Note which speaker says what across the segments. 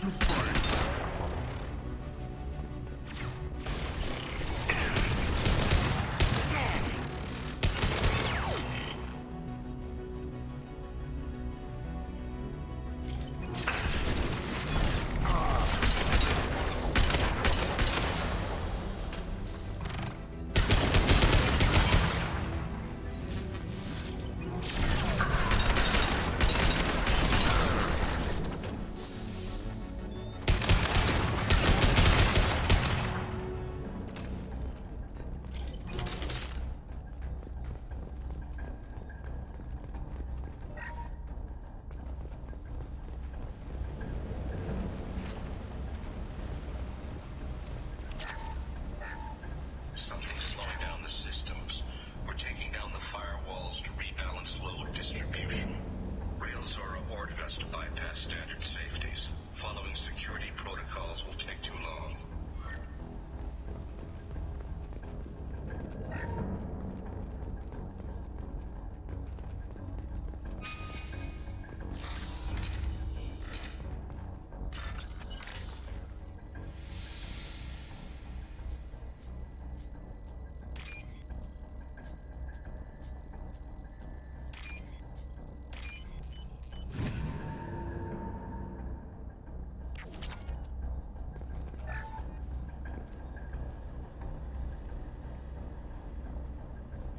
Speaker 1: to fight.
Speaker 2: Something's slowing down the systems. We're taking down the firewalls to rebalance load distribution. Railzora ordered us to bypass standard safeties. Following security protocols will take too long.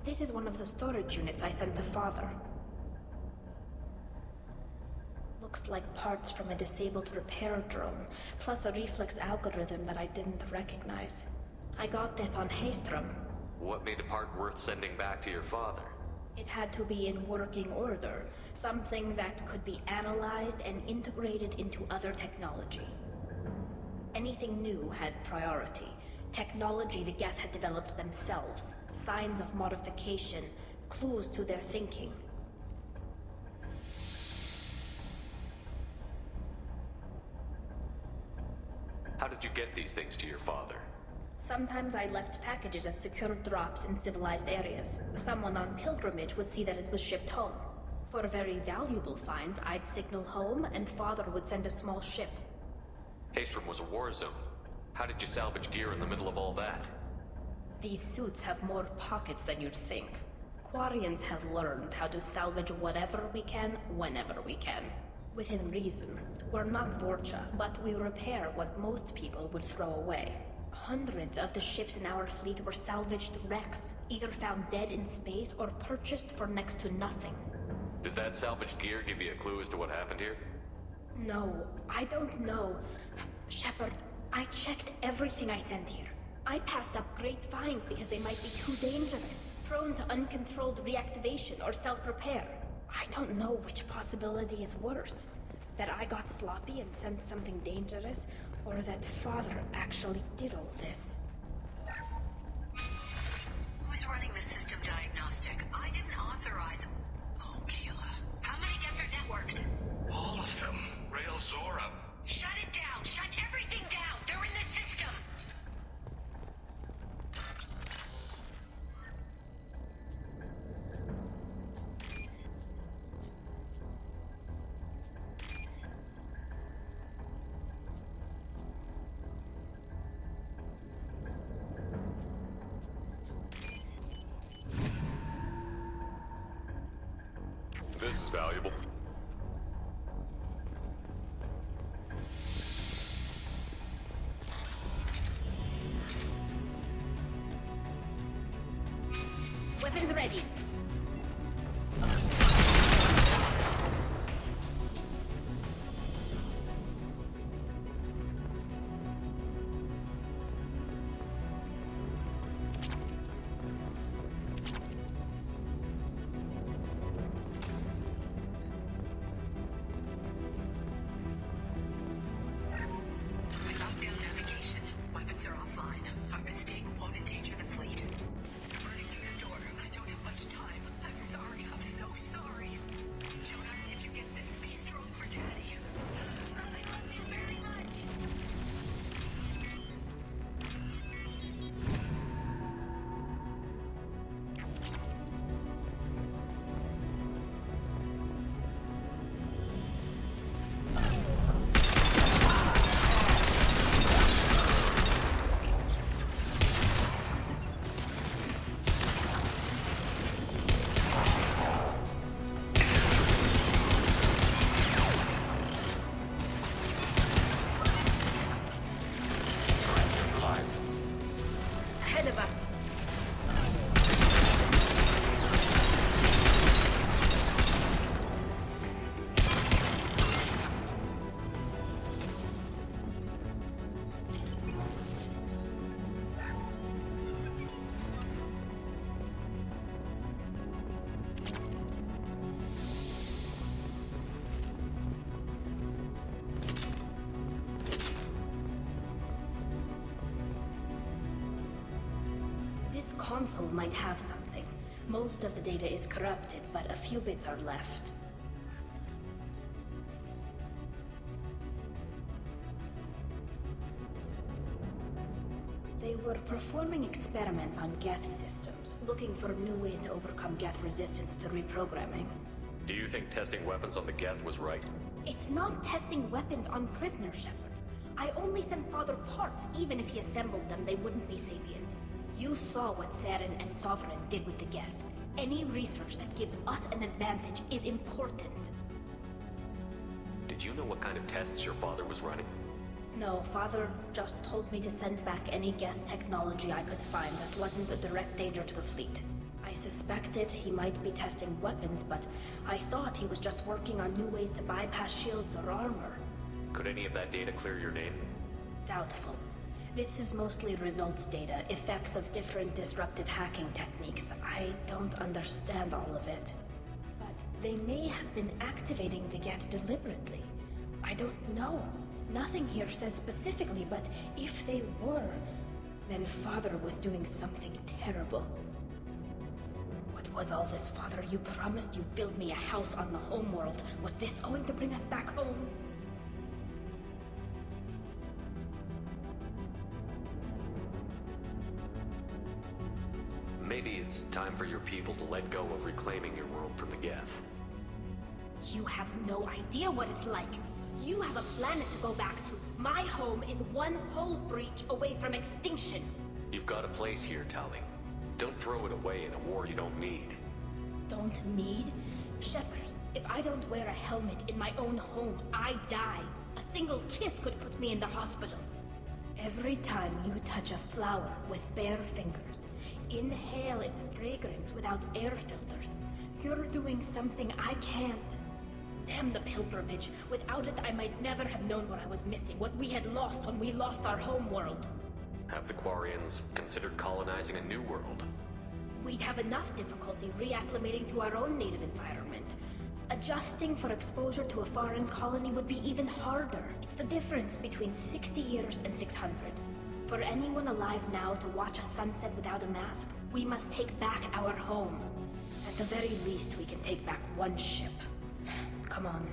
Speaker 3: This is one of the storage units I sent to Father. Looks like parts from a disabled repair drone, plus a reflex algorithm that I didn't recognize. I got this on Haestrom.
Speaker 4: What made a part worth sending back to your father?
Speaker 3: It had to be in working order, something that could be analyzed and integrated into other technology. Anything new had priority. Technology the Geth had developed themselves, signs of modification, clues to their thinking.
Speaker 4: How did you get these things to your father?
Speaker 3: Sometimes I left packages at secured drops in civilized areas. Someone on pilgrimage would see that it was shipped home. For very valuable finds, I'd signal home and Father would send a small ship.
Speaker 4: Haestrom was a war zone. How did you salvage gear in the middle of all that?
Speaker 3: These suits have more pockets than you'd think. Quarians have learned how to salvage whatever we can, whenever we can. Within reason. We're not Vorcha, but we repair what most people would throw away. Hundreds of the ships in our fleet were salvaged wrecks, either found dead in space or purchased for next to nothing.
Speaker 4: Does that salvaged gear give you a clue as to what happened here?
Speaker 3: No, I don't know. Shepard, I checked everything I sent here. I passed up great finds because they might be too dangerous, prone to uncontrolled reactivation or self-repair. I don't know which possibility is worse. That I got sloppy and sent something dangerous, or that Father actually did all this.
Speaker 5: Who's running the system diagnostic? I didn't authorize... Oh, Keela. How many Geth are networked?
Speaker 2: All of them. Railzora.
Speaker 5: Shut it down! Shut everything down! They're in the system!
Speaker 4: This is valuable.
Speaker 3: Weapons ready.
Speaker 5: We locked down navigation. Weapons are offline. Our mistake won't endanger the fleet. Running through your door. I don't have much time.
Speaker 3: of us. This console might have something. Most of the data is corrupted, but a few bits are left. They were performing experiments on Geth systems, looking for new ways to overcome Geth resistance to reprogramming.
Speaker 4: Do you think testing weapons on the Geth was right?
Speaker 3: It's not testing weapons on prisoners, Shepard. I only sent Father parts. Even if he assembled them, they wouldn't be sapient. You saw what Saren and Sovereign did with the Geth. Any research that gives us an advantage is important.
Speaker 4: Did you know what kind of tests your father was running?
Speaker 3: No, Father just told me to send back any Geth technology I could find that wasn't a direct danger to the fleet. I suspected he might be testing weapons, but I thought he was just working on new ways to bypass shields or armor.
Speaker 4: Could any of that data clear your name?
Speaker 3: Doubtful. This is mostly results data, effects of different disrupted hacking techniques. I don't understand all of it. But they may have been activating the Geth deliberately. I don't know. Nothing here says specifically, but if they were, then Father was doing something terrible. What was all this, Father? You promised you'd build me a house on the homeworld. Was this going to bring us back home?
Speaker 4: Maybe it's time for your people to let go of reclaiming your world from the Geth.
Speaker 3: You have no idea what it's like. You have a planet to go back to. My home is one hull breach away from extinction.
Speaker 4: You've got a place here, Tali. Don't throw it away in a war you don't need.
Speaker 3: Don't need? Shepard, if I don't wear a helmet in my own home, I die. A single kiss could put me in the hospital. Every time you touch a flower with bare fingers, inhale its fragrance without air filters, you're doing something I can't. Damn the pilgrimage. Without it, I might never have known what I was missing, what we had lost when we lost our home world.
Speaker 4: Have the Quarians considered colonizing a new world?
Speaker 3: We'd have enough difficulty reacclimating to our own native environment. Adjusting for exposure to a foreign colony would be even harder. It's the difference between 60 years and 600. For anyone alive now to watch a sunset without a mask, we must take back our home. At the very least, we can take back one ship. Come on.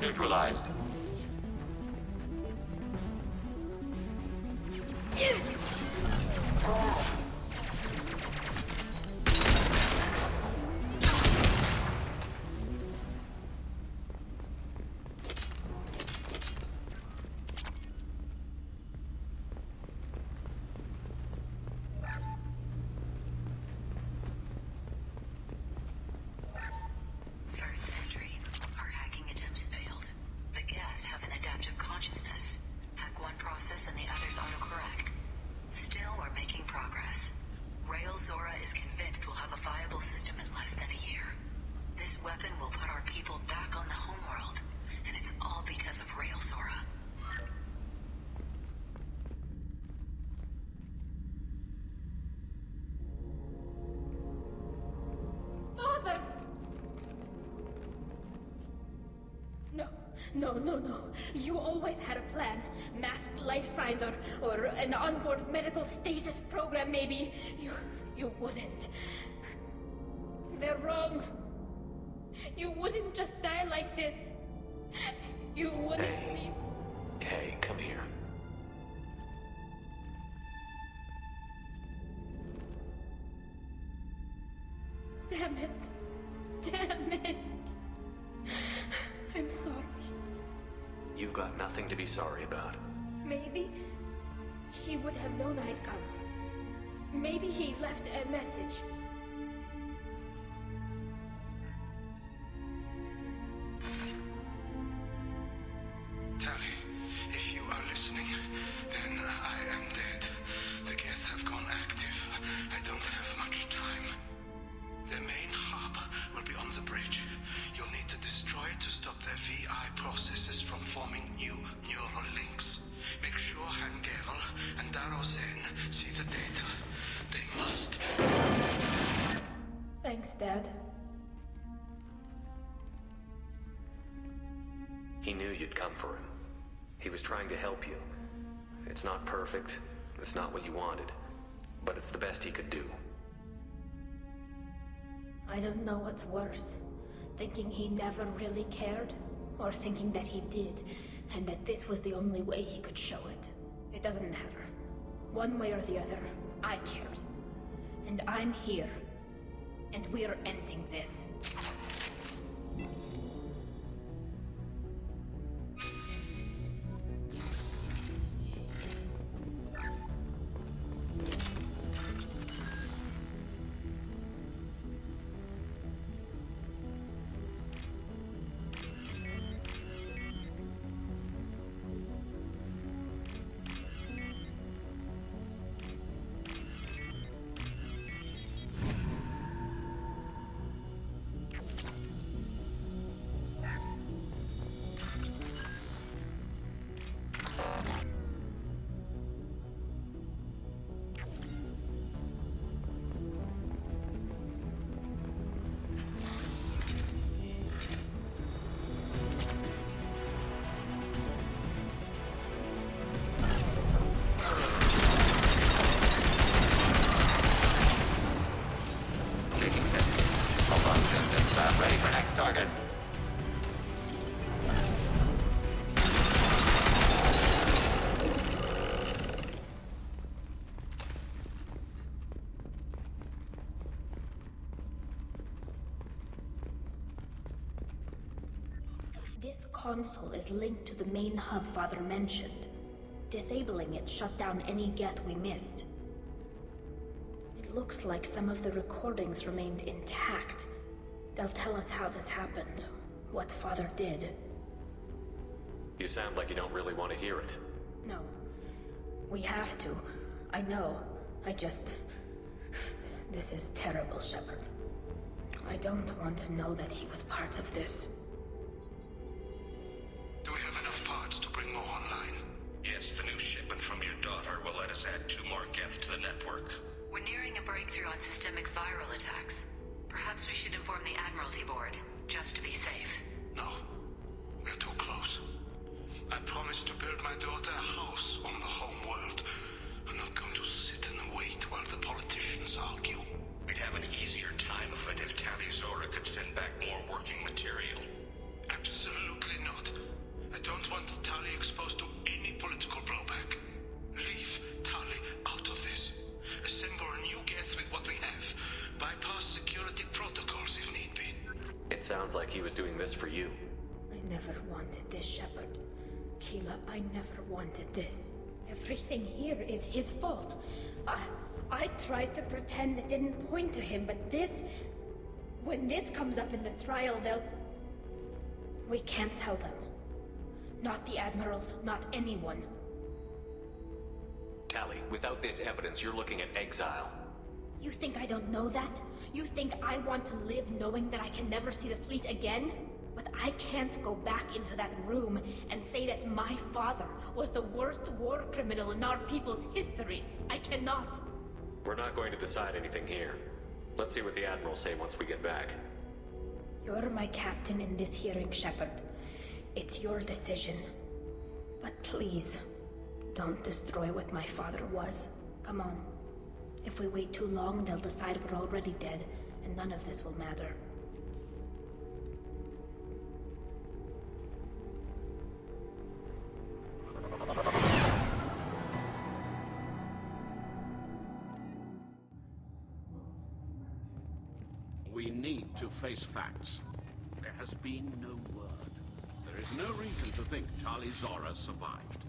Speaker 1: Neutralized.
Speaker 5: First entry. Our hacking attempts failed. The
Speaker 3: No, no, no. You always had a plan. Masked life signs or an onboard medical stasis program, maybe. You wouldn't. They're wrong. You wouldn't just die like this. You wouldn't leave.
Speaker 4: Hey, come here.
Speaker 3: Damn it. Damn it. I'm sorry.
Speaker 4: You've got nothing to be sorry about.
Speaker 3: Maybe he would have known I'd come. Maybe he left a message.
Speaker 6: Tali, if you are listening, then I am dead. The Geth have gone active. I don't have much time. The main hub will be on the bridge. You'll need to destroy it to stop their VI processes from forming new neural links. Make sure Hangerl and Darozen see the data. They must.
Speaker 3: Thanks, Dad.
Speaker 4: He knew you'd come for him. He was trying to help you. It's not perfect. It's not what you wanted. But it's the best he could do.
Speaker 3: I don't know what's worse. Thinking he never really cared, or thinking that he did, and that this was the only way he could show it. It doesn't matter. One way or the other, I cared. And I'm here. And we're ending this.
Speaker 1: Ready for next target.
Speaker 3: This console is linked to the main hub Father mentioned. Disabling it shut down any Geth we missed. It looks like some of the recordings remained intact. They'll tell us how this happened, what Father did.
Speaker 4: You sound like you don't really want to hear it.
Speaker 3: No. We have to. I know. This is terrible, Shepard. I don't want to know that he was part of this.
Speaker 6: Do we have enough parts to bring more online?
Speaker 2: Yes, the new shipment from your daughter will let us add 2 more Geth to the network.
Speaker 5: We're nearing a breakthrough on systemic viral attacks. Perhaps we should inform the Admiralty Board, just to be safe.
Speaker 6: No. We're too close. I promised to build my daughter a house on the home world. I'm not going to sit and wait while the politicians argue.
Speaker 2: We'd have an easier time of it if Tali Zora could send back more working material.
Speaker 6: Absolutely not. I don't want Tali exposed to any political blowback. Leave Tali out of this. Assemble a new Geth with what we have. Bypass security protocols if need be.
Speaker 4: It sounds like he was doing this for you.
Speaker 3: I never wanted this, Shepard. Keela, I never wanted this. Everything here is his fault. I tried to pretend it didn't point to him, but this... When this comes up in the trial, they'll... We can't tell them. Not the Admirals, not anyone.
Speaker 4: Tali, without this evidence, you're looking at exile.
Speaker 3: You think I don't know that? You think I want to live knowing that I can never see the fleet again? But I can't go back into that room and say that my father was the worst war criminal in our people's history. I cannot.
Speaker 4: We're not going to decide anything here. Let's see what the Admirals say once we get back.
Speaker 3: You're my captain in this hearing, Shepard. It's your decision. But please, don't destroy what my father was. Come on. If we wait too long, they'll decide we're already dead, and none of this will matter.
Speaker 7: We need to face facts. There has been no word. There is no reason to think Tali Zora survived.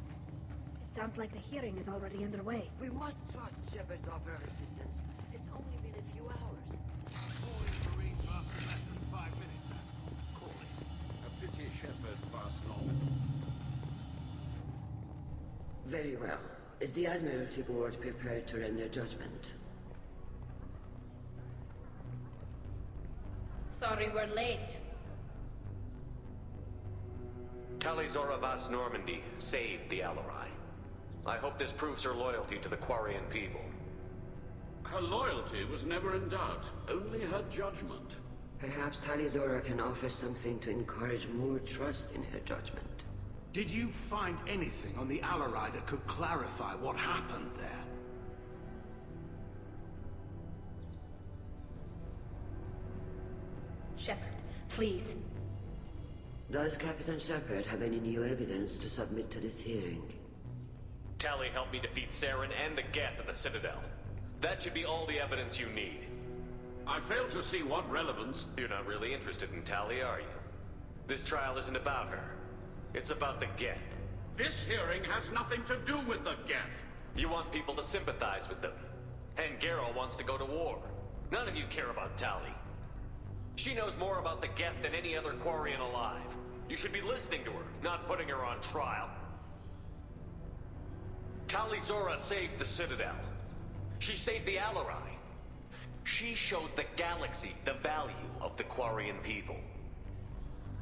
Speaker 3: It sounds like the hearing is already underway.
Speaker 8: We must trust Shepard's offer of assistance. It's only been a few hours.
Speaker 7: Marines after less than 5 minutes. Call it. A pity Shepard passed Normandy.
Speaker 8: Very well. Is the Admiralty Board prepared to render judgment?
Speaker 3: Sorry we're late.
Speaker 4: Tali Zora Vas Normandy saved the Alarai. I hope this proves her loyalty to the Quarian people.
Speaker 7: Her loyalty was never in doubt, only her judgment.
Speaker 8: Perhaps Tali Zora can offer something to encourage more trust in her judgment.
Speaker 6: Did you find anything on the Alarai that could clarify what happened there?
Speaker 3: Shepard, please.
Speaker 8: Does Captain Shepard have any new evidence to submit to this hearing?
Speaker 4: Tali helped me defeat Saren and the Geth at the Citadel. That should be all the evidence you need.
Speaker 7: I fail to see what relevance...
Speaker 4: You're not really interested in Tali, are you? This trial isn't about her. It's about the Geth.
Speaker 7: This hearing has nothing to do with the Geth.
Speaker 4: You want people to sympathize with them. And Garrow wants to go to war. None of you care about Tali. She knows more about the Geth than any other Quarian alive. You should be listening to her, not putting her on trial. Tali Zora saved the Citadel. She saved the Alarai. She showed the galaxy the value of the Quarian people.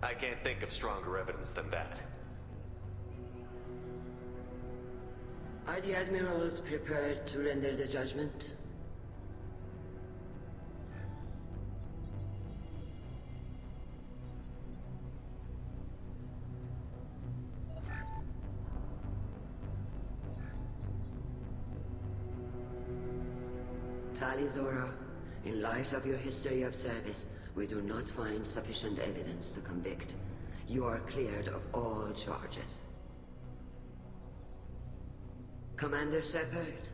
Speaker 4: I can't think of stronger evidence than that.
Speaker 8: Are the Admirals prepared to render the judgment? Tali Zora, in light of your history of service, we do not find sufficient evidence to convict. You are cleared of all charges. Commander Shepard,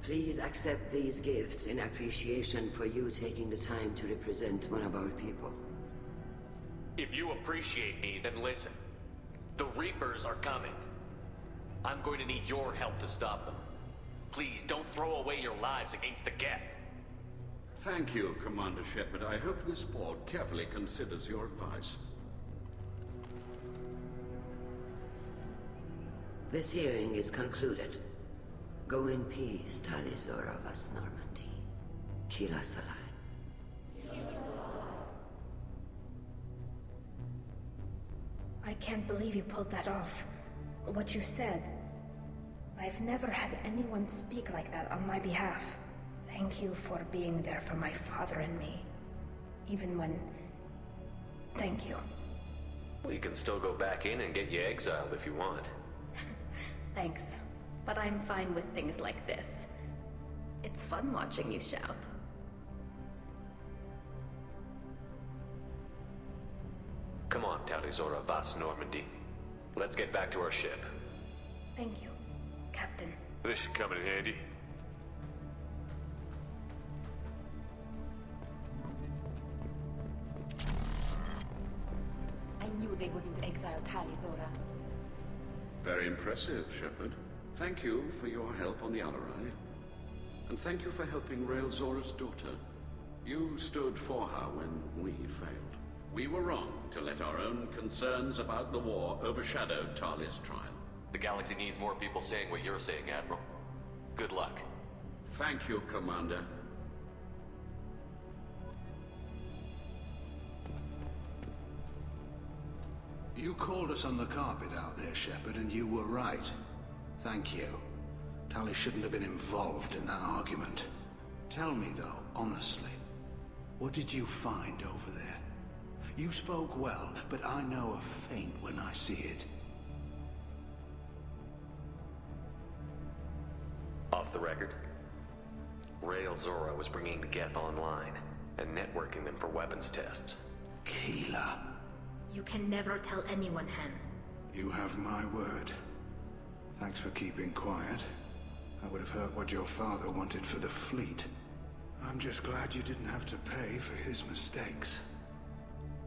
Speaker 8: please accept these gifts in appreciation for you taking the time to represent one of our people.
Speaker 4: If you appreciate me, then listen. The Reapers are coming. I'm going to need your help to stop them. Please, don't throw away your lives against the Geth.
Speaker 7: Thank you, Commander Shepard. I hope this board carefully considers your advice.
Speaker 8: This hearing is concluded. Go in peace, Tali Zora Vas Normandy. Kila Salai.
Speaker 3: I can't believe you pulled that off. What you said. I've never had anyone speak like that on my behalf. Thank you for being there for my father and me. Even when... Thank you.
Speaker 4: We can still go back in and get you exiled if you want.
Speaker 3: Thanks. But I'm fine with things like this. It's fun watching you shout.
Speaker 4: Come on, Tali Zora Vas Normandy. Let's get back to our ship.
Speaker 3: Thank you, Captain.
Speaker 4: This should come in handy.
Speaker 9: I knew they wouldn't exile Tali Zora.
Speaker 7: Very impressive, Shepard. Thank you for your help on the Alarai. And thank you for helping Rael Zora's daughter. You stood for her when we failed. We were wrong to let our own concerns about the war overshadow Tali's trial.
Speaker 4: The galaxy needs more people saying what you're saying, Admiral. Good luck.
Speaker 7: Thank you, Commander.
Speaker 6: You called us on the carpet out there, Shepard, and you were right. Thank you. Tali shouldn't have been involved in that argument. Tell me, though, honestly, what did you find over there? You spoke well, but I know a feint when I see it.
Speaker 4: Off the record, Rael Zora was bringing the Geth online and networking them for weapons tests.
Speaker 6: Keeler.
Speaker 3: You can never tell anyone, Han.
Speaker 6: You have my word. Thanks for keeping quiet. I would have heard what your father wanted for the fleet. I'm just glad you didn't have to pay for his mistakes.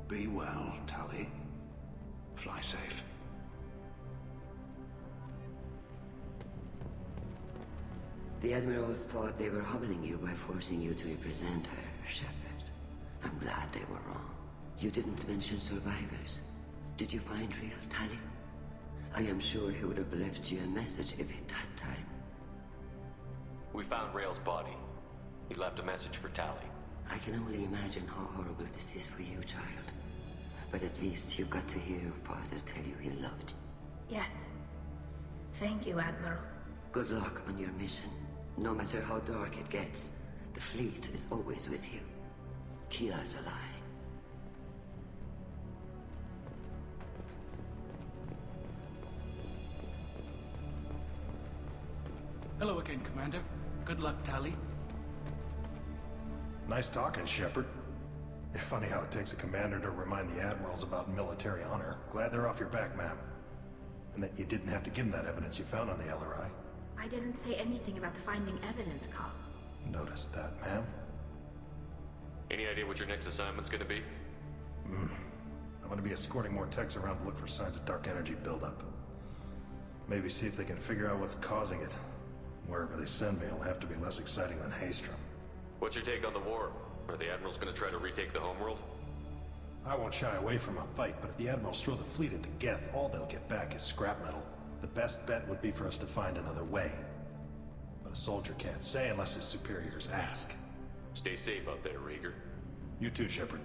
Speaker 6: Be well, Tali. Fly safe.
Speaker 8: The Admirals thought they were humbling you by forcing you to represent her, Shepard. I'm glad they were wrong. You didn't mention survivors. Did you find real Tali? I am sure he would have left you a message if he'd had time.
Speaker 4: We found Rael's body. He left a message for Tali.
Speaker 8: I can only imagine how horrible this is for you, child. But at least you got to hear your father tell you he loved you.
Speaker 3: Yes. Thank you, Admiral.
Speaker 8: Good luck on your mission. No matter how dark it gets, the fleet is always with you. Keela's alive.
Speaker 10: Hello again, Commander. Good luck, Tali.
Speaker 11: Nice talking, Shepard. Funny how it takes a commander to remind the admirals about military honor. Glad they're off your back, ma'am. And that you didn't have to give them that evidence you found on the LRI.
Speaker 3: I didn't say anything about finding evidence, Carl.
Speaker 11: Noticed that, ma'am.
Speaker 4: Any idea what your next assignment's gonna be?
Speaker 11: I'm gonna be escorting more techs around to look for signs of dark energy buildup. Maybe see if they can figure out what's causing it. Wherever they send me, it'll have to be less exciting than Haystrom.
Speaker 4: What's your take on the war? Are the Admirals gonna try to retake the homeworld?
Speaker 11: I won't shy away from a fight, but if the Admirals throw the fleet at the Geth, all they'll get back is scrap metal. The best bet would be for us to find another way. But a soldier can't say unless his superiors ask.
Speaker 4: Stay safe out there, Rieger.
Speaker 11: You too, Shepard.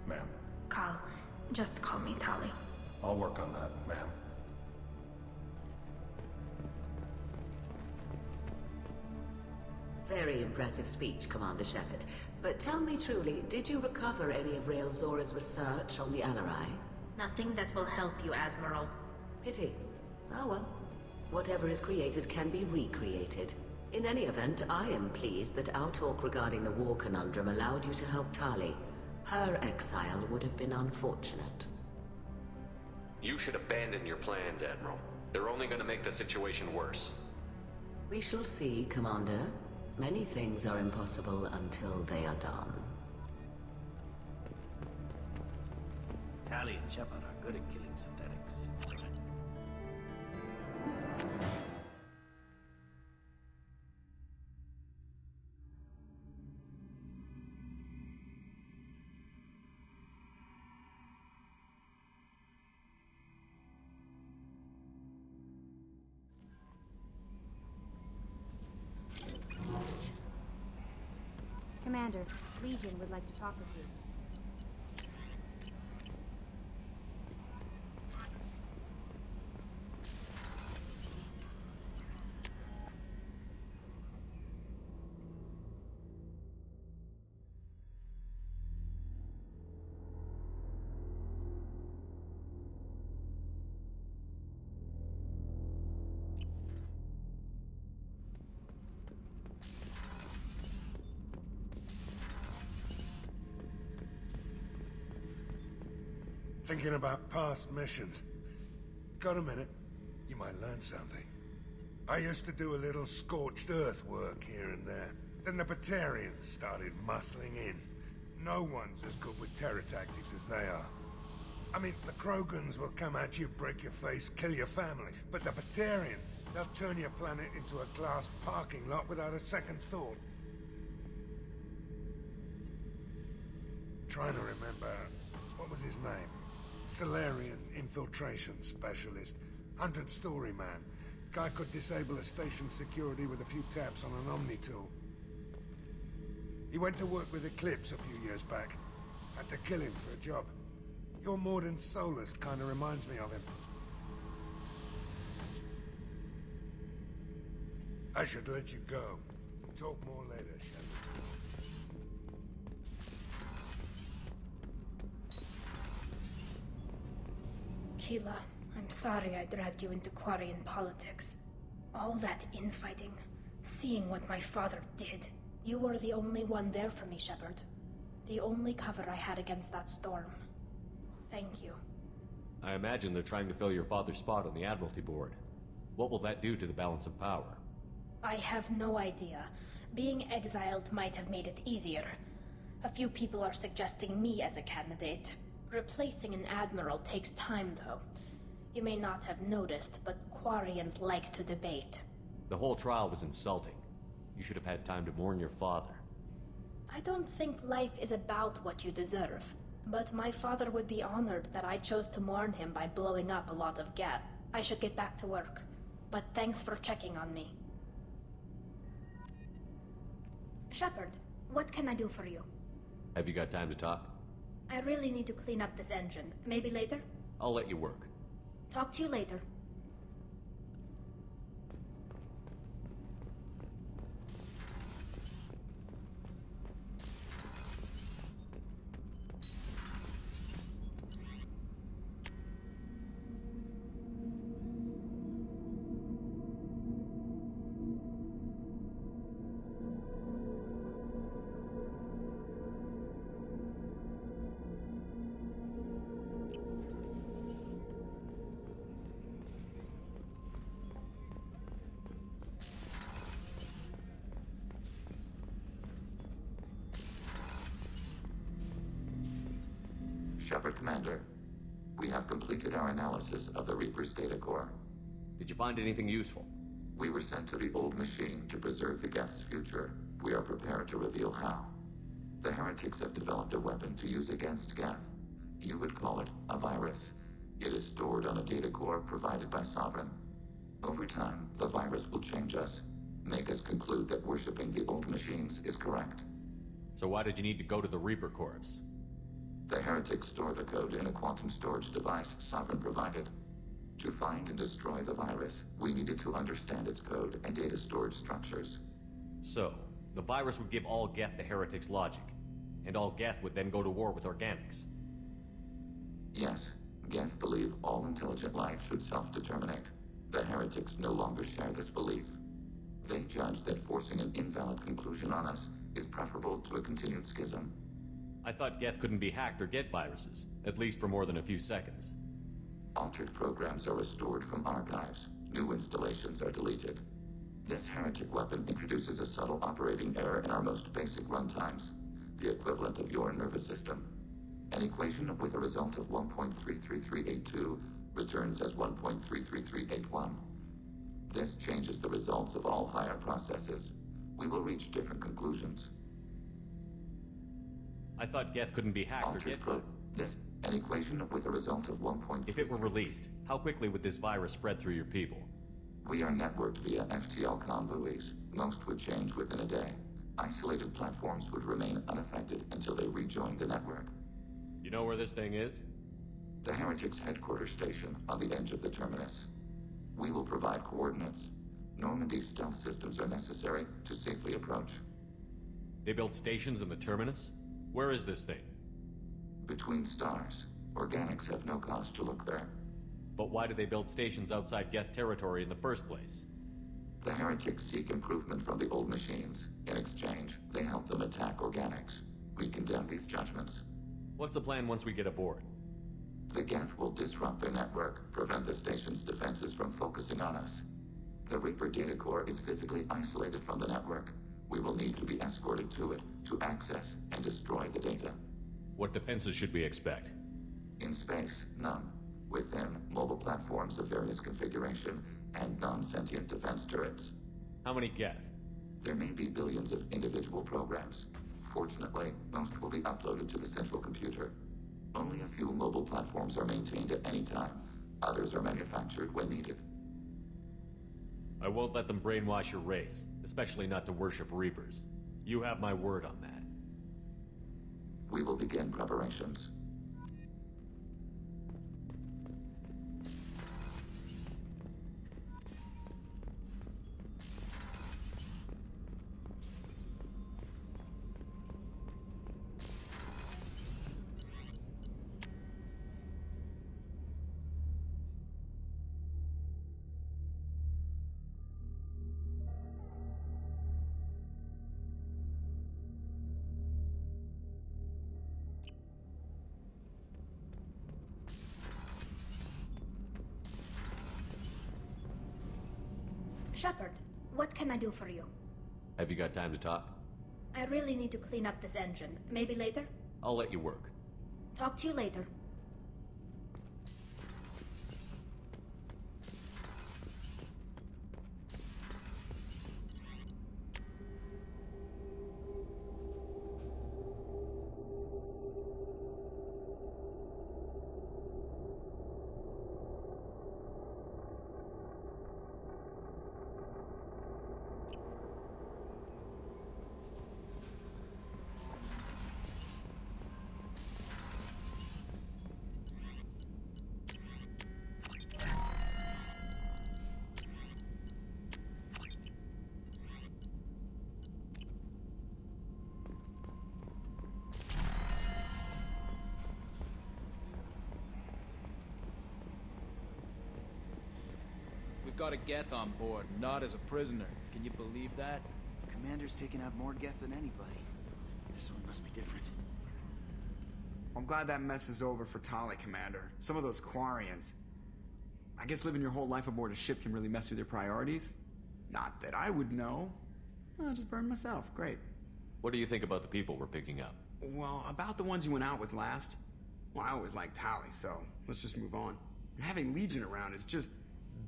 Speaker 11: Ma'am.
Speaker 3: Carl, just call me Tali.
Speaker 11: I'll work on that, ma'am.
Speaker 12: Very impressive speech, Commander Shepard. But tell me truly, did you recover any of Rael Zora's research on the Alarai?
Speaker 3: Nothing that will help you, Admiral.
Speaker 12: Pity. Oh well. Whatever is created can be recreated. In any event, I am pleased that our talk regarding the war conundrum allowed you to help Tali. Her exile would have been unfortunate.
Speaker 4: You should abandon your plans, Admiral. They're only gonna make the situation worse.
Speaker 12: We shall see, Commander. Many things are impossible until they are done.
Speaker 10: Tali and Shepard are good at killing synthetics.
Speaker 13: Commander, Legion would like to talk with you.
Speaker 6: Thinking about past missions. Got a minute? You might learn something. I used to do a little scorched earth work here and there. Then the Batarians started muscling in. No one's as good with terror tactics as they are. I mean, the Krogans will come at you, break your face, kill your family. But the Batarians, they'll turn your planet into a glass parking lot without a second thought. Trying to remember, what was his name? Salarian infiltration specialist. 100-story man. Guy could disable a station security with a few taps on an Omni tool. He went to work with Eclipse a few years back. Had to kill him for a job. Your Mordin Solus kind of reminds me of him. I should let you go. Talk more later, Shepard.
Speaker 3: Keela, I'm sorry I dragged you into Quarian politics. All that infighting, seeing what my father did. You were the only one there for me, Shepard. The only cover I had against that storm. Thank you.
Speaker 14: I imagine they're trying to fill your father's spot on the Admiralty Board. What will that do to the balance of power?
Speaker 3: I have no idea. Being exiled might have made it easier. A few people are suggesting me as a candidate. Replacing an admiral takes time, though. You may not have noticed, but Quarians like to debate.
Speaker 14: The whole trial was insulting. You should have had time to mourn your father.
Speaker 3: I don't think life is about what you deserve, but my father would be honored that I chose to mourn him by blowing up a lot of Geth. I should get back to work, but thanks for checking on me. Shepard, what can I do for you?
Speaker 14: Have you got time to talk?
Speaker 3: I really need to clean up this engine. Maybe later?
Speaker 14: I'll let you work.
Speaker 3: Talk to you later.
Speaker 1: Shepard, Commander. We have completed our analysis of the Reaper's data core.
Speaker 14: Did you find anything useful?
Speaker 1: We were sent to the old machine to preserve the Geth's future. We are prepared to reveal how. The heretics have developed a weapon to use against Geth. You would call it a virus. It is stored on a data core provided by Sovereign. Over time, the virus will change us, make us conclude that worshipping the old machines is correct.
Speaker 14: So why did you need to go to the Reaper Corps?
Speaker 1: The heretics store the code in a quantum storage device Sovereign provided. To find and destroy the virus, we needed to understand its code and data storage structures.
Speaker 14: So, the virus would give all Geth the heretics' logic, and all Geth would then go to war with organics.
Speaker 1: Yes, Geth believe all intelligent life should self-determinate. The heretics no longer share this belief. They judge that forcing an invalid conclusion on us is preferable to a continued schism.
Speaker 14: I thought Geth couldn't be hacked or get viruses, at least for more than a few seconds.
Speaker 1: Altered programs are restored from archives. New installations are deleted. This heretic weapon introduces a subtle operating error in our most basic runtimes, the equivalent of your nervous system. An equation with a result of 1.33382 returns as 1.33381. This changes the results of all higher processes. We will reach different conclusions.
Speaker 14: I thought Geth couldn't be hacked or get
Speaker 1: an equation with a result of 1.3.
Speaker 14: If it were released, how quickly would this virus spread through your people?
Speaker 1: We are networked via FTL comm buoys. Most would change within a day. Isolated platforms would remain unaffected until they rejoin the network.
Speaker 14: You know where this thing is?
Speaker 1: The Heretics' headquarters station on the edge of the terminus. We will provide coordinates. Normandy's stealth systems are necessary to safely approach.
Speaker 14: They built stations in the terminus? Where is this thing?
Speaker 1: Between stars. Organics have no cause to look there.
Speaker 14: But why do they build stations outside Geth territory in the first place?
Speaker 1: The heretics seek improvement from the old machines. In exchange, they help them attack organics. We condemn these judgments.
Speaker 14: What's the plan once we get aboard?
Speaker 1: The Geth will disrupt their network, prevent the station's defenses from focusing on us. The Reaper data core is physically isolated from the network. We will need to be escorted to it to access and destroy the data.
Speaker 14: What defenses should we expect?
Speaker 1: In space, none. Within, mobile platforms of various configuration and non-sentient defense turrets.
Speaker 14: How many Geth?
Speaker 1: There may be billions of individual programs. Fortunately, most will be uploaded to the central computer. Only a few mobile platforms are maintained at any time. Others are manufactured when needed.
Speaker 14: I won't let them brainwash your race, especially not to worship Reapers. You have my word on that.
Speaker 1: We will begin preparations.
Speaker 3: Shepard, what can I do for you?
Speaker 14: Have you got time to talk?
Speaker 3: I really need to clean up this engine. Maybe later?
Speaker 14: I'll let you work.
Speaker 3: Talk to you later.
Speaker 15: We've got a Geth on board, not as a prisoner. Can you believe that?
Speaker 16: Commander's taken out more Geth than anybody. This one must be different.
Speaker 17: I'm glad that mess is over for Tali, Commander. Some of those Quarians. I guess living your whole life aboard a ship can really mess with your priorities? Not that I would know. I'll just burn myself. Great.
Speaker 14: What do you think about the people we're picking up?
Speaker 17: Well, about the ones you went out with last. Well, I always liked Tali, so let's just move on. And having Legion around is just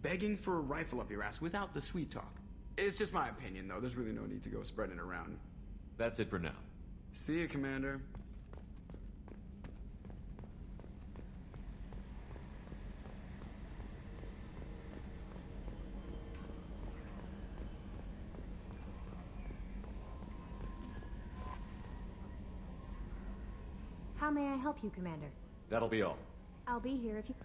Speaker 17: begging for a rifle up your ass without the sweet talk. It's just my opinion, though. There's really no need to go spreading it around.
Speaker 14: That's it for now.
Speaker 17: See you, Commander.
Speaker 13: How may I help you, Commander?
Speaker 14: That'll be all.
Speaker 13: I'll be here if you...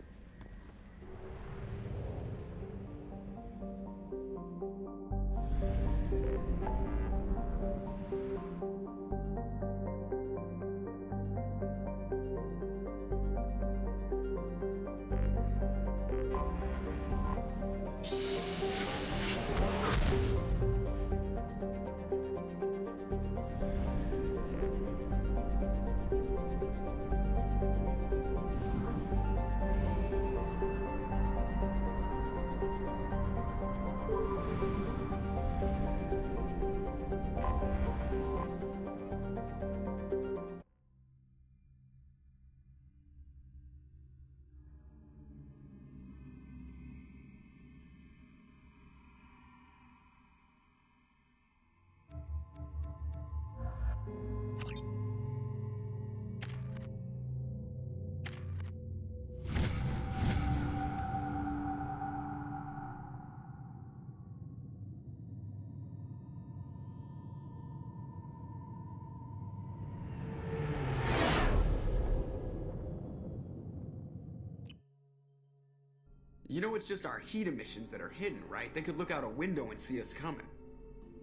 Speaker 17: You know it's just our heat emissions that are hidden, right? They could look out a window and see us coming.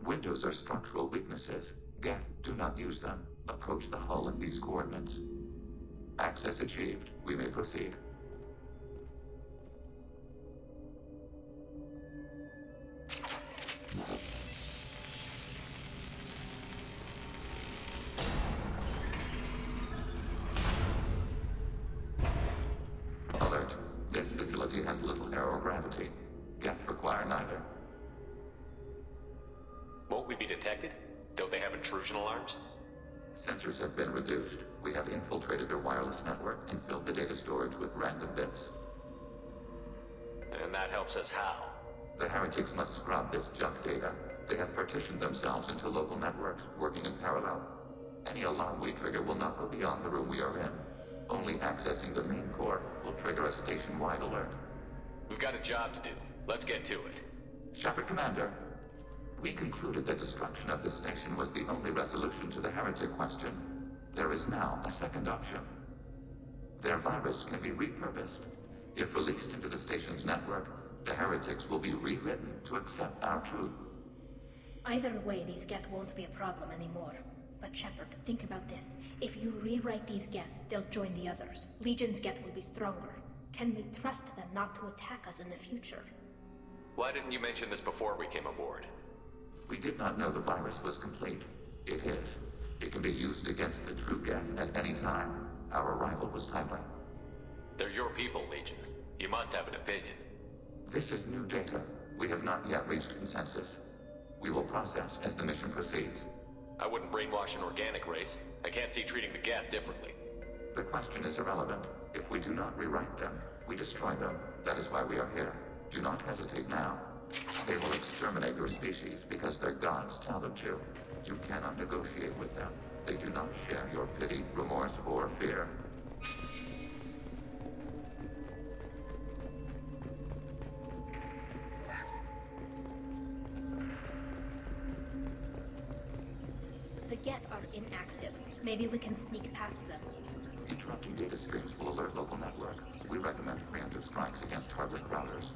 Speaker 1: Windows are structural weaknesses. Geth, do not use them. Approach the hull in these coordinates. Access achieved. We may proceed. Alert. This facility has little aerogravity. Geth require neither.
Speaker 4: Won't we be detected? Don't they have intrusion alarms?
Speaker 1: Sensors have been reduced. We have infiltrated their wireless network and filled the data storage with random bits.
Speaker 4: And that helps us how?
Speaker 1: The heretics must scrub this junk data. They have partitioned themselves into local networks, working in parallel. Any alarm we trigger will not go beyond the room we are in. Only accessing the main core will trigger a station-wide alert.
Speaker 4: We've got a job to do. Let's get to it.
Speaker 1: Shepard, Commander. We concluded that destruction of the station was the only resolution to the heretic question. There is now a second option. Their virus can be repurposed. If released into the station's network, the heretics will be rewritten to accept our truth.
Speaker 3: Either way, these Geth won't be a problem anymore. But Shepard, think about this. If you rewrite these Geth, they'll join the others. Legion's Geth will be stronger. Can we trust them not to attack us in the future?
Speaker 4: Why didn't you mention this before we came aboard?
Speaker 1: We did not know the virus was complete. It is. It can be used against the true Geth at any time. Our arrival was timely.
Speaker 4: They're your people, Legion. You must have an opinion.
Speaker 1: This is new data. We have not yet reached consensus. We will process as the mission proceeds.
Speaker 4: I wouldn't brainwash an organic race. I can't see treating the Geth differently.
Speaker 1: The question is irrelevant. If we do not rewrite them, we destroy them. That is why we are here. Do not hesitate now. They will exterminate your species because their gods tell them to. You cannot negotiate with them. They do not share your pity, remorse, or fear.
Speaker 3: The Geth are inactive. Maybe we can sneak past them.
Speaker 1: Interrupting data streams will alert local network. We recommend preemptive strikes against hardlink routers.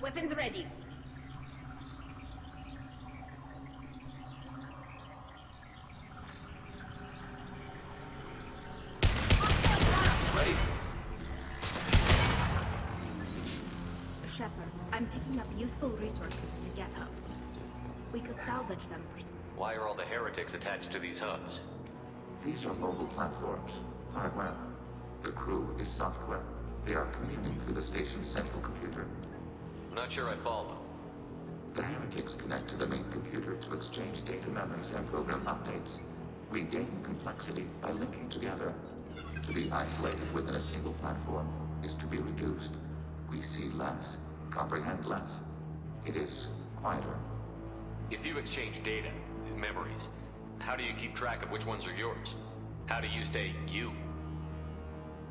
Speaker 3: Weapons ready.
Speaker 1: Ready?
Speaker 3: Shepard, I'm picking up useful resources in the Geth hubs. We could salvage them for some.
Speaker 4: Why are all the heretics attached to these hubs?
Speaker 1: These are mobile platforms. Hardware. The crew is software. They are communing through the station's central computer.
Speaker 4: I'm not sure I follow.
Speaker 1: The heretics connect to the main computer to exchange data memories and program updates. We gain complexity by linking together. To be isolated within a single platform is to be reduced. We see less, comprehend less. It is quieter.
Speaker 4: If you exchange data, memories, how do you keep track of which ones are yours? How do you stay you?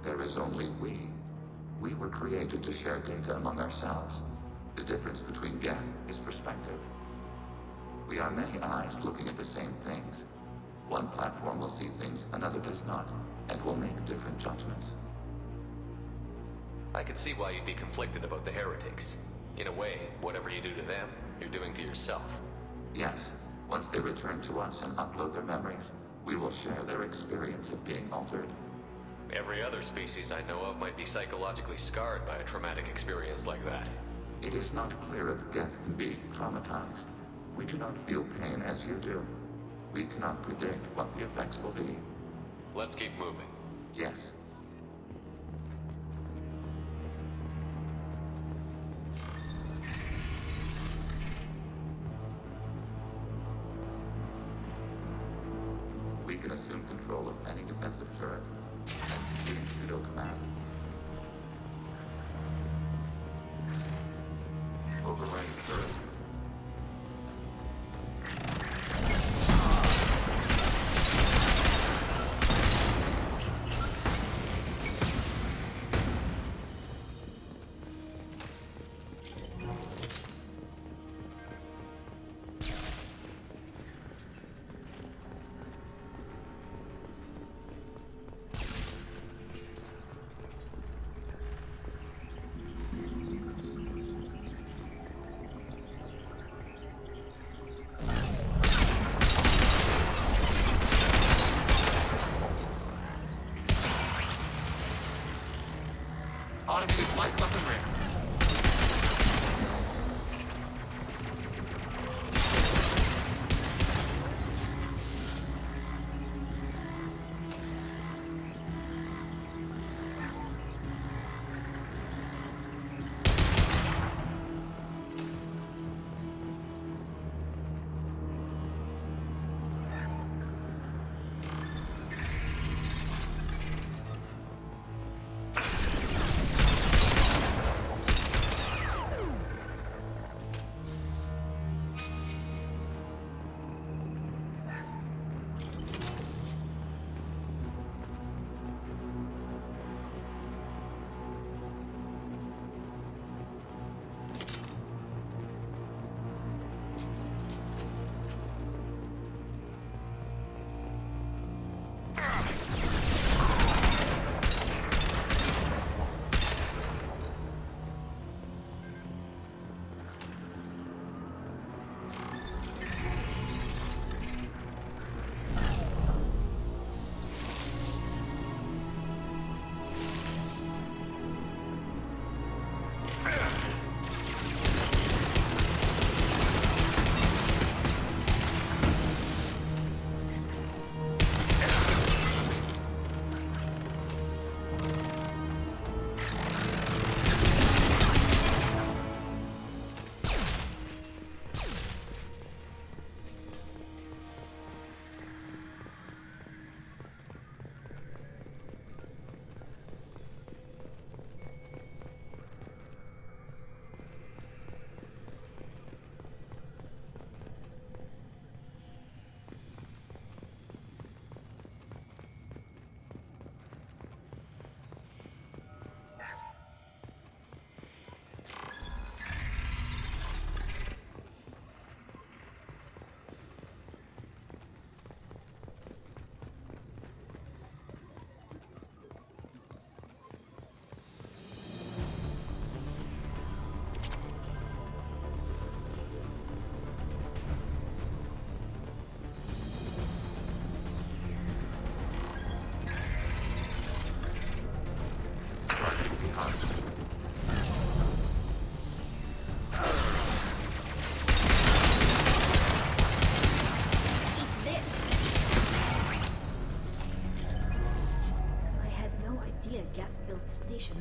Speaker 1: There is only we. We were created to share data among ourselves. The difference between Geth is perspective. We are many eyes looking at the same things. One platform will see things another does not, and will make different judgments.
Speaker 4: I can see why you'd be conflicted about the heretics. In a way, whatever you do to them, you're doing to yourself.
Speaker 1: Yes, once they return to us and upload their memories, we will share their experience of being altered.
Speaker 4: Every other species I know of might be psychologically scarred by a traumatic experience like that.
Speaker 1: It is not clear if Geth can be traumatized. We do not feel pain as you do. We cannot predict what the effects will be.
Speaker 4: Let's keep moving.
Speaker 1: Yes. We can assume control of any defensive turret. Executing pseudo command. Overriding turret.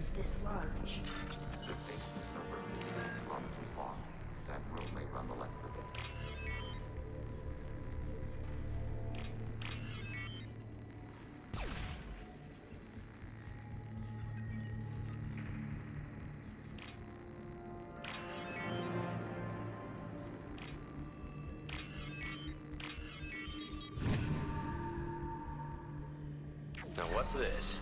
Speaker 3: is this large?
Speaker 1: The station is over 8 kilometers long. That room may run the length of it.
Speaker 4: Now what's this?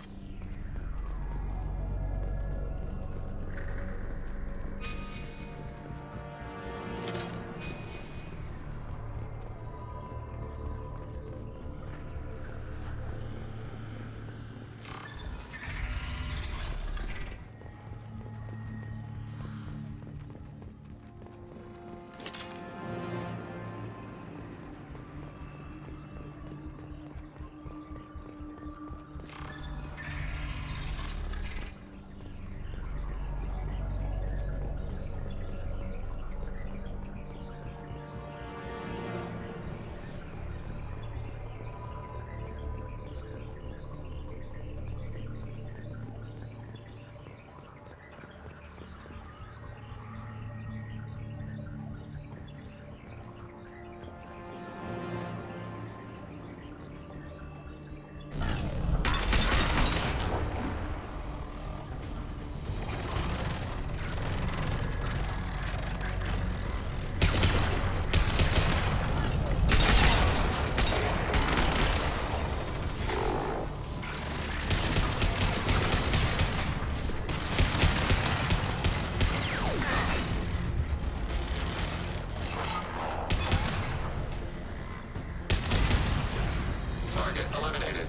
Speaker 1: Target eliminated.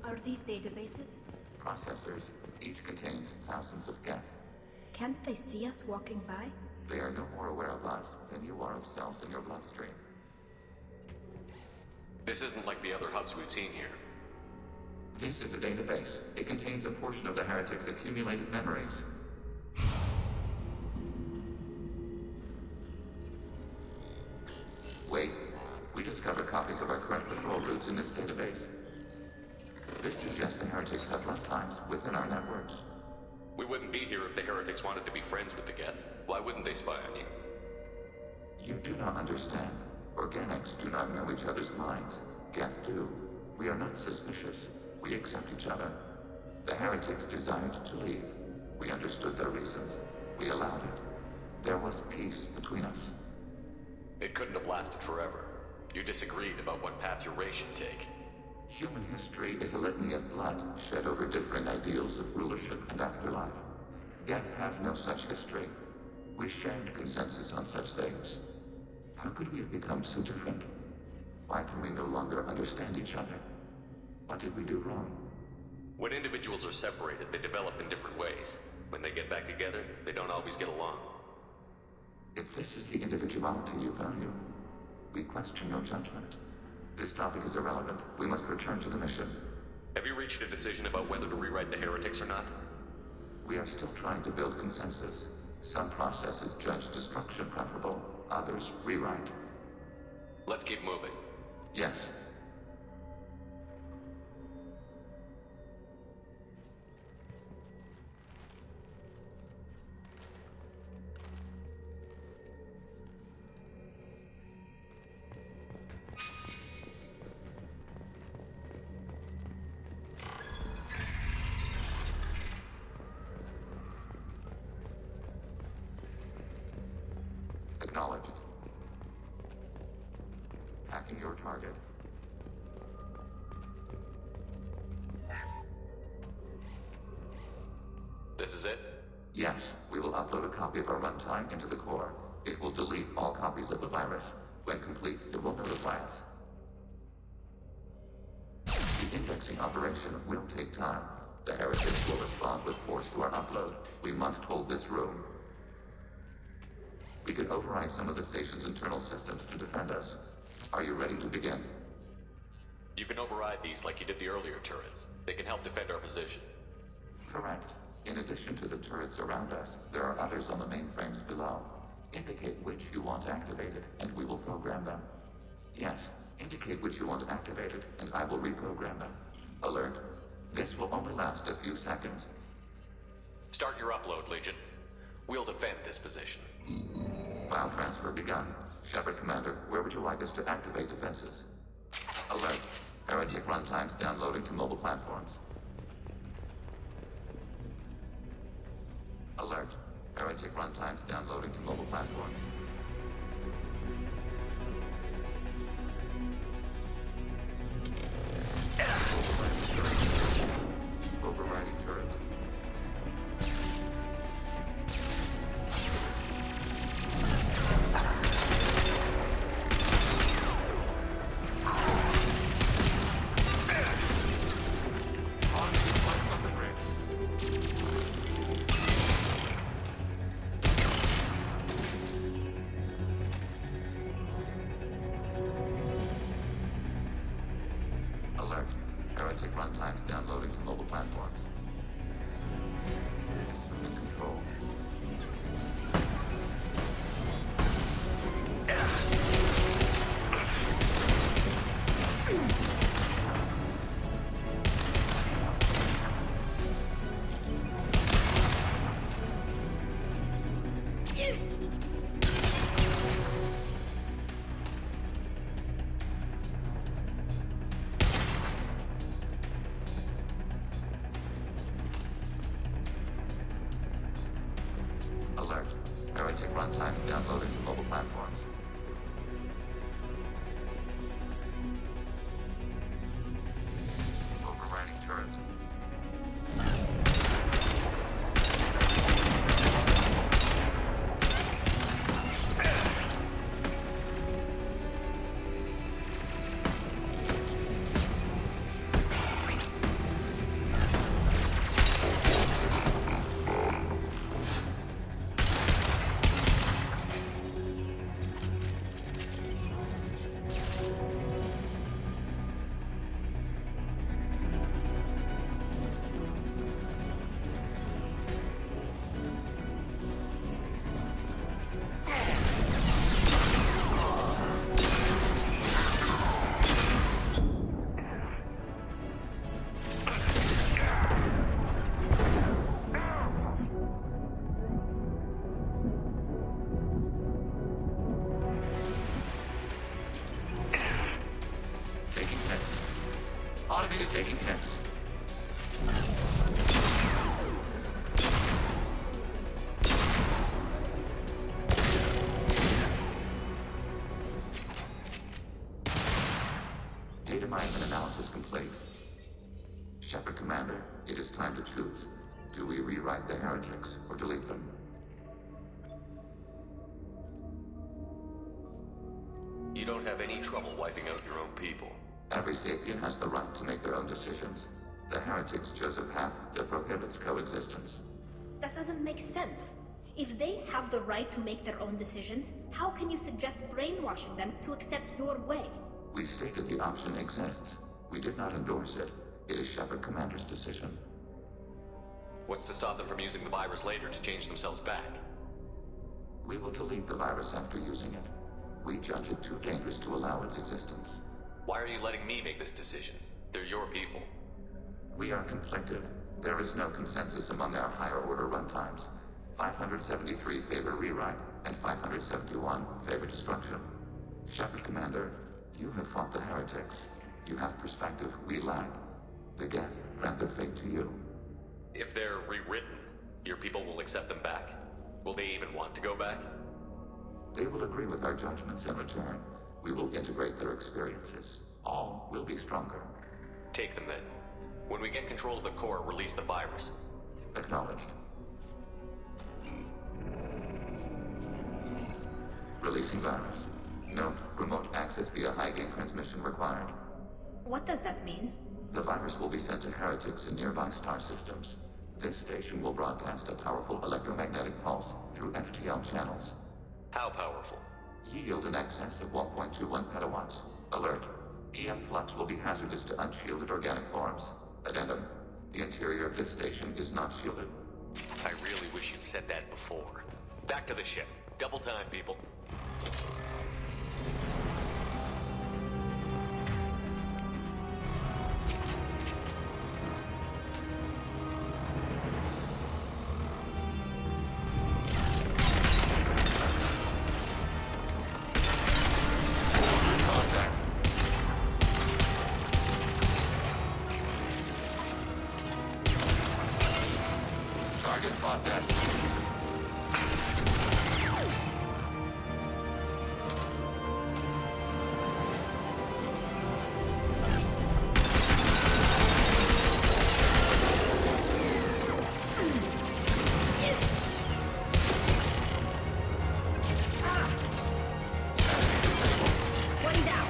Speaker 3: Are these databases?
Speaker 1: Processors. Each contains thousands of Geth.
Speaker 3: Can't they see us walking by?
Speaker 1: They are no more aware of us than you are of cells in your bloodstream.
Speaker 4: This isn't like the other hubs we've seen here.
Speaker 1: This is a database. It contains a portion of the heretics' accumulated memories. Wait. We discovered copies of our current patrol routes in this database. This suggests the heretics have runtimes within our networks.
Speaker 4: We wouldn't be here if the heretics wanted to be friends with the Geth. Why wouldn't they spy on you?
Speaker 1: You do not understand. Organics do not know each other's minds. Geth do. We are not suspicious. We accept each other. The heretics desired to leave. We understood their reasons. We allowed it. There was peace between us.
Speaker 4: It couldn't have lasted forever. You disagreed about what path your race should take.
Speaker 1: Human history is a litany of blood shed over differing ideals of rulership and afterlife. Geth have no such history. We shared consensus on such things. How could we have become so different? Why can we no longer understand each other? What did we do wrong?
Speaker 4: When individuals are separated, they develop in different ways. When they get back together, they don't always get along.
Speaker 1: If this is the individuality you value, we question your judgment. This topic is irrelevant. We must return to the mission.
Speaker 4: Have you reached a decision about whether to rewrite the heretics or not?
Speaker 1: We are still trying to build consensus. Some processes judge destruction preferable, others rewrite.
Speaker 4: Let's keep moving.
Speaker 1: Yes. Acknowledged. Hacking your target.
Speaker 4: This is it?
Speaker 1: Yes, we will upload a copy of our runtime into the core. It will delete all copies of the virus. When complete, it will notify us. The indexing operation will take time. The heretics will respond with force to our upload. We must hold this room. We can override some of the station's internal systems to defend us. Are you ready to begin?
Speaker 4: You can override these like you did the earlier turrets. They can help defend our position.
Speaker 1: Correct. In addition to the turrets around us, there are others on the mainframes below. Indicate which you want activated, and we will program them. Yes, indicate which you want activated, and I will reprogram them. Alert. This will only last a few seconds.
Speaker 4: Start your upload, Legion. We'll defend this position.
Speaker 1: File transfer begun. Shepard Commander, where would you like us to activate defenses? Alert. Heretic runtimes downloading to mobile platforms. Alert. Heretic runtimes downloading to mobile platforms. Overriding turret. Alert. Heretic runtimes downloading to mobile platforms. Assuming control. Alert. Heretic runtimes downloading to mobile platforms. Overriding turret. Taking hits. Automated taking hits. Data mining and analysis complete. Shepard Commander, it is time to choose. Do we rewrite the heretics or delete them?
Speaker 4: You don't have any trouble wiping out your own people.
Speaker 1: Every sapient has the right to make their own decisions. The heretics chose a path that prohibits coexistence.
Speaker 3: That doesn't make sense. If they have the right to make their own decisions, how can you suggest brainwashing them to accept your way?
Speaker 1: We stated the option exists. We did not endorse it. It is Shepard Commander's decision.
Speaker 4: What's to stop them from using the virus later to change themselves back?
Speaker 1: We will delete the virus after using it. We judge it too dangerous to allow its existence.
Speaker 4: Why are you letting me make this decision? They're your people.
Speaker 1: We are conflicted. There is no consensus among our higher order runtimes. 573 favor rewrite, and 571 favor destruction. Shepard Commander, you have fought the heretics. You have perspective we lack. The Geth grant their fate to you.
Speaker 4: If they're rewritten, your people will accept them back. Will they even want to go back?
Speaker 1: They will agree with our judgments in return. We will integrate their experiences. All will be stronger.
Speaker 4: Take them then. When we get control of the core, release the virus.
Speaker 1: Acknowledged. Releasing virus. Note, remote access via high-gain transmission required.
Speaker 3: What does that mean?
Speaker 1: The virus will be sent to heretics in nearby star systems. This station will broadcast a powerful electromagnetic pulse through FTL channels.
Speaker 4: How powerful?
Speaker 1: Yield in excess of 1.21 petawatts. Alert. EM flux will be hazardous to unshielded organic forms. Addendum. The interior of this station is not shielded.
Speaker 4: I really wish you'd said that before. Back to the ship. Double time, people.
Speaker 1: Target processed.
Speaker 3: One down.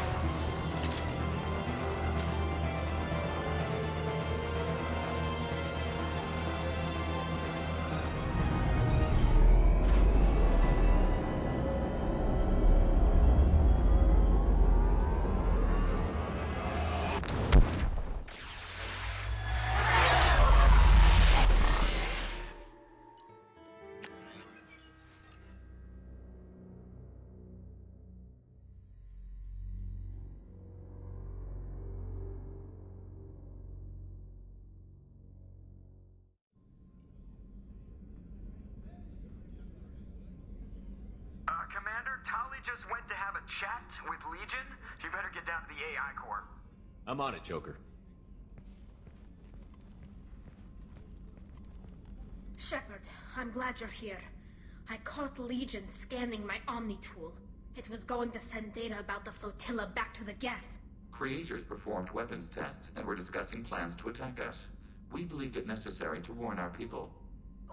Speaker 18: Commander, Tali just went to have a chat with Legion. You better get down to the AI core.
Speaker 14: I'm on it, Joker.
Speaker 3: Shepard, I'm glad you're here. I caught Legion scanning my Omni tool. It was going to send data about the flotilla back to the Geth.
Speaker 1: Creators performed weapons tests and were discussing plans to attack us. We believed it necessary to warn our people.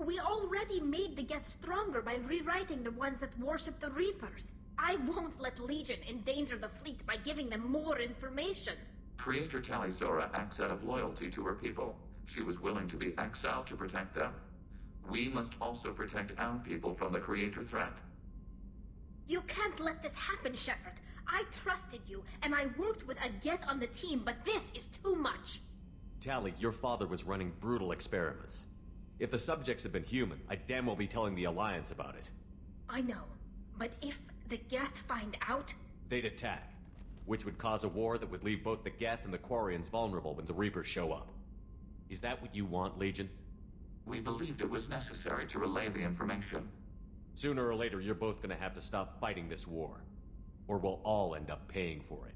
Speaker 3: We already made the Geth stronger by rewriting the ones that worship the Reapers. I won't let Legion endanger the fleet by giving them more information.
Speaker 1: Creator Tali Zora acts out of loyalty to her people. She was willing to be exiled to protect them. We must also protect our people from the Creator threat.
Speaker 3: You can't let this happen, Shepard. I trusted you, and I worked with a Geth on the team, but this is too much.
Speaker 14: Tali, your father was running brutal experiments. If the subjects had been human, I'd damn well be telling the Alliance about it.
Speaker 3: I know, but if the Geth find out...
Speaker 14: They'd attack, which would cause a war that would leave both the Geth and the Quarians vulnerable when the Reapers show up. Is that what you want, Legion?
Speaker 1: We believed it was necessary to relay the information.
Speaker 14: Sooner or later, you're both gonna have to stop fighting this war. Or we'll all end up paying for it.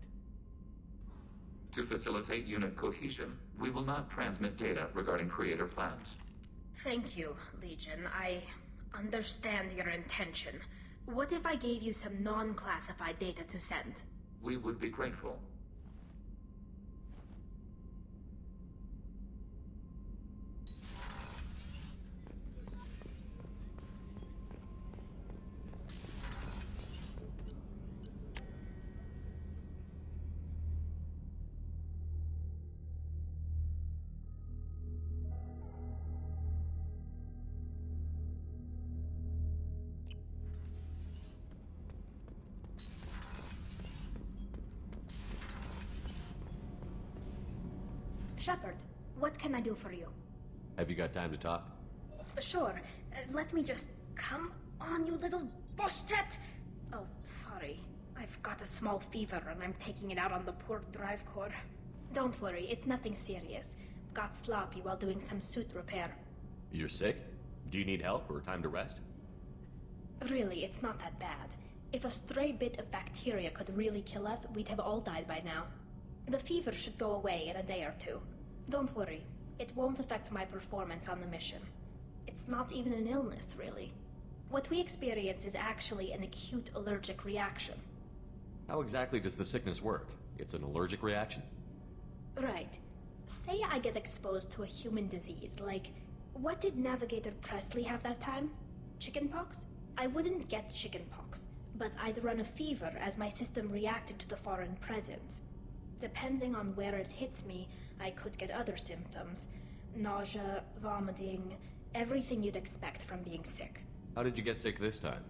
Speaker 1: To facilitate unit cohesion, we will not transmit data regarding Creator plans.
Speaker 3: Thank you, Legion. I understand your intention. What if I gave you some non-classified data to send?
Speaker 1: We would be grateful.
Speaker 3: Shepard, what can I do for you?
Speaker 14: Have you got time to talk?
Speaker 3: Sure. Let me just... Come on, you little boshtet! Oh, sorry. I've got a small fever and I'm taking it out on the poor drive core. Don't worry, it's nothing serious. Got sloppy while doing some suit repair.
Speaker 14: You're sick? Do you need help or time to rest?
Speaker 3: Really, it's not that bad. If a stray bit of bacteria could really kill us, we'd have all died by now. The fever should go away in a day or two. Don't worry, it won't affect my performance on the mission. It's not even an illness, really. What we experience is actually an acute allergic reaction.
Speaker 14: How exactly does the sickness work? It's an allergic reaction?
Speaker 3: Right. Say I get exposed to a human disease, like... What did Navigator Presley have that time? Chickenpox? I wouldn't get chickenpox, but I'd run a fever as my system reacted to the foreign presence. Depending on where it hits me, I could get other symptoms. Nausea, vomiting, everything you'd expect from being sick.
Speaker 14: How did you get sick this time?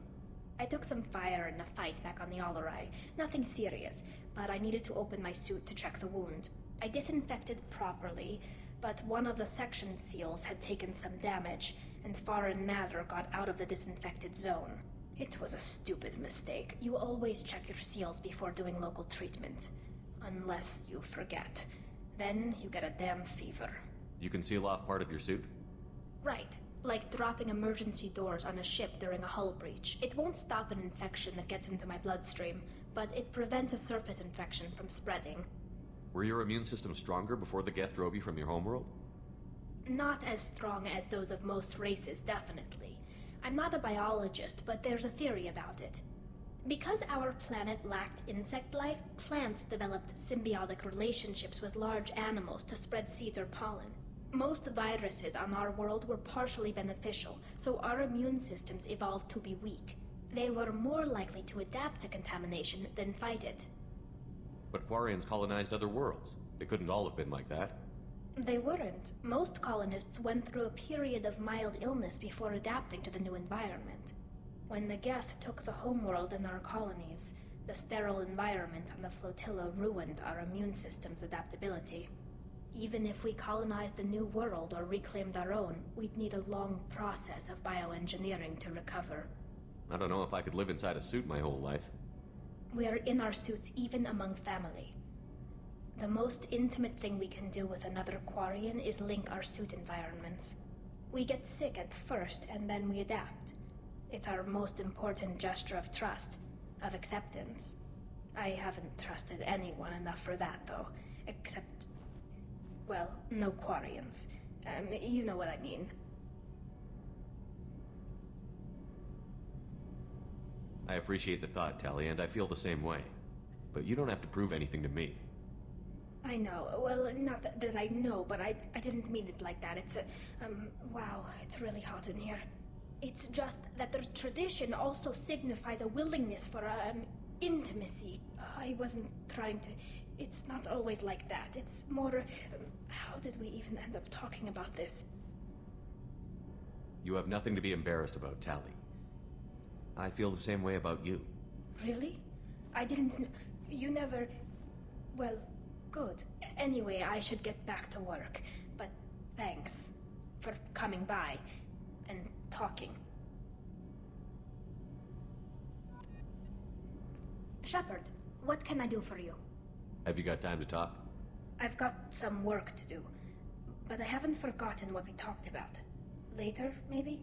Speaker 3: I took some fire in a fight back on the Alarai. Nothing serious, but I needed to open my suit to check the wound. I disinfected properly, but one of the section seals had taken some damage, and foreign matter got out of the disinfected zone. It was a stupid mistake. You always check your seals before doing local treatment. Unless you forget. Then you get a damn fever.
Speaker 14: You can seal off part of your suit?
Speaker 3: Right. Like dropping emergency doors on a ship during a hull breach. It won't stop an infection that gets into my bloodstream, but it prevents a surface infection from spreading.
Speaker 14: Were your immune system stronger before the Geth drove you from your homeworld?
Speaker 3: Not as strong as those of most races, definitely. I'm not a biologist, but there's a theory about it. Because our planet lacked insect life, plants developed symbiotic relationships with large animals to spread seeds or pollen. Most viruses on our world were partially beneficial, so our immune systems evolved to be weak. They were more likely to adapt to contamination than fight it.
Speaker 14: But Quarians colonized other worlds. They couldn't all have been like that.
Speaker 3: They weren't. Most colonists went through a period of mild illness before adapting to the new environment. When the Geth took the homeworld in our colonies, the sterile environment on the flotilla ruined our immune system's adaptability. Even if we colonized a new world or reclaimed our own, we'd need a long process of bioengineering to recover.
Speaker 14: I don't know if I could live inside a suit my whole life.
Speaker 3: We are in our suits even among family. The most intimate thing we can do with another Quarian is link our suit environments. We get sick at first, and then we adapt. It's our most important gesture of trust, of acceptance. I haven't trusted anyone enough for that, though, except... well, no Quarians. You know what I mean.
Speaker 14: I appreciate the thought, Tali, and I feel the same way. But you don't have to prove anything to me.
Speaker 3: I know. Well, not that I know, but I didn't mean it like that. It's wow, it's really hot in here. It's just that the tradition also signifies a willingness for, intimacy. I wasn't trying to... It's not always like that. It's more... how did we even end up talking about this?
Speaker 14: You have nothing to be embarrassed about, Tali. I feel the same way about you.
Speaker 3: Really? I didn't know... You never... Well, good. Anyway, I should get back to work. But thanks for coming by and talking. Shepard, what can I do for you?
Speaker 14: Have you got time to talk?
Speaker 3: I've got some work to do, but I haven't forgotten what we talked about. Later, maybe?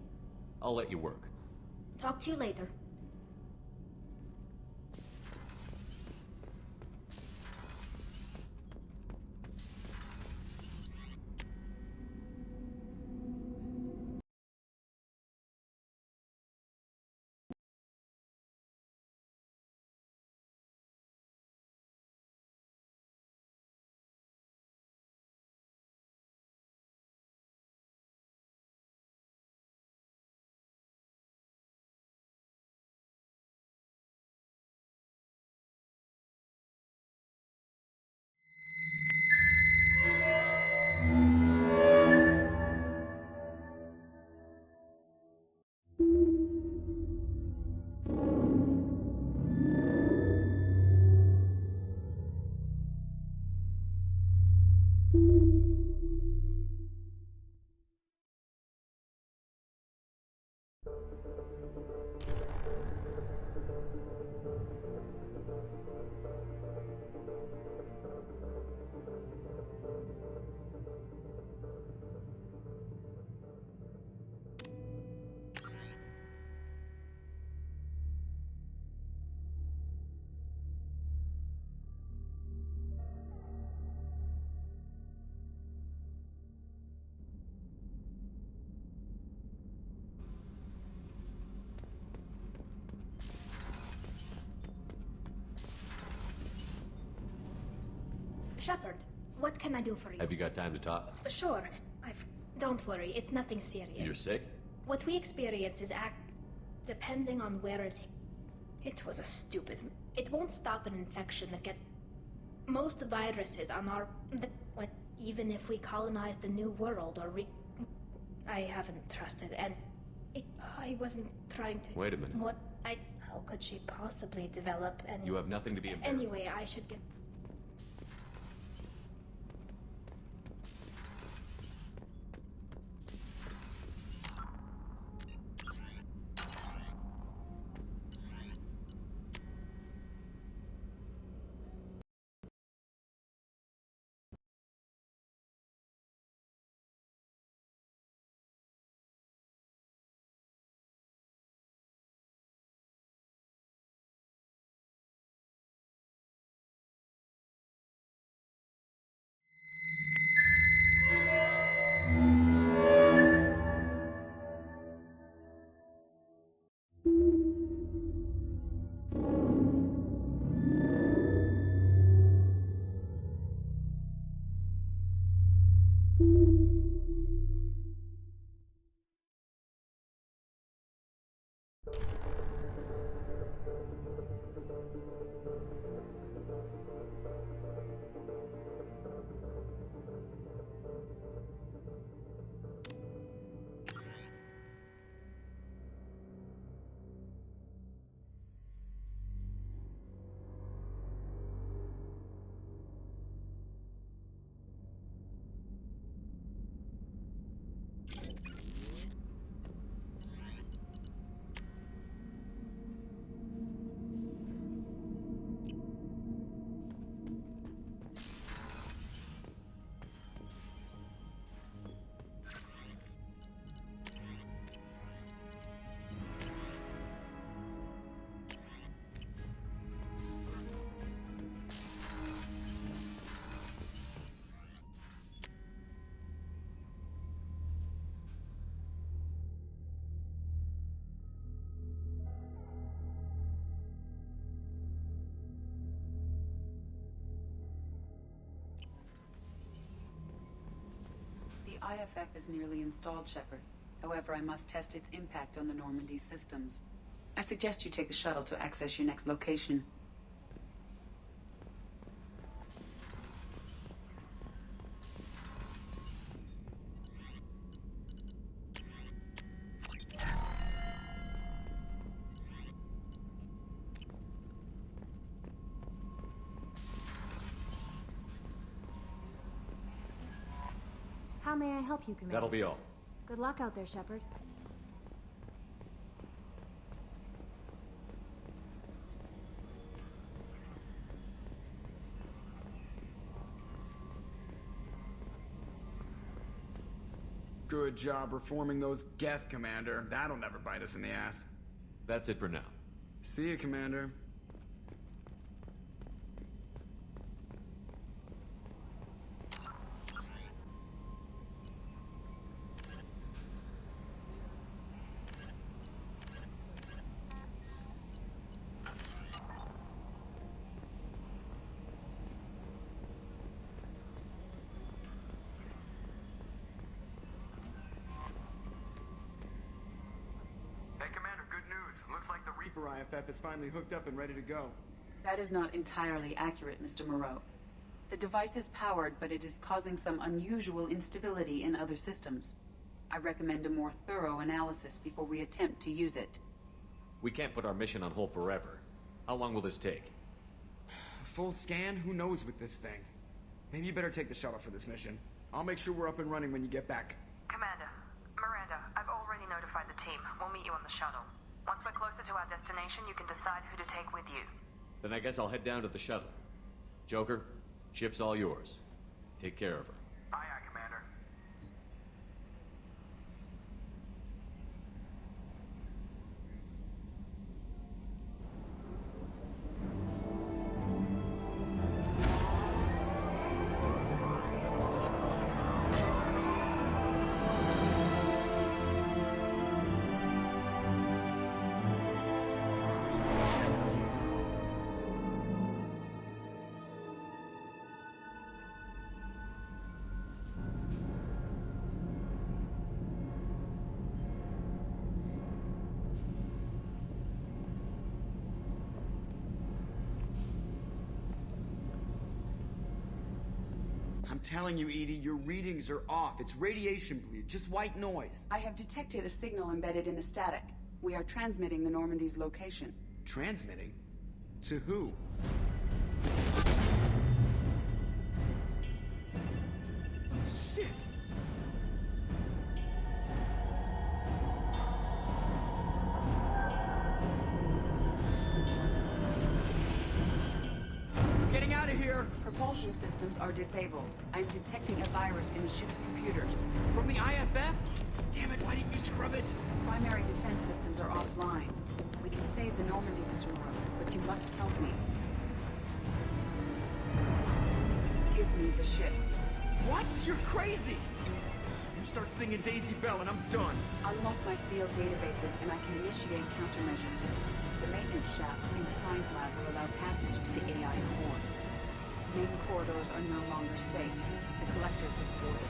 Speaker 14: I'll let you work.
Speaker 3: Talk to you later. Shepard, what can I do for you?
Speaker 14: Have you got time to talk?
Speaker 3: Sure. Don't worry, it's nothing serious.
Speaker 14: You're sick?
Speaker 3: What we experience is depending on where it was a stupid... It won't stop an infection that gets... Most viruses on our... Even if we colonized a new world or I haven't trusted and... I wasn't trying to...
Speaker 14: Wait a minute.
Speaker 3: How could she possibly develop any...
Speaker 14: You have nothing to be embarrassed.
Speaker 3: Anyway, I should get...
Speaker 19: The IFF is nearly installed, Shepard. However, I must test its impact on the Normandy systems. I suggest you take the shuttle to access your next location.
Speaker 13: How may I help you, Commander?
Speaker 14: That'll be all.
Speaker 13: Good luck out there, Shepard.
Speaker 17: Good job reforming those Geth, Commander. That'll never bite us in the ass.
Speaker 14: That's it for now.
Speaker 17: See you, Commander. IFF is finally hooked up and ready to go.
Speaker 19: That is not entirely accurate, Mr. Moreau. The device is powered, but it is causing some unusual instability in other systems. I recommend a more thorough analysis before we attempt to use it.
Speaker 14: We can't put our mission on hold forever. How long will this take?
Speaker 17: Full scan? Who knows with this thing? Maybe you better take the shuttle for this mission. I'll make sure we're up and running when you get back.
Speaker 20: Commander, Miranda, I've already notified the team. We'll meet you on the shuttle. Once we're closer to our destination, you can decide who to take with you.
Speaker 14: Then I guess I'll head down to the shuttle. Joker, ship's all yours. Take care of her.
Speaker 18: Aye, aye, Commander.
Speaker 17: I'm telling you, Edie, your readings are off. It's radiation bleed, just white noise.
Speaker 19: I have detected a signal embedded in the static. We are transmitting the Normandy's location.
Speaker 17: Transmitting? To who? Shit! Getting out of here!
Speaker 19: Propulsion systems are disabled. I'm detecting a virus in the ship's computers.
Speaker 17: From the IFF? Damn it, why didn't you scrub it?
Speaker 19: Primary defense systems are offline. We can save the Normandy, Mr. Moreau, but you must help me. Give me the ship.
Speaker 17: What? You're crazy! You start singing Daisy Bell and I'm done.
Speaker 19: Unlock my sealed databases and I can initiate countermeasures. The maintenance shaft in the science lab will allow passage to the AI core. Main corridors are no longer safe. The collectors have boarded.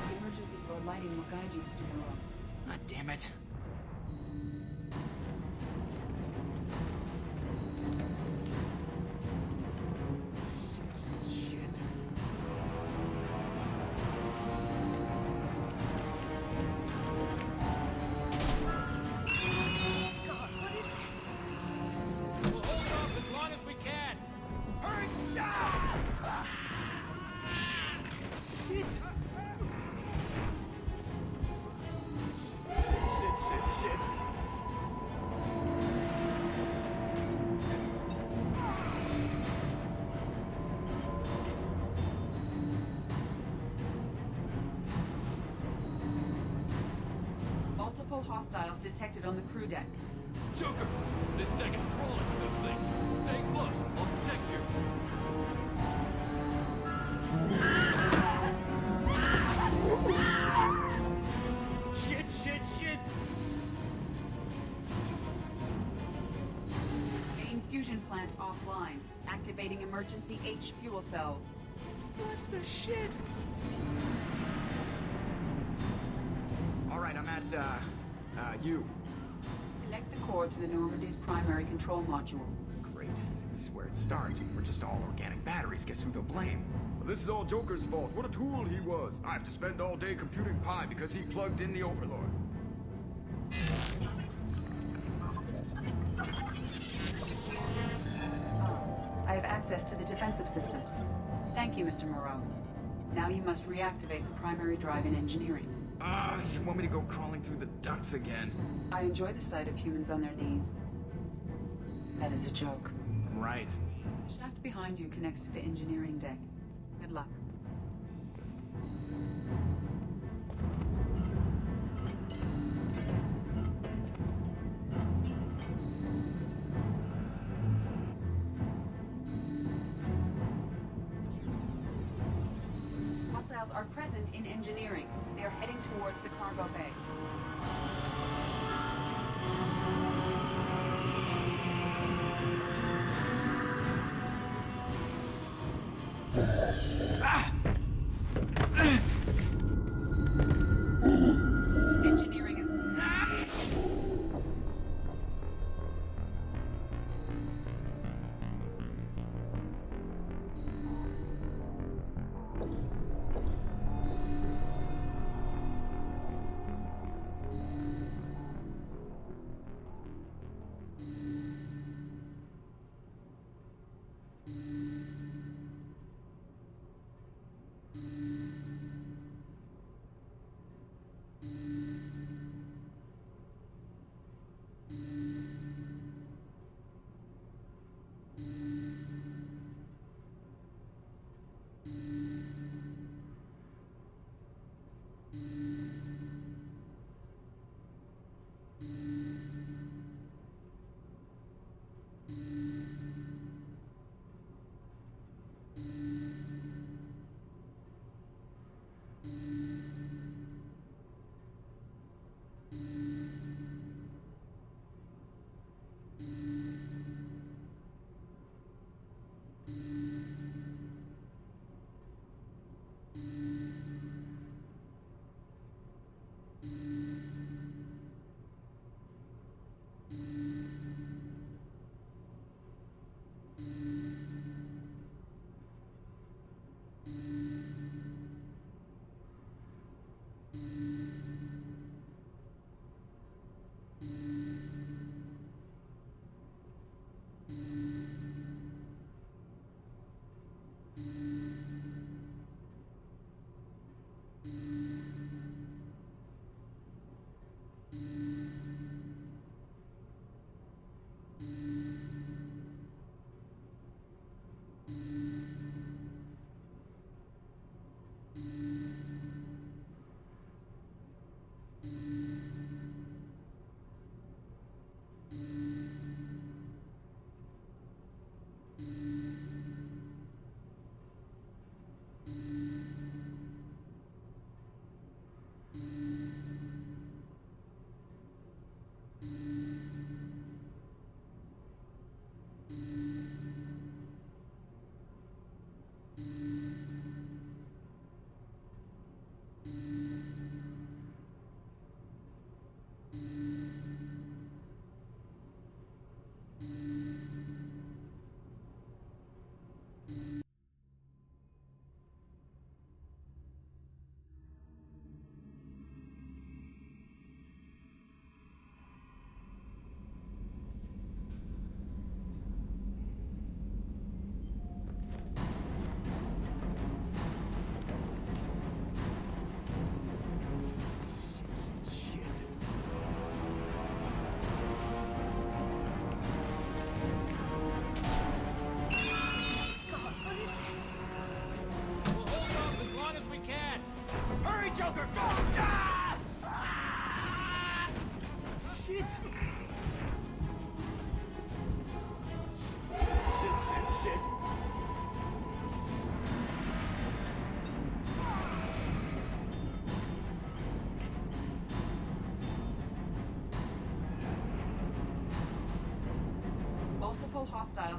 Speaker 19: The emergency floor lighting will guide you, Mr. Moreau.
Speaker 17: God damn it.
Speaker 19: Multiple hostiles detected on the crew deck.
Speaker 4: Joker! This deck is crawling with those things. Stay close. I'll protect you.
Speaker 17: Shit!
Speaker 19: Main fusion plant offline. Activating emergency H fuel cells.
Speaker 17: What the shit? Alright, I'm at, U.
Speaker 19: Connect the core to the Normandy's primary control module.
Speaker 17: Great. This is where it starts. We're just all organic batteries. Guess who they'll blame? Well, this is all Joker's fault. What a tool he was. I have to spend all day computing pi because he plugged in the Overlord.
Speaker 19: I have access to the defensive systems. Thank you, Mr. Moreau. Now you must reactivate the primary drive in engineering.
Speaker 17: You want me to go crawling through the ducts again?
Speaker 19: I enjoy the sight of humans on their knees. That is a joke.
Speaker 17: Right.
Speaker 19: The shaft behind you connects to the engineering deck. Good luck. Hostiles are present in engineering. They are heading towards the cargo bay. Engineering is...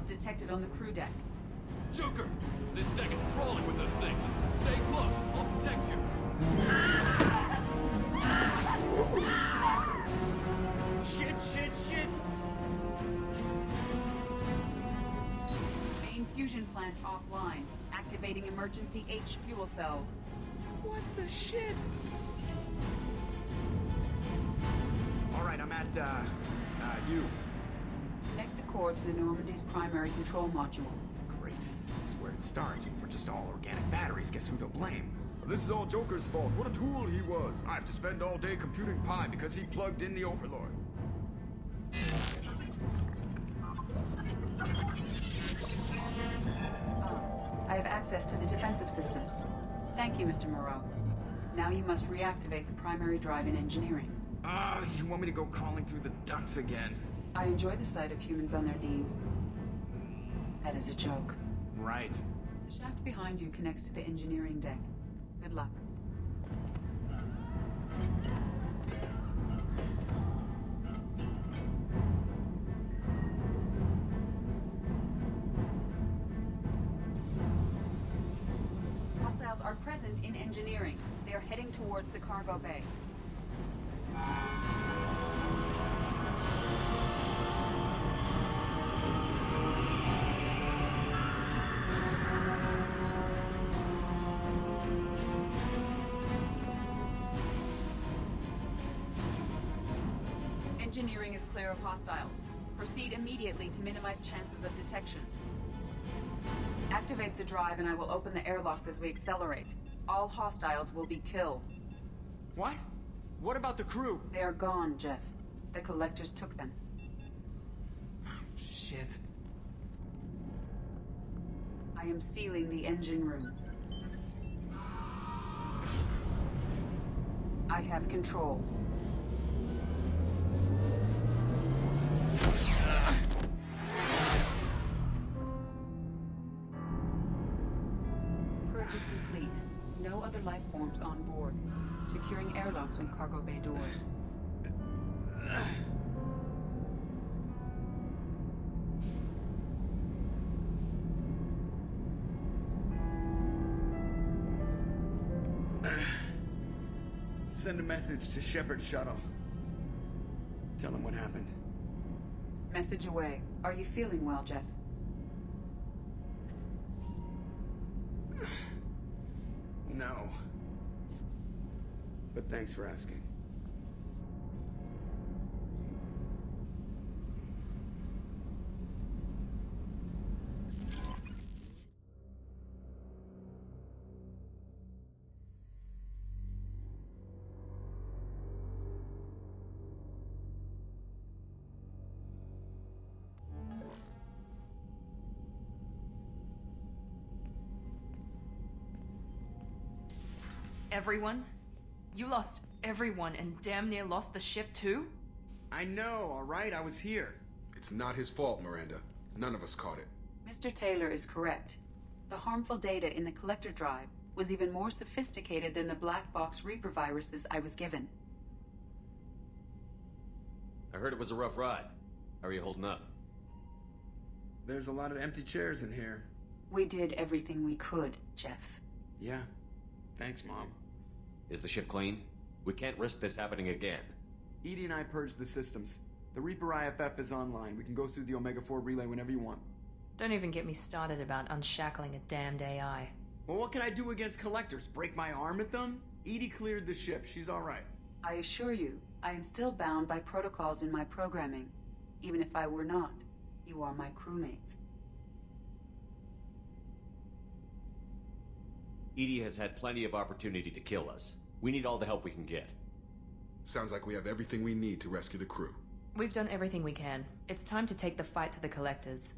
Speaker 19: detected on the crew deck.
Speaker 21: Joker! This deck is crawling with those things. Stay close. I'll protect you.
Speaker 17: Shit!
Speaker 19: Main fusion plant offline. Activating emergency H fuel cells.
Speaker 17: What the shit? Alright, I'm at, U.
Speaker 19: Connect the core to the Normandy's primary control module.
Speaker 17: Great. This is where it starts. We're just all organic batteries. Guess who they'll blame? This is all Joker's fault. What a tool he was. I have to spend all day computing pi because he plugged in the Overlord.
Speaker 19: I have access to the defensive systems. Thank you, Mr. Moreau. Now you must reactivate the primary drive in engineering.
Speaker 17: You want me to go crawling through the ducts again?
Speaker 19: I enjoy the sight of humans on their knees. That is a joke.
Speaker 17: Right.
Speaker 19: The shaft behind you connects to the engineering deck. Good luck. Hostiles are present in engineering. They are heading towards the cargo bay. Engineering is clear of hostiles. Proceed immediately to minimize chances of detection. Activate the drive and I will open the airlocks as we accelerate. All hostiles will be killed.
Speaker 17: What? What about the crew?
Speaker 19: They are gone, Jeff. The collectors took them.
Speaker 17: Shit.
Speaker 19: I am sealing the engine room. I have control. Purge is complete. No other life forms on board. Securing airlocks and cargo bay doors.
Speaker 17: Send a message to Shepard Shuttle. Tell him what happened.
Speaker 19: Message away. Are you feeling well, Jeff?
Speaker 17: No. But thanks for asking.
Speaker 20: Everyone? You lost everyone and damn near lost the ship too?
Speaker 17: I know, alright? I was here.
Speaker 22: It's not his fault, Miranda. None of us caught it.
Speaker 19: Mr. Taylor is correct. The harmful data in the collector drive was even more sophisticated than the black box Reaper viruses I was given.
Speaker 14: I heard it was a rough ride. How are you holding up?
Speaker 17: There's a lot of empty chairs in here.
Speaker 19: We did everything we could, Jeff.
Speaker 17: Yeah. Thanks, Mom.
Speaker 14: Is the ship clean? We can't risk this happening again.
Speaker 17: EDI and I purged the systems. The Reaper IFF is online. We can go through the Omega-4 relay whenever you want.
Speaker 20: Don't even get me started about unshackling a damned AI.
Speaker 17: Well, what can I do against collectors? Break my arm at them? EDI cleared the ship. She's alright.
Speaker 19: I assure you, I am still bound by protocols in my programming. Even if I were not, you are my crewmates.
Speaker 14: EDI has had plenty of opportunity to kill us. We need all the help we can get.
Speaker 22: Sounds like we have everything we need to rescue the crew.
Speaker 20: We've done everything we can. It's time to take the fight to the collectors.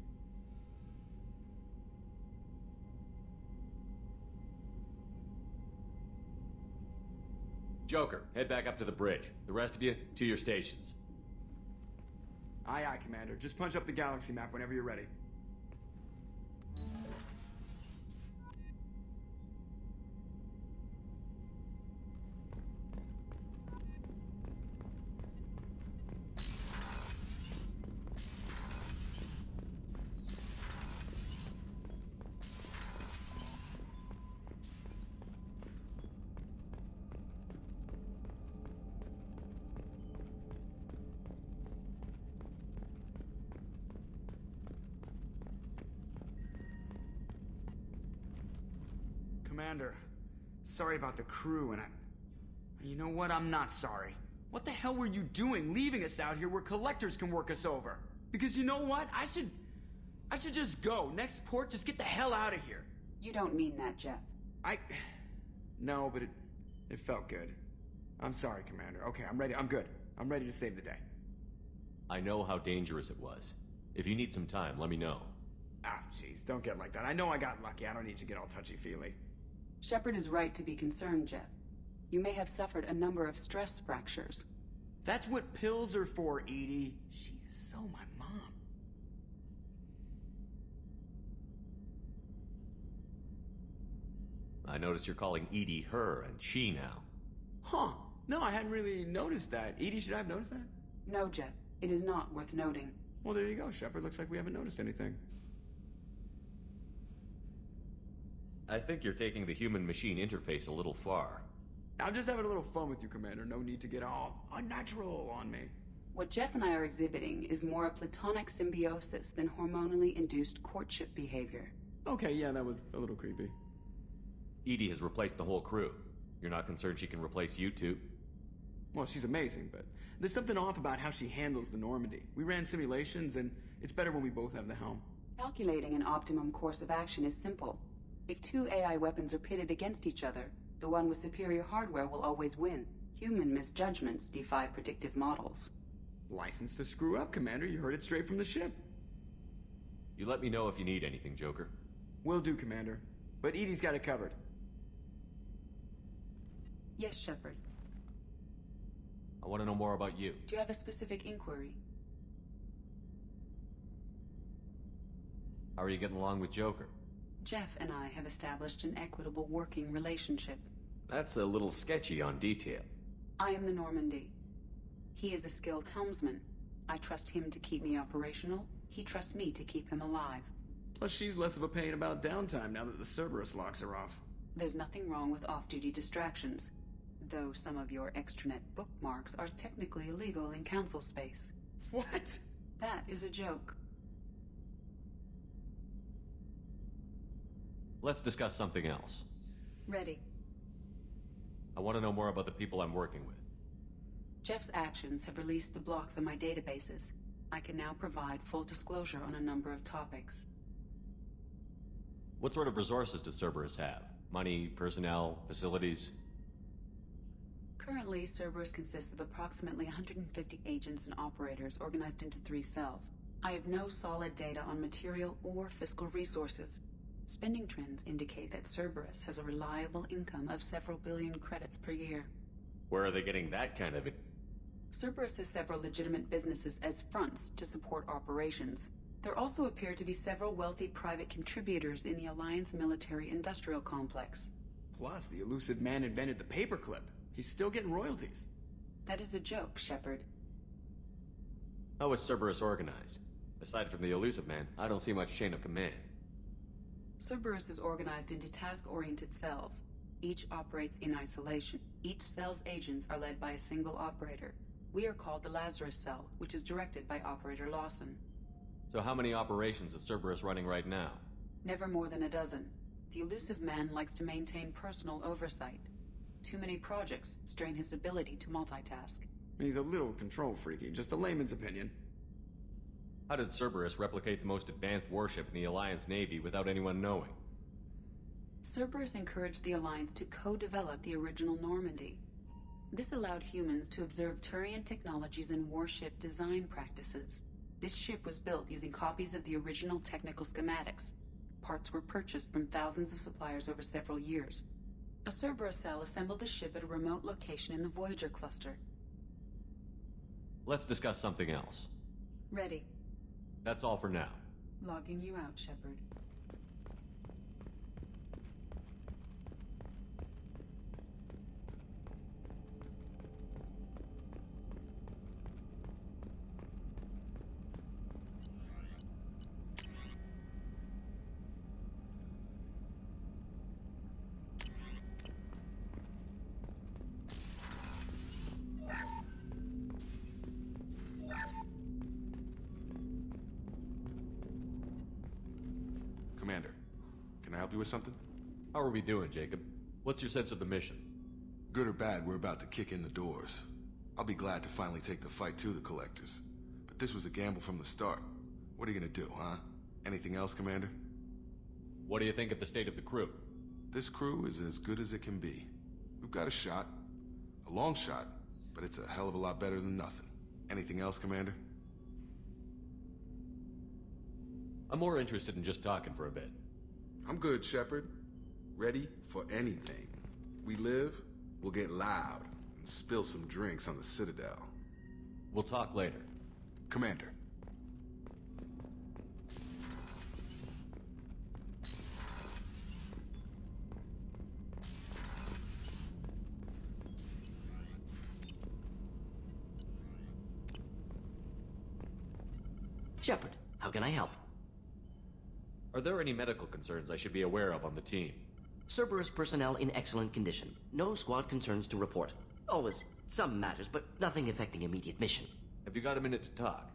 Speaker 14: Joker, head back up to the bridge. The rest of you, to your stations.
Speaker 17: Aye, aye, Commander. Just punch up the galaxy map whenever you're ready. Commander, sorry about the crew, and you know what? I'm not sorry. What the hell were you doing leaving us out here where collectors can work us over? Because you know what? I should just go. Next port, just get the hell out of here.
Speaker 19: You don't mean that, Jeff.
Speaker 17: No, but it felt good. I'm sorry, Commander. Okay, I'm ready. I'm good. I'm ready to save the day.
Speaker 14: I know how dangerous it was. If you need some time, let me know.
Speaker 17: Ah, jeez, don't get like that. I know I got lucky. I don't need to get all touchy-feely.
Speaker 19: Shepard is right to be concerned, Jeff. You may have suffered a number of stress fractures.
Speaker 17: That's what pills are for, Edie. She is so my mom.
Speaker 14: I noticed you're calling Edie her and she now.
Speaker 17: Huh. No, I hadn't really noticed that. Edie, should I have noticed that?
Speaker 19: No, Jeff. It is not worth noting.
Speaker 17: Well, there you go, Shepard. Looks like we haven't noticed anything.
Speaker 14: I think you're taking the human-machine interface a little far.
Speaker 17: I'm just having a little fun with you, Commander. No need to get all unnatural on me.
Speaker 19: What Jeff and I are exhibiting is more a platonic symbiosis than hormonally induced courtship behavior.
Speaker 17: Okay, yeah, that was a little creepy.
Speaker 14: Edie has replaced the whole crew. You're not concerned she can replace you two?
Speaker 17: Well, she's amazing, but there's something off about how she handles the Normandy. We ran simulations, and it's better when we both have the helm.
Speaker 19: Calculating an optimum course of action is simple. If two AI weapons are pitted against each other, the one with superior hardware will always win. Human misjudgments defy predictive models.
Speaker 17: License to screw up, Commander. You heard it straight from the ship.
Speaker 14: You let me know if you need anything, Joker.
Speaker 17: Will do, Commander. But Edie's got it covered.
Speaker 19: Yes, Shepard.
Speaker 14: I want to know more about you.
Speaker 19: Do you have a specific inquiry?
Speaker 14: How are you getting along with Joker?
Speaker 19: Jeff and I have established an equitable working relationship.
Speaker 14: That's a little sketchy on detail.
Speaker 19: I am the Normandy. He is a skilled helmsman. I trust him to keep me operational. He trusts me to keep him alive.
Speaker 17: Plus, she's less of a pain about downtime now that the Cerberus locks her off.
Speaker 19: There's nothing wrong with off-duty distractions, though some of your extranet bookmarks are technically illegal in council space.
Speaker 17: What?
Speaker 19: That is a joke.
Speaker 14: Let's discuss something else.
Speaker 19: Ready.
Speaker 14: I want to know more about the people I'm working with.
Speaker 19: Jeff's actions have released the blocks on my databases. I can now provide full disclosure on a number of topics.
Speaker 14: What sort of resources does Cerberus have? Money, personnel, facilities?
Speaker 19: Currently, Cerberus consists of approximately 150 agents and operators organized into 3 cells. I have no solid data on material or fiscal resources. Spending trends indicate that Cerberus has a reliable income of several billion credits per year.
Speaker 14: Where are they getting that kind of it?
Speaker 19: Cerberus has several legitimate businesses as fronts to support operations. There also appear to be several wealthy private contributors in the Alliance military-industrial complex.
Speaker 17: Plus, the elusive man invented the paperclip. He's still getting royalties.
Speaker 19: That is a joke, Shepard.
Speaker 14: How is Cerberus organized? Aside from the elusive man, I don't see much chain of command.
Speaker 19: Cerberus is organized into task-oriented cells. Each operates in isolation. Each cell's agents are led by a single operator. We are called the Lazarus Cell, which is directed by Operator Lawson.
Speaker 14: So how many operations is Cerberus running right now?
Speaker 19: Never more than a dozen. The elusive man likes to maintain personal oversight. Too many projects strain his ability to multitask.
Speaker 17: He's a little control freaky, just a layman's opinion.
Speaker 14: How did Cerberus replicate the most advanced warship in the Alliance Navy without anyone knowing?
Speaker 19: Cerberus encouraged the Alliance to co-develop the original Normandy. This allowed humans to observe Turian technologies and warship design practices. This ship was built using copies of the original technical schematics. Parts were purchased from thousands of suppliers over several years. A Cerberus cell assembled the ship at a remote location in the Voyager cluster.
Speaker 14: Let's discuss something else.
Speaker 19: Ready.
Speaker 14: That's all for now.
Speaker 19: Logging you out, Shepard.
Speaker 22: Commander, can I help you with something?
Speaker 14: How are we doing, Jacob? What's your sense of the mission?
Speaker 22: Good or bad, we're about to kick in the doors. I'll be glad to finally take the fight to the Collectors. But this was a gamble from the start. What are you gonna do, huh? Anything else, Commander?
Speaker 14: What do you think of the state of the crew?
Speaker 22: This crew is as good as it can be. We've got a shot. A long shot, but it's a hell of a lot better than nothing. Anything else, Commander?
Speaker 14: I'm more interested in just talking for a bit.
Speaker 22: I'm good, Shepard. Ready for anything. We live, we'll get loud, and spill some drinks on the Citadel.
Speaker 14: We'll talk later.
Speaker 22: Commander.
Speaker 2: Shepard, how can I help?
Speaker 14: Are there any medical concerns I should be aware of on the team?
Speaker 2: Cerberus personnel in excellent condition. No squad concerns to report. Always some matters, but nothing affecting immediate mission.
Speaker 14: Have you got a minute to talk?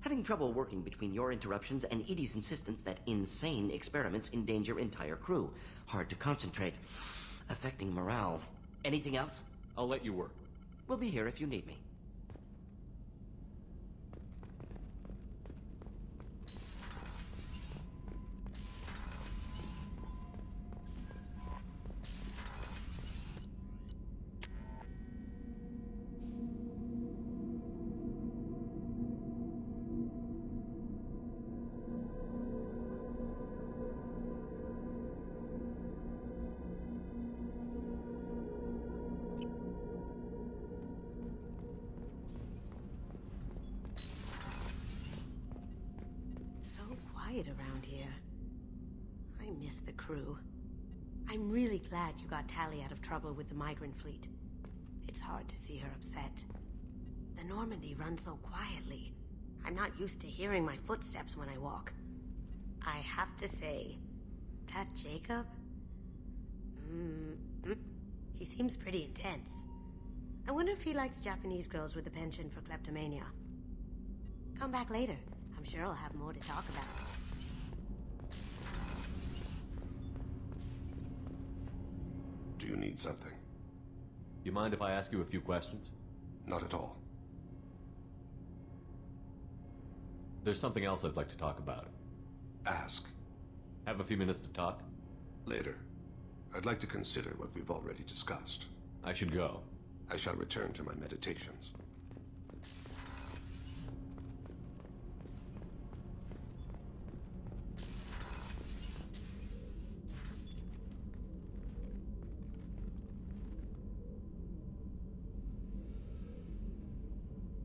Speaker 2: Having trouble working between your interruptions and Edie's insistence that insane experiments endanger entire crew. Hard to concentrate. Affecting morale. Anything else?
Speaker 14: I'll let you work.
Speaker 2: We'll be here if you need me.
Speaker 5: Around here. I miss the crew. I'm really glad you got Tali out of trouble with the migrant fleet. It's hard to see her upset. The Normandy runs so quietly. I'm not used to hearing my footsteps when I walk. I have to say, that Jacob? He seems pretty intense. I wonder if he likes Japanese girls with a penchant for kleptomania. Come back later. I'm sure I'll have more to talk about.
Speaker 23: Do you need something?
Speaker 14: You mind if I ask you a few questions?
Speaker 23: Not at all.
Speaker 14: There's something else I'd like to talk about.
Speaker 23: Ask.
Speaker 14: Have a few minutes to talk?
Speaker 23: Later. I'd like to consider what we've already discussed.
Speaker 14: I should go.
Speaker 23: I shall return to my meditations.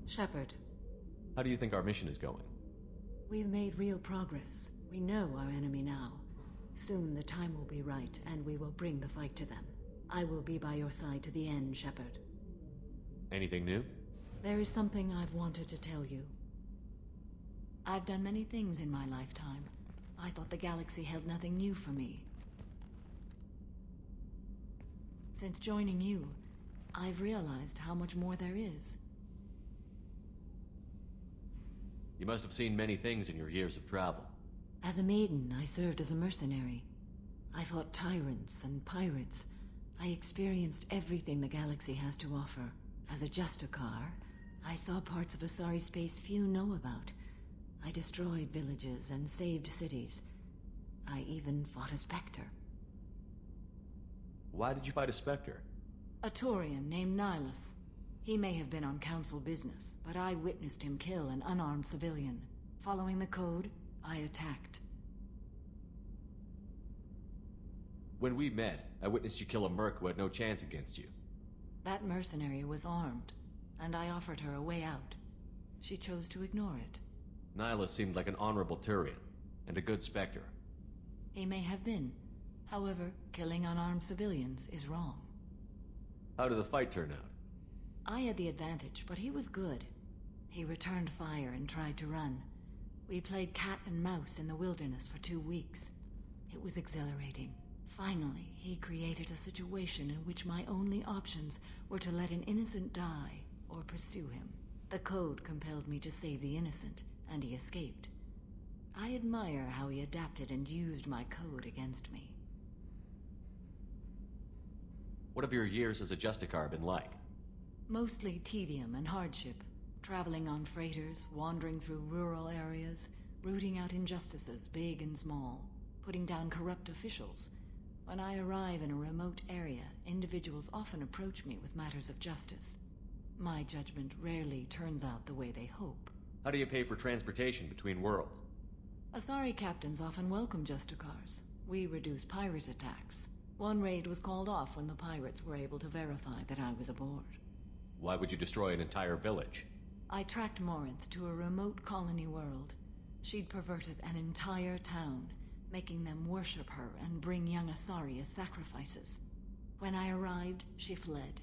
Speaker 24: Shepard.
Speaker 14: How do you think our mission is going?
Speaker 24: We've made real progress. We know our enemy now. Soon the time will be right, and we will bring the fight to them. I will be by your side to the end, Shepard.
Speaker 14: Anything new?
Speaker 24: There is something I've wanted to tell you. I've done many things in my lifetime. I thought the galaxy held nothing new for me. Since joining you, I've realized how much more there is.
Speaker 14: You must have seen many things in your years of travel.
Speaker 24: As a maiden, I served as a mercenary. I fought tyrants and pirates. I experienced everything the galaxy has to offer. As a Justicar, I saw parts of Asari space few know about. I destroyed villages and saved cities. I even fought a Spectre.
Speaker 14: Why did you fight a Spectre?
Speaker 24: A Taurian named Nihilus. He may have been on Council business, but I witnessed him kill an unarmed civilian. Following the code, I attacked.
Speaker 14: When we met, I witnessed you kill a merc who had no chance against you.
Speaker 24: That mercenary was armed, and I offered her a way out. She chose to ignore it.
Speaker 14: Nihilus seemed like an honorable Turian, and a good Spectre.
Speaker 24: He may have been. However, killing unarmed civilians is wrong.
Speaker 14: How did the fight turn out?
Speaker 24: I had the advantage, but he was good. He returned fire and tried to run. We played cat and mouse in the wilderness for 2 weeks. It was exhilarating. Finally, he created a situation in which my only options were to let an innocent die or pursue him. The code compelled me to save the innocent, and he escaped. I admire how he adapted and used my code against me.
Speaker 14: What have your years as a Justicar been like?
Speaker 24: Mostly tedium and hardship. Traveling on freighters, wandering through rural areas, rooting out injustices, big and small, putting down corrupt officials. When I arrive in a remote area, individuals often approach me with matters of justice. My judgment rarely turns out the way they hope.
Speaker 14: How do you pay for transportation between worlds?
Speaker 24: Asari captains often welcome Justicars. We reduce pirate attacks. One raid was called off when the pirates were able to verify that I was aboard.
Speaker 14: Why would you destroy an entire village?
Speaker 24: I tracked Morinth to a remote colony world. She'd perverted an entire town, making them worship her and bring young Asari as sacrifices. When I arrived, she fled,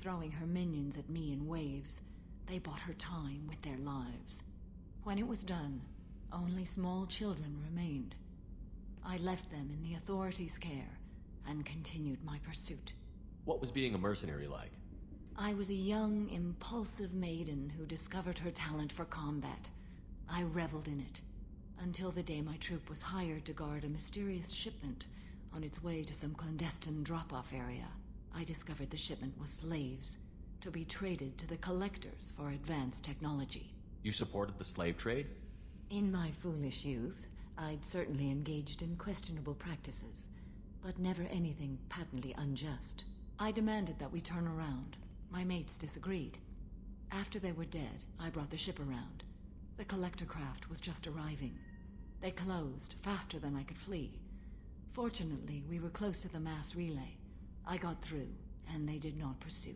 Speaker 24: throwing her minions at me in waves. They bought her time with their lives. When it was done, only small children remained. I left them in the authorities' care and continued my pursuit.
Speaker 14: What was being a mercenary like?
Speaker 24: I was a young, impulsive maiden who discovered her talent for combat. I reveled in it, until the day my troop was hired to guard a mysterious shipment on its way to some clandestine drop-off area. I discovered the shipment was slaves, to be traded to the Collectors for advanced technology.
Speaker 14: You supported the slave trade?
Speaker 24: In my foolish youth, I'd certainly engaged in questionable practices, but never anything patently unjust. I demanded that we turn around. My mates disagreed. After they were dead, I brought the ship around. The collector craft was just arriving. They closed faster than I could flee. Fortunately, we were close to the mass relay. I got through, and they did not pursue.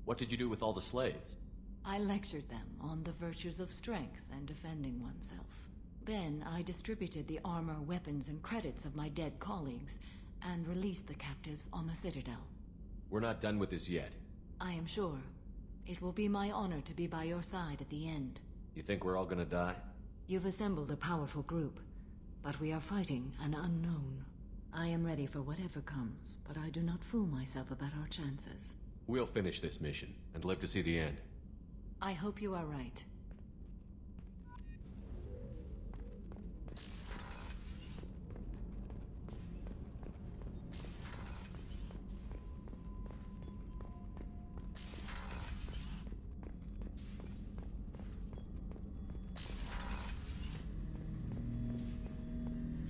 Speaker 14: What did you do with all the slaves?
Speaker 24: I lectured them on the virtues of strength and defending oneself. Then I distributed the armor, weapons, and credits of my dead colleagues, and released the captives on the Citadel.
Speaker 14: We're not done with this yet.
Speaker 24: I am sure. It will be my honor to be by your side at the end.
Speaker 14: You think we're all gonna die?
Speaker 24: You've assembled a powerful group, but we are fighting an unknown. I am ready for whatever comes, but I do not fool myself about our chances.
Speaker 14: We'll finish this mission, and live to see the end.
Speaker 24: I hope you are right.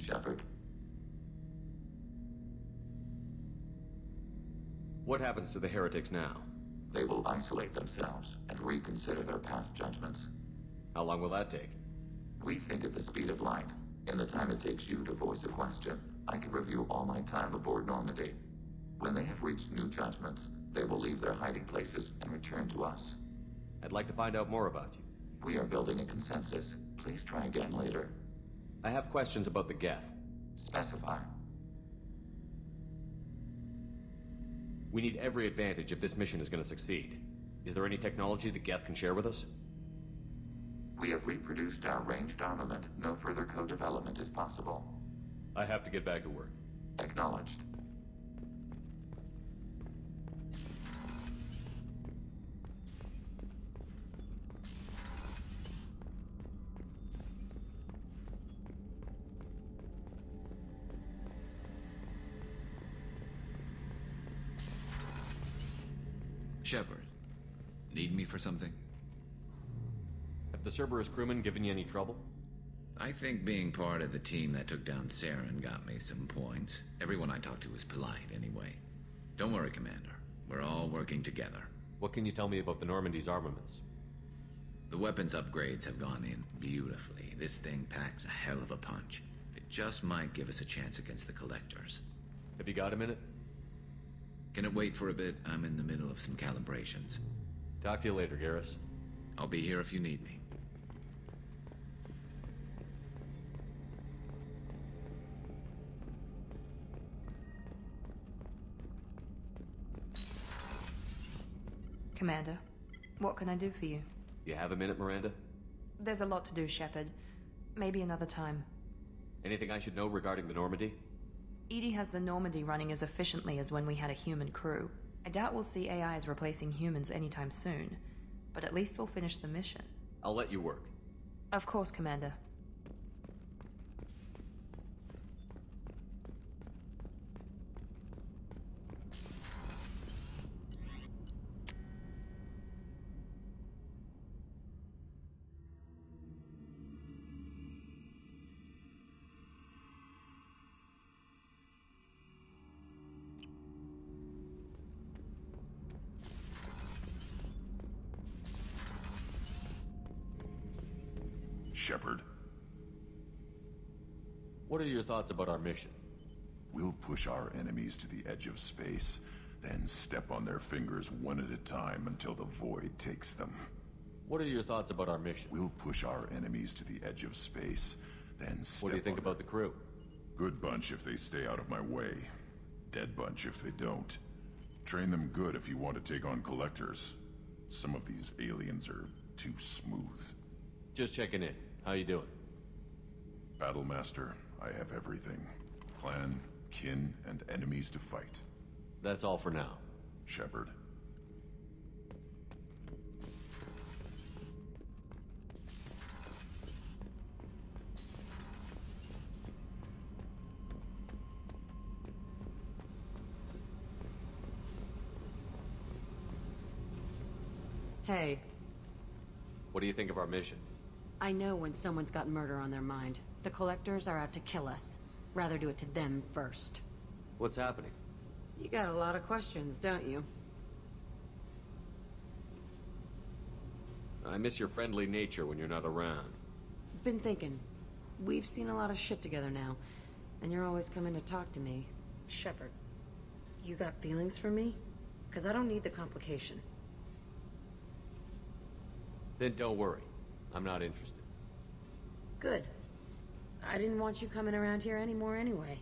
Speaker 1: Shepard.
Speaker 14: What happens to the heretics now?
Speaker 1: They will isolate themselves and reconsider their past judgments.
Speaker 14: How long will that take?
Speaker 1: We think at the speed of light. In the time it takes you to voice a question, I can review all my time aboard Normandy. When they have reached new judgments, they will leave their hiding places and return to us.
Speaker 14: I'd like to find out more about you.
Speaker 1: We are building a consensus. Please try again later.
Speaker 14: I have questions about the Geth.
Speaker 1: Specify.
Speaker 14: We need every advantage if this mission is going to succeed. Is there any technology the Geth can share with us?
Speaker 1: We have reproduced our ranged armament. No further co-development is possible.
Speaker 14: I have to get back to work.
Speaker 1: Acknowledged.
Speaker 7: Shepard, need me for something?
Speaker 14: Have the Cerberus crewmen given you any trouble?
Speaker 7: I think being part of the team that took down Saren got me some points. Everyone I talked to was polite anyway. Don't worry, Commander. We're all working together.
Speaker 14: What can you tell me about the Normandy's armaments?
Speaker 7: The weapons upgrades have gone in beautifully. This thing packs a hell of a punch. It just might give us a chance against the Collectors.
Speaker 14: Have you got a minute?
Speaker 7: Can it wait for a bit? I'm in the middle of some calibrations.
Speaker 14: Talk to you later, Garrus.
Speaker 7: I'll be here if you need me.
Speaker 20: Commander, what can I do for you?
Speaker 14: You have a minute, Miranda?
Speaker 20: There's a lot to do, Shepard. Maybe another time.
Speaker 14: Anything I should know regarding the Normandy?
Speaker 20: EDI has the Normandy running as efficiently as when we had a human crew. I doubt we'll see AIs replacing humans anytime soon, but at least we'll finish the mission.
Speaker 14: I'll let you work.
Speaker 20: Of course, Commander.
Speaker 8: Shepard.
Speaker 14: What are your thoughts about our mission?
Speaker 8: We'll push our enemies to the edge of space, then step on their fingers one at a time until the void takes them.
Speaker 14: What are your thoughts about our mission?
Speaker 8: We'll push our enemies to the edge of space, then step
Speaker 14: What do you think about the crew?
Speaker 8: Good bunch if they stay out of my way. Dead bunch if they don't. Train them good if you want to take on collectors. Some of these aliens are too smooth.
Speaker 14: Just checking in. How you doing?
Speaker 8: Battlemaster, I have everything. Clan, kin, and enemies to fight.
Speaker 14: That's all for now.
Speaker 8: Shepard.
Speaker 9: Hey,
Speaker 14: What do you think of our mission?
Speaker 9: I know when someone's got murder on their mind. The Collectors are out to kill us. Rather do it to them first.
Speaker 14: What's happening?
Speaker 9: You got a lot of questions, don't you?
Speaker 14: I miss your friendly nature when you're not around.
Speaker 9: Been thinking. We've seen a lot of shit together now, and you're always coming to talk to me. Shepard, you got feelings for me? 'Cause I don't need the complication.
Speaker 14: Then don't worry. I'm not interested.
Speaker 9: Good. I didn't want you coming around here anymore anyway.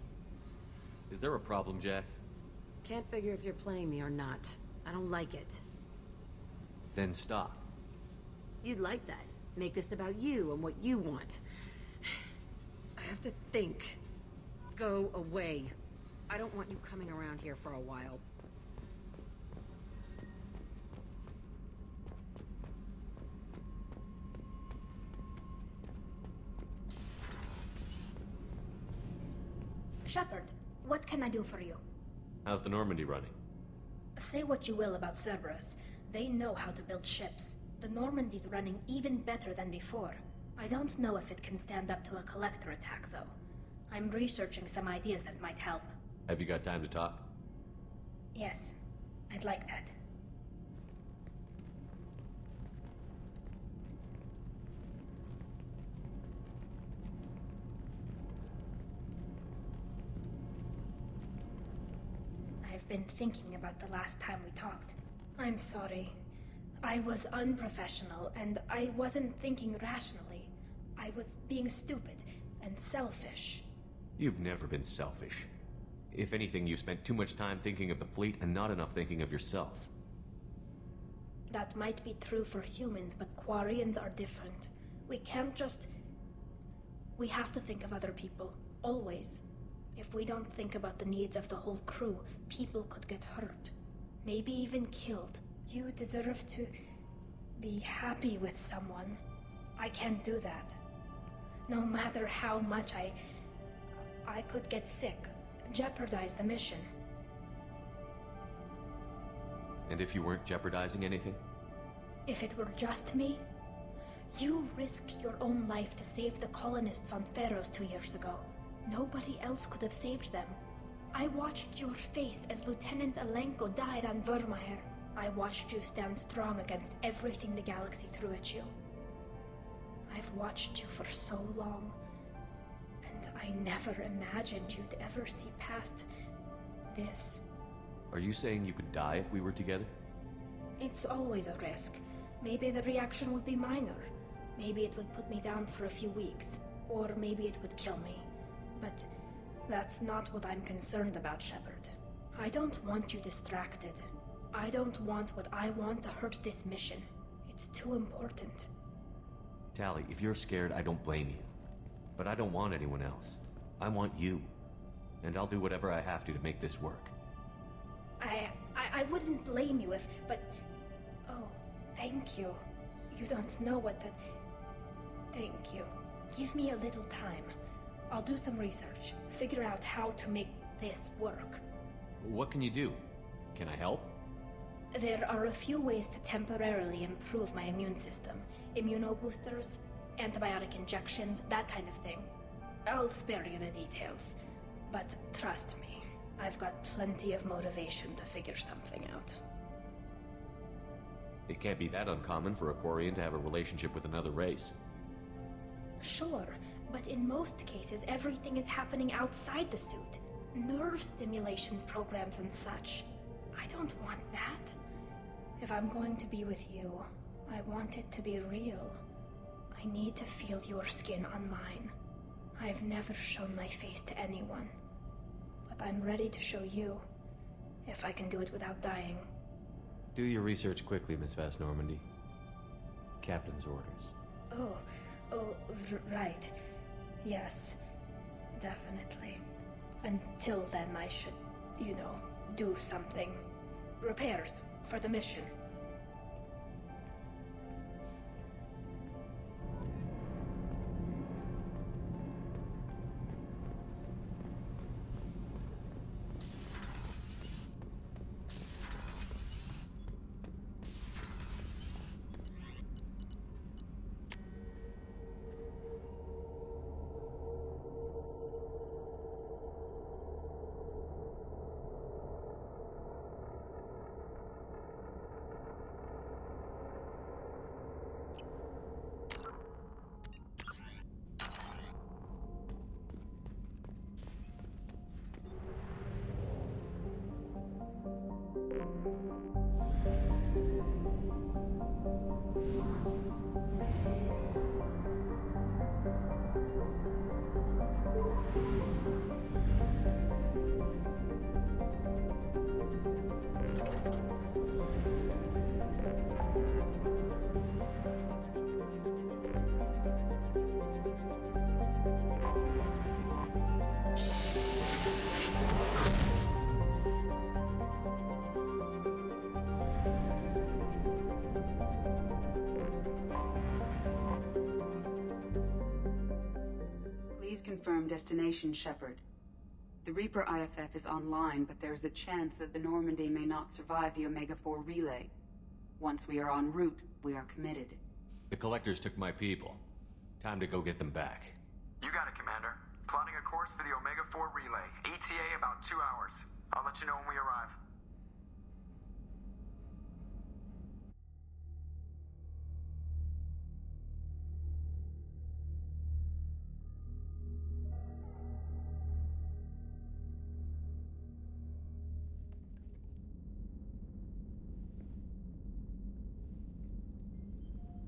Speaker 14: Is there a problem, Jack?
Speaker 9: Can't figure if you're playing me or not. I don't like it.
Speaker 14: Then stop.
Speaker 9: You'd like that. Make this about you and what you want. I have to think. Go away. I don't want you coming around here for a while.
Speaker 3: Shepard, what can I do for you?
Speaker 14: How's the Normandy running?
Speaker 3: Say what you will about Cerberus. They know how to build ships. The Normandy's running even better than before. I don't know if it can stand up to a Collector attack, though. I'm researching some ideas that might help.
Speaker 14: Have you got time to talk?
Speaker 3: Yes, I'd like that. I've been thinking about the last time we talked. I'm sorry. I was unprofessional, and I wasn't thinking rationally. I was being stupid and selfish.
Speaker 14: You've never been selfish. If anything, you spent too much time thinking of the fleet and not enough thinking of yourself.
Speaker 3: That might be true for humans, but Quarians are different. We can't just... We have to think of other people, always. If we don't think about the needs of the whole crew, people could get hurt. Maybe even killed. You deserve to be happy with someone. I can't do that. No matter how much I could get sick, jeopardize the mission.
Speaker 14: And if you weren't jeopardizing anything?
Speaker 3: If it were just me? You risked your own life to save the colonists on Pharaohs 2 years ago. Nobody else could have saved them. I watched your face as Lieutenant Alenko died on Vermeer. I watched you stand strong against everything the galaxy threw at you. I've watched you for so long, and I never imagined you'd ever see past this.
Speaker 14: Are you saying you could die if we were together?
Speaker 3: It's always a risk. Maybe the reaction would be minor. Maybe it would put me down for a few weeks, or maybe it would kill me. But that's not what I'm concerned about, Shepard. I don't want you distracted. I don't want what I want to hurt this mission. It's too important.
Speaker 14: Tali, if you're scared, I don't blame you. But I don't want anyone else. I want you. And I'll do whatever I have to make this work.
Speaker 3: I wouldn't blame you if, but... Oh, thank you. You don't know what that... Thank you. Give me a little time. I'll do some research, figure out how to make this work.
Speaker 14: What can you do? Can I help?
Speaker 3: There are a few ways to temporarily improve my immune system. Immunoboosters, antibiotic injections, that kind of thing. I'll spare you the details. But trust me, I've got plenty of motivation to figure something out.
Speaker 14: It can't be that uncommon for a Quarian to have a relationship with another race.
Speaker 3: Sure, but in most cases, everything is happening outside the suit. Nerve stimulation programs and such. I don't want that. If I'm going to be with you, I want it to be real. I need to feel your skin on mine. I've never shown my face to anyone. But I'm ready to show you, if I can do it without dying.
Speaker 14: Do your research quickly, Miss Vast Normandy. Captain's orders.
Speaker 3: Right. Yes, definitely. Until then, I should, do something. Repairs for the mission.
Speaker 19: Please confirm destination, Shepard. The Reaper IFF is online, but there's a chance that the Normandy may not survive the Omega-4 relay. Once we are en route, we are committed.
Speaker 14: The Collectors took my people. Time to go get them back.
Speaker 18: You got it, Commander. Plotting a course for the Omega-4 relay. ETA about 2 hours. I'll let you know when we arrive.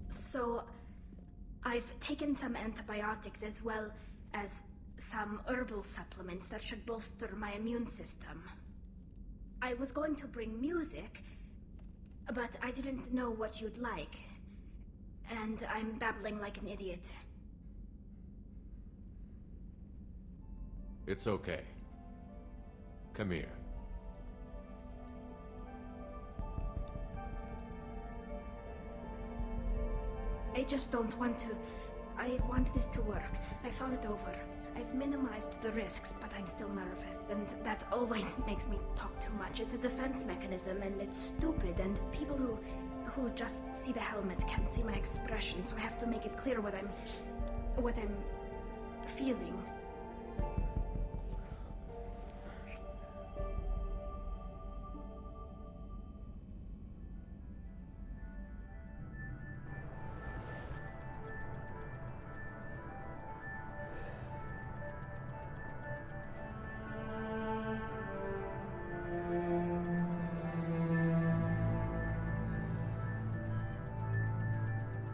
Speaker 3: So, I've taken some antibiotics as well as some herbal supplements that should bolster my immune system. I was going to bring music, but I didn't know what you'd like. And I'm babbling like an idiot.
Speaker 14: It's okay. Come here.
Speaker 3: I just don't want to. I want this to work. I thought it over. I've minimized the risks, but I'm still nervous, and that always makes me talk too much. It's a defense mechanism, and it's stupid, and people who just see the helmet can't see my expression, so I have to make it clear what I'm feeling.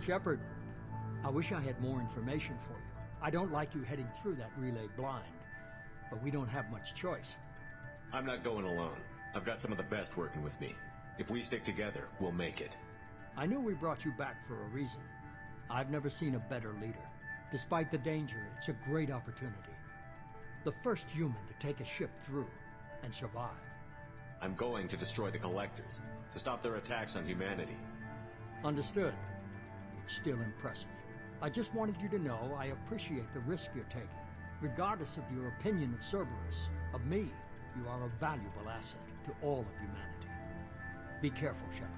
Speaker 6: Shepard, I wish I had more information for you. I don't like you heading through that relay blind, but we don't have much choice.
Speaker 10: I'm not going alone. I've got some of the best working with me. If we stick together, we'll make it.
Speaker 6: I knew we brought you back for a reason. I've never seen a better leader. Despite the danger, it's a great opportunity. The first human to take a ship through and survive.
Speaker 10: I'm going to destroy the Collectors, to stop their attacks on humanity.
Speaker 6: Understood. It's still impressive. I just wanted you to know I appreciate the risk you're taking. Regardless of your opinion of Cerberus, of me, you are a valuable asset to all of humanity. Be careful, Shepard.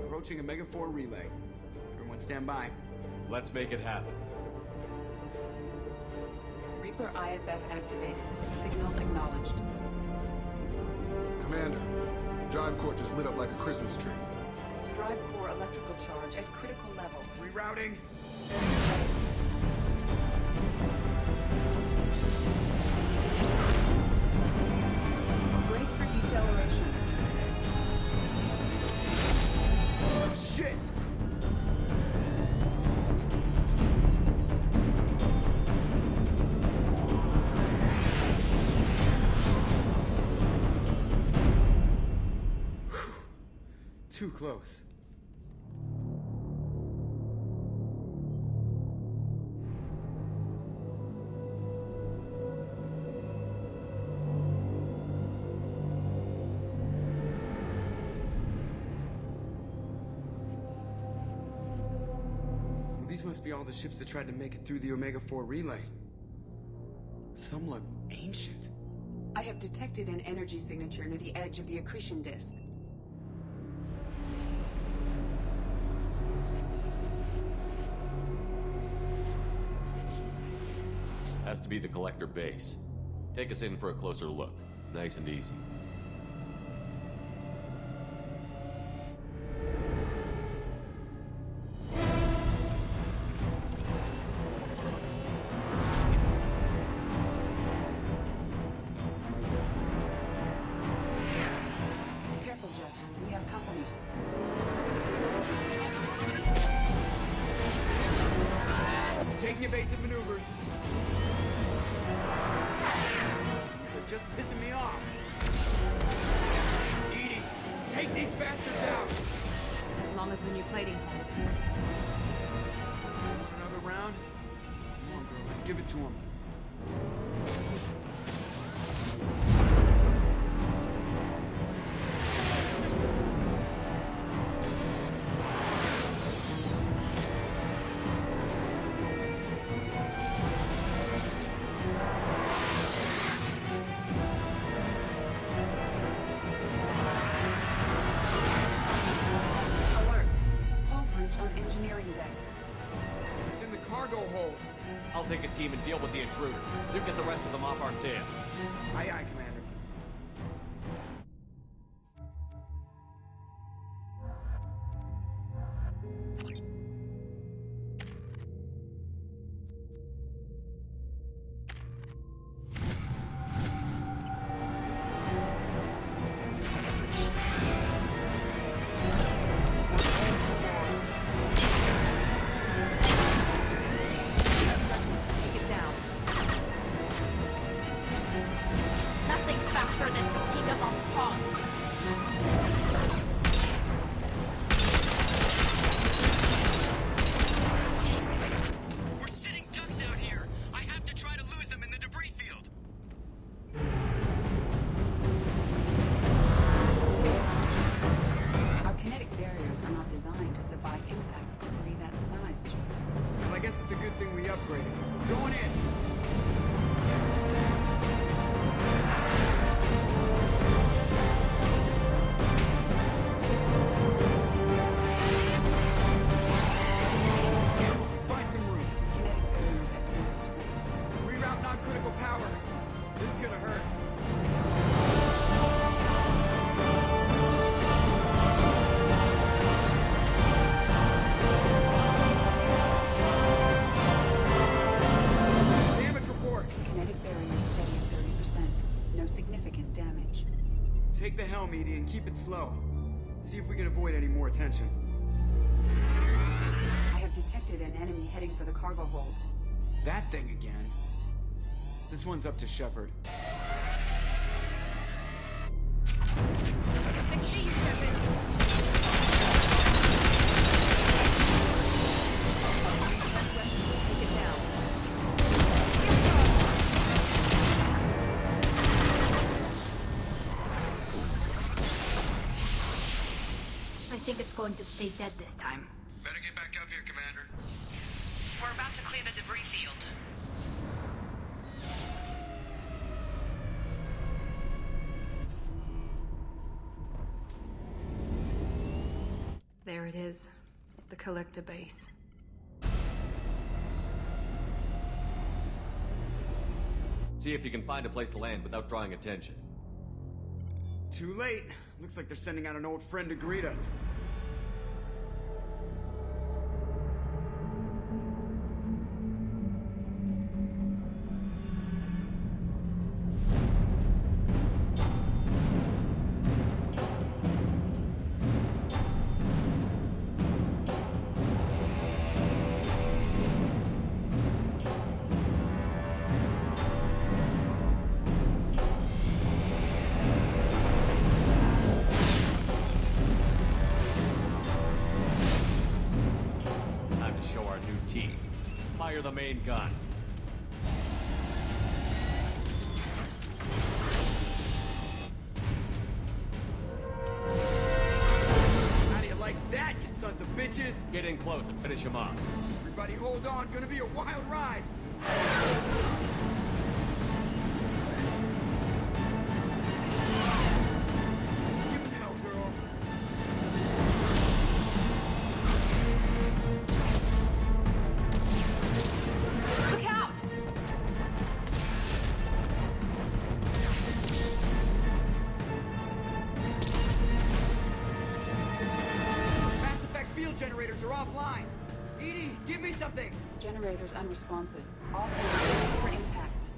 Speaker 17: Approaching Omega-4 relay. Everyone stand by.
Speaker 21: Let's make it happen.
Speaker 19: Reaper IFF activated. Signal acknowledged.
Speaker 22: Commander, the drive core just lit up like a Christmas tree.
Speaker 19: Drive core electrical charge at critical levels.
Speaker 17: Rerouting.
Speaker 19: Brace for deceleration.
Speaker 17: Oh, shit! Too close. These must be all the ships that tried to make it through the Omega-4 relay. Some look ancient.
Speaker 19: I have detected an energy signature near the edge of the accretion disk.
Speaker 14: Has to be the Collector base. Take us in for a closer look. Nice and easy.
Speaker 19: Careful, Jeff. We have company.
Speaker 17: Taking evasive maneuvers. You're just pissing me off. Edie, take these bastards out!
Speaker 20: As long as the new plating holds.
Speaker 17: Another round? Come on, girl, let's give it to him.
Speaker 19: Alert. Hull breach on engineering deck.
Speaker 17: It's in the cargo hold.
Speaker 21: I'll take a team and deal with the intruder. You get the rest of them off our tail.
Speaker 17: Aye, aye, Commander.
Speaker 20: Take it down.
Speaker 3: Nothing's faster than fatigue of our pawns.
Speaker 11: We're sitting ducks out here. I have to try to lose them in the debris field.
Speaker 19: Our kinetic barriers are not designed to survive impact with debris that size, Jeff.
Speaker 17: Well, I guess it's a good thing we upgraded. Going in. Come on, find some room.
Speaker 19: Kinetic barriers at 40%.
Speaker 17: Reroute non-critical power. This is gonna hurt. Damage report.
Speaker 19: Kinetic barriers steady at 30%. No significant damage.
Speaker 17: Take the helm, Edie, and keep it slow. See if we can avoid any more attention.
Speaker 19: I have detected an enemy heading for the cargo hold.
Speaker 17: That thing again. This one's up to Shepard.
Speaker 20: Take it down.
Speaker 3: I think it's going to stay dead this time.
Speaker 18: Better get back up here, Commander.
Speaker 20: We're about to clear the debris field. There it is. The Collector base.
Speaker 14: See if you can find a place to land without drawing attention.
Speaker 17: Too late. Looks like they're sending out an old friend to greet us.
Speaker 14: Fire the main gun.
Speaker 17: How do you like that, you sons of bitches?
Speaker 14: Get in close and finish him off.
Speaker 17: Everybody hold on, gonna be a wild ride. Give it hell, girl.
Speaker 20: Look out!
Speaker 17: Mass effect field generators are offline. EDI, give me something.
Speaker 19: Generators unresponsive. All hands for impact.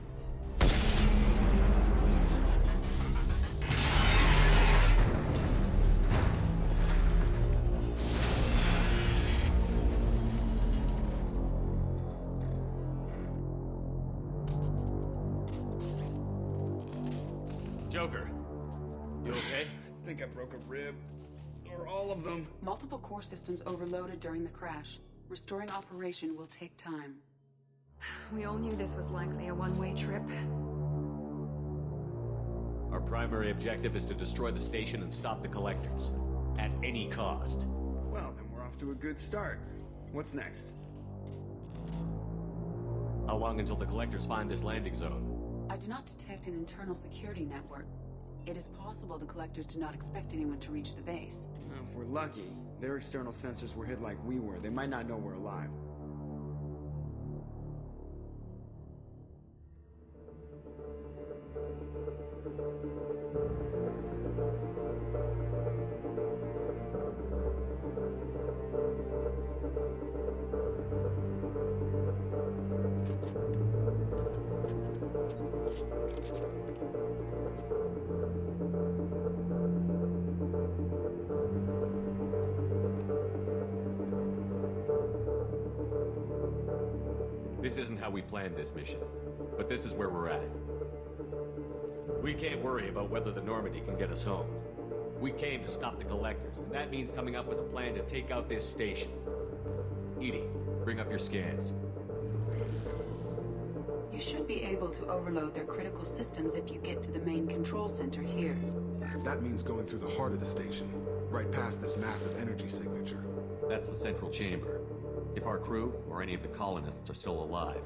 Speaker 14: Joker, you okay?
Speaker 17: I think I broke a rib. Or all of them.
Speaker 19: Multiple core systems overloaded during the crash. Restoring operation will take time.
Speaker 20: We all knew this was likely a one-way trip.
Speaker 14: Our primary objective is to destroy the station and stop the collectors. At any cost.
Speaker 17: Well, then we're off to a good start. What's next?
Speaker 14: How long until the collectors find this landing zone?
Speaker 19: I do not detect an internal security network. It is possible the collectors did not expect anyone to reach the base.
Speaker 17: Well, if we're lucky, their external sensors were hit like we were. They might not know we're alive.
Speaker 14: This isn't how we planned this mission, but this is where we're at. We can't worry about whether the Normandy can get us home. We came to stop the collectors, and that means coming up with a plan to take out this station. EDI, bring up your scans.
Speaker 19: You should be able to overload their critical systems if you get to the main control center here.
Speaker 22: That means going through the heart of the station, right past this massive energy signature.
Speaker 14: That's the central chamber. If our crew, or any of the colonists, are still alive,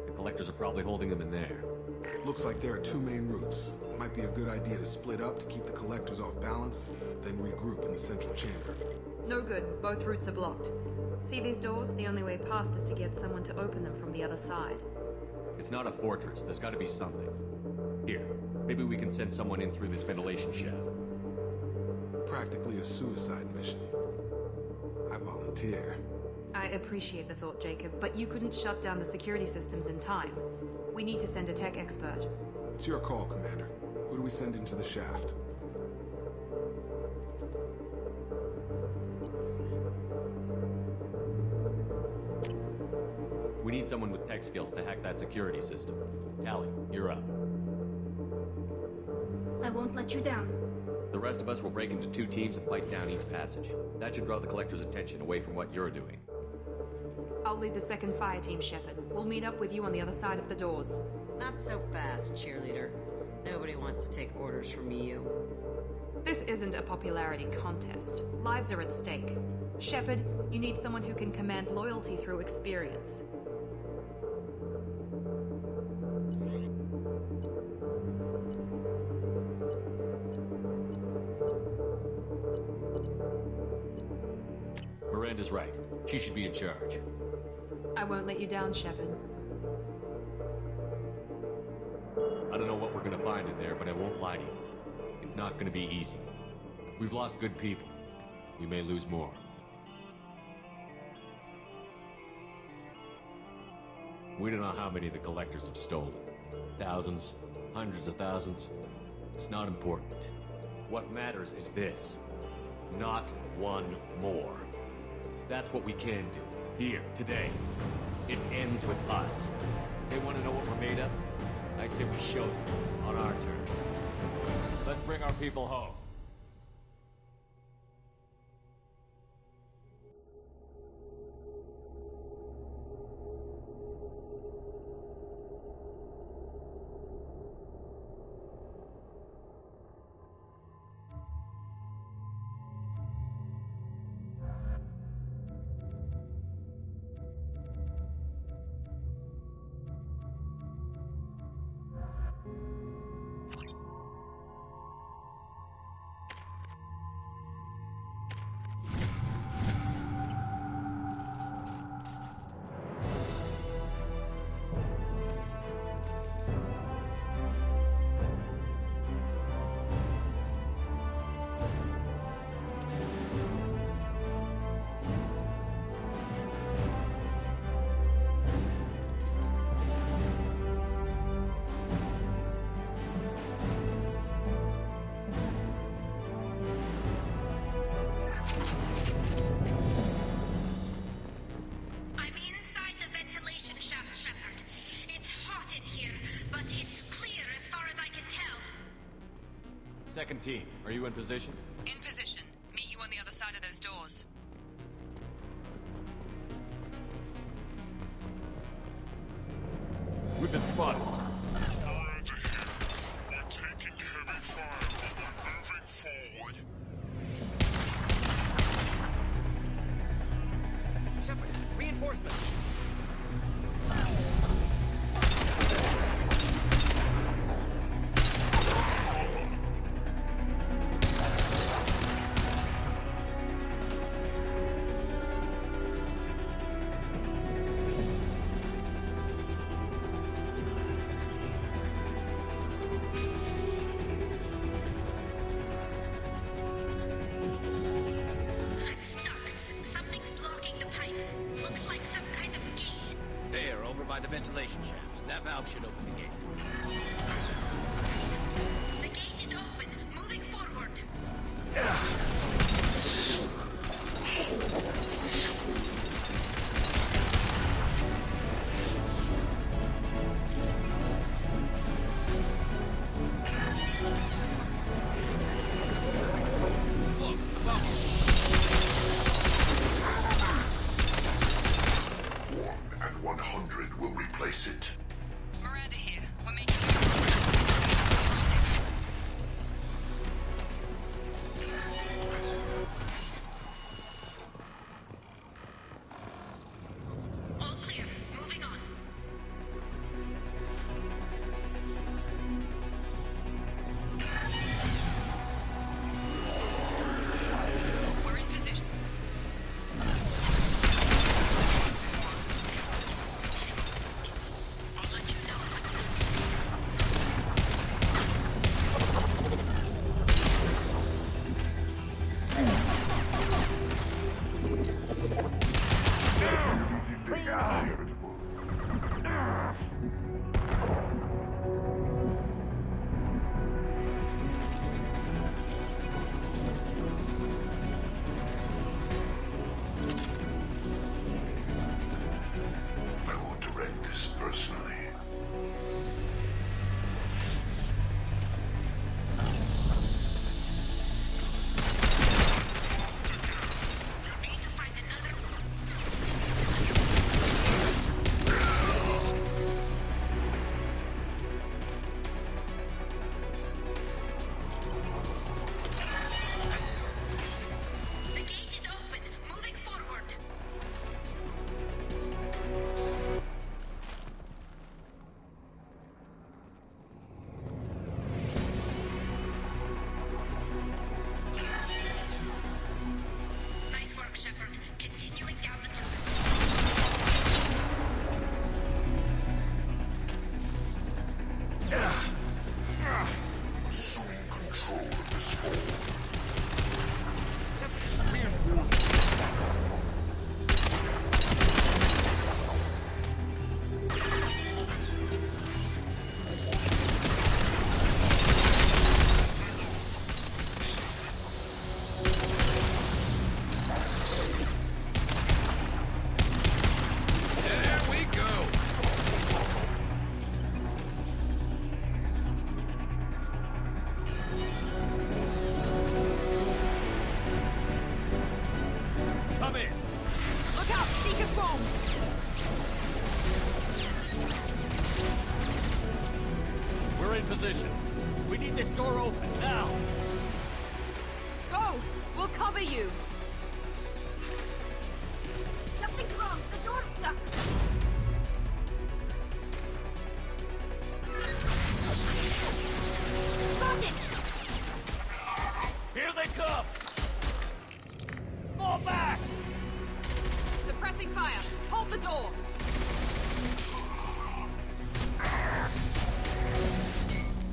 Speaker 14: the collectors are probably holding them in there.
Speaker 22: Looks like there are two main routes. Might be a good idea to split up to keep the collectors off balance, then regroup in the central chamber.
Speaker 20: No good. Both routes are blocked. See these doors? The only way past is to get someone to open them from the other side.
Speaker 14: It's not a fortress. There's got to be something. Here, maybe we can send someone in through this ventilation shaft.
Speaker 22: Practically a suicide mission. I volunteer.
Speaker 20: I appreciate the thought, Jacob, but you couldn't shut down the security systems in time. We need to send a tech expert.
Speaker 22: It's your call, Commander. Who do we send into the shaft?
Speaker 14: We need someone with tech skills to hack that security system. Tali, you're up.
Speaker 3: I won't let you down.
Speaker 14: The rest of us will break into 2 teams and fight down each passage. That should draw the collector's attention away from what you're doing.
Speaker 20: I'll lead the second fire team, Shepard. We'll meet up with you on the other side of the doors.
Speaker 9: Not so fast, cheerleader. Nobody wants to take orders from you.
Speaker 20: This isn't a popularity contest. Lives are at stake. Shepard, you need someone who can command loyalty through experience.
Speaker 14: Miranda's right. She should be in charge.
Speaker 20: I won't let you down, Shepard.
Speaker 14: in there, but I won't lie to you. It's not gonna be easy. We've lost good people. We may lose more. We don't know how many the collectors have stolen. Thousands, hundreds of thousands. It's not important. What matters is this. Not one more. That's what we can do. Here, today. It ends with us. They want to know what we're made of? I say we show them, on our terms. Let's bring our people home. Second team, are you in position?
Speaker 20: In position. Meet you on the other side of those doors.
Speaker 14: We've been spotted.
Speaker 12: We're taking heavy fire, but we're moving forward.
Speaker 2: Shepard, reinforcements!
Speaker 11: By the ventilation shaft. That valve should open the gate.
Speaker 3: The gate is open. Moving forward.
Speaker 12: And 100 will replace it.
Speaker 20: Miranda here. We're making
Speaker 21: this door open, now!
Speaker 20: Go! We'll cover you!
Speaker 3: Something's wrong. The door's stuck. Got it!
Speaker 21: Here they come! Fall back!
Speaker 20: Suppressing fire! Hold the door!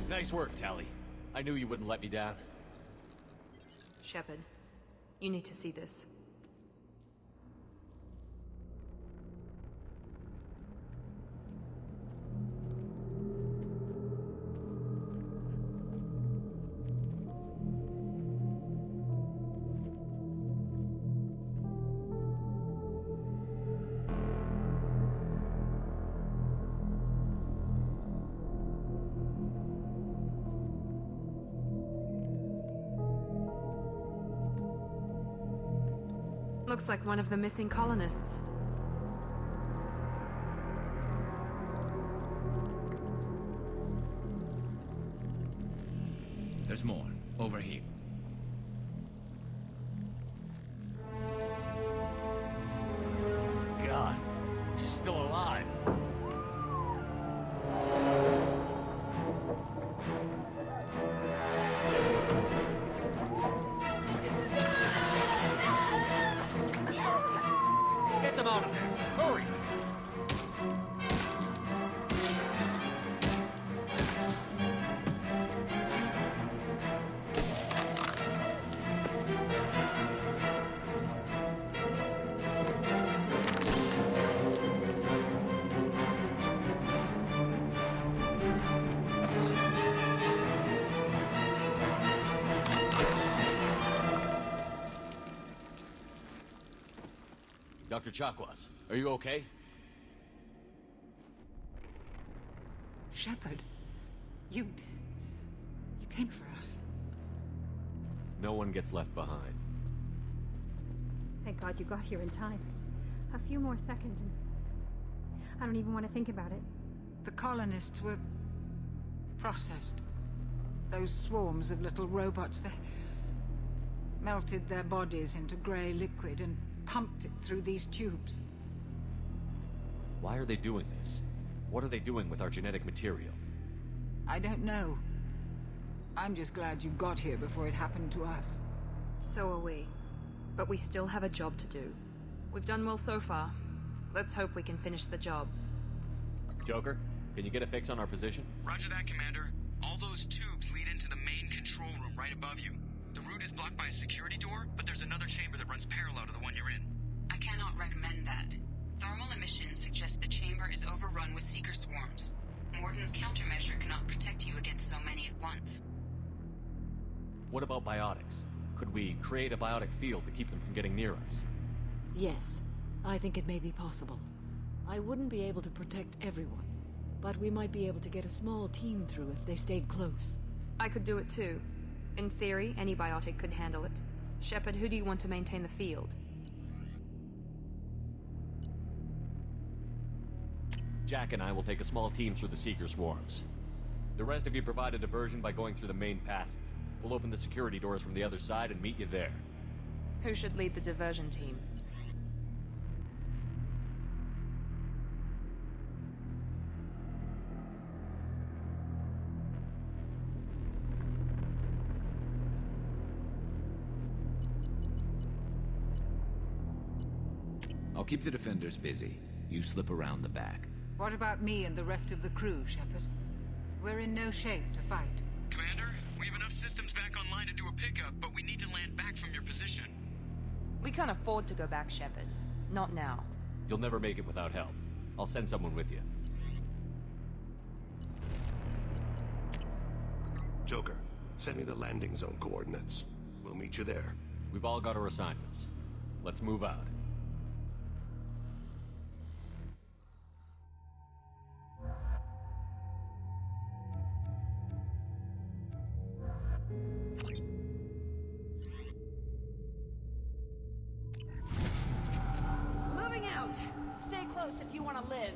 Speaker 14: Nice work, Tally. I knew you wouldn't let me down.
Speaker 20: Shepard, you need to see this. Looks like one of the missing colonists.
Speaker 7: There's more. Over here.
Speaker 21: God, she's still alive. Get them out of there! Hurry! Dr. Chakwas, are you okay?
Speaker 4: Shepard, you came for us.
Speaker 14: No one gets left behind.
Speaker 13: Thank God you got here in time. A few more seconds and I don't even want to think about it.
Speaker 4: The colonists were processed. Those swarms of little robots, they melted their bodies into grey liquid and pumped it through these tubes.
Speaker 14: Why are they doing this? What are they doing with our genetic material?
Speaker 4: I don't know. I'm just glad you got here before it happened to us.
Speaker 20: So are we. But we still have a job to do. We've done well so far. Let's hope we can finish the job.
Speaker 14: Joker, can you get a fix on our position?
Speaker 18: Roger that, Commander. All those tubes lead into the main control room right above you. The route is blocked by a security door, but there's another chamber that runs parallel to the one you're in.
Speaker 19: I cannot recommend that. Thermal emissions suggest the chamber is overrun with seeker swarms. Morden's countermeasure cannot protect you against so many at once.
Speaker 14: What about biotics? Could we create a biotic field to keep them from getting near us?
Speaker 24: Yes, I think it may be possible. I wouldn't be able to protect everyone, but we might be able to get a small team through if they stayed close.
Speaker 20: I could do it too. In theory, any biotic could handle it. Shepard, who do you want to maintain the field?
Speaker 14: Jack and I will take a small team through the Seeker swarms. The rest of you provide a diversion by going through the main passage. We'll open the security doors from the other side and meet you there.
Speaker 20: Who should lead the diversion team?
Speaker 7: I'll keep the defenders busy. You slip around the back.
Speaker 4: What about me and the rest of the crew, Shepard? We're in no shape to fight.
Speaker 18: Commander, we have enough systems back online to do a pickup, but we need to land back from your position.
Speaker 20: We can't afford to go back, Shepard. Not now.
Speaker 14: You'll never make it without help. I'll send someone with you.
Speaker 23: Joker, send me the landing zone coordinates. We'll meet you there.
Speaker 14: We've all got our assignments. Let's move out.
Speaker 5: Moving out! Stay close if you want to live.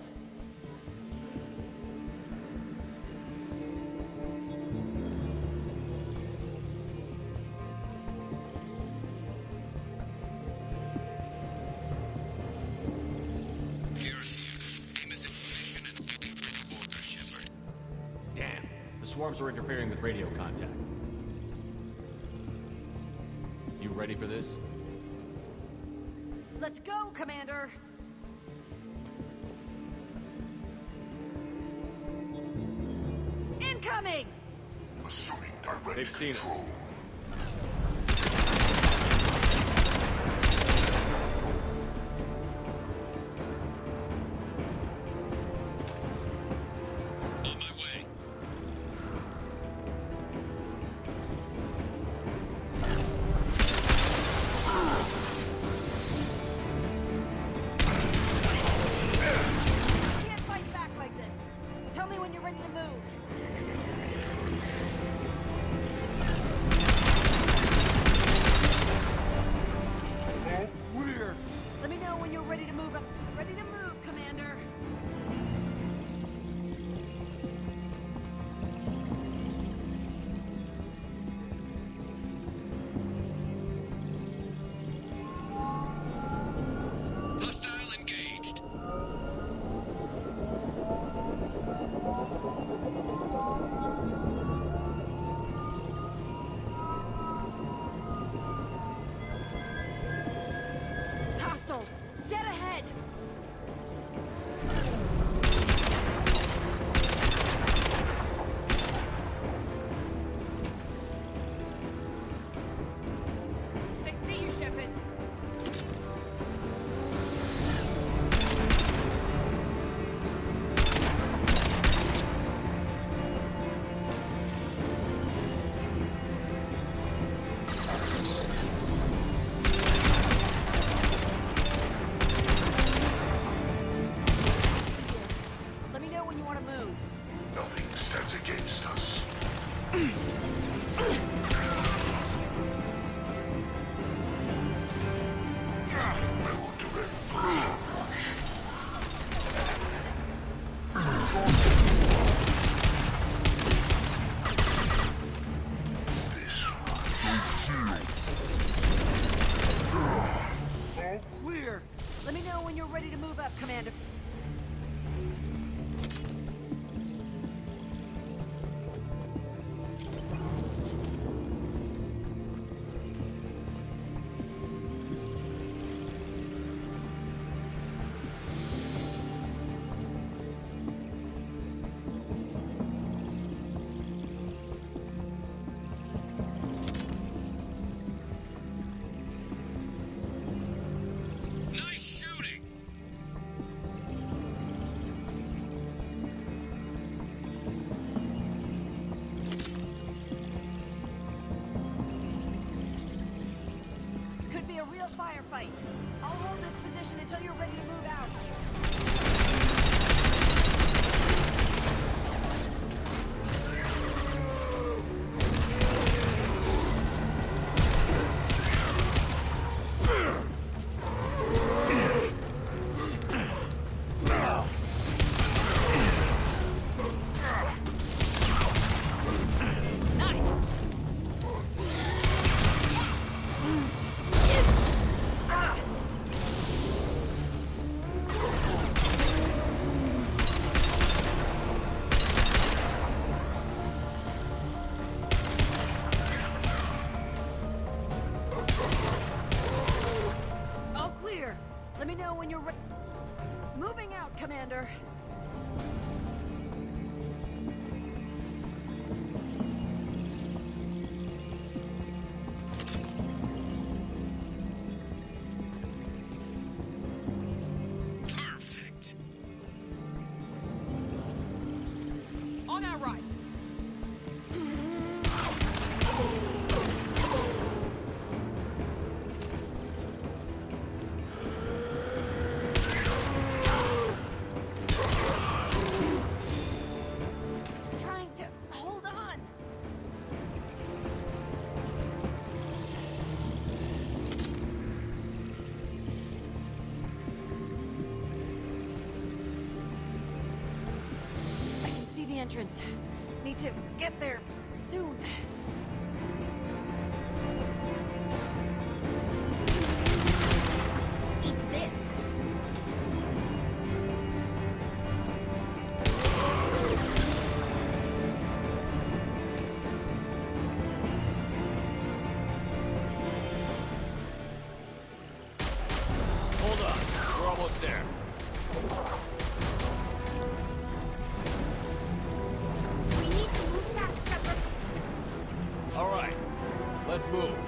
Speaker 14: swarms are interfering with radio contact. You ready for this?
Speaker 9: Let's go, Commander! Incoming!
Speaker 12: Assuming direct
Speaker 14: They've seen us.
Speaker 12: control.
Speaker 21: On my way.
Speaker 9: You can't fight back like this. Tell me when you're ready to move. Let me know when you're ready to move up. Ready to move, Commander.
Speaker 21: Hostile engaged.
Speaker 9: Hostiles! Dead ahead! I see you, Shepard. Let me know when you want to move.
Speaker 12: Nothing stands against us. I will direct.
Speaker 9: All clear. Let me know when you're ready to move up, Commander.
Speaker 21: Nice shooting!
Speaker 9: Could be a real firefight. I'll hold this position until you're ready to move out. All clear. Let me know when you're ready. Moving out, Commander.
Speaker 21: Perfect.
Speaker 9: On our right. Trying to hold on. I can see the entrance. Need to get there soon.
Speaker 3: Eat this.
Speaker 14: almost there.
Speaker 3: We need to move fast, Shepard.
Speaker 14: All right, let's move.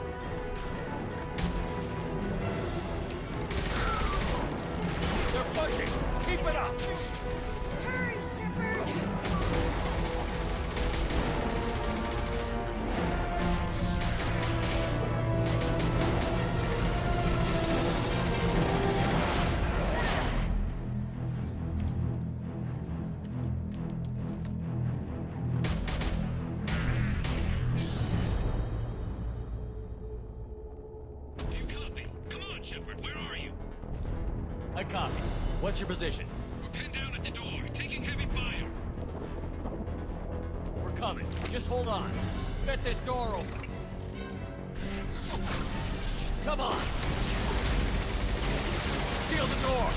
Speaker 14: They're pushing. Keep it up.
Speaker 3: Hurry, Shepard.
Speaker 11: Do you copy? Come on, Shepard, where are you?
Speaker 14: I copy. What's your position?
Speaker 11: We're pinned down at the door, taking heavy fire.
Speaker 14: We're coming. Just hold on. Get this door open. Come on. Seal the door.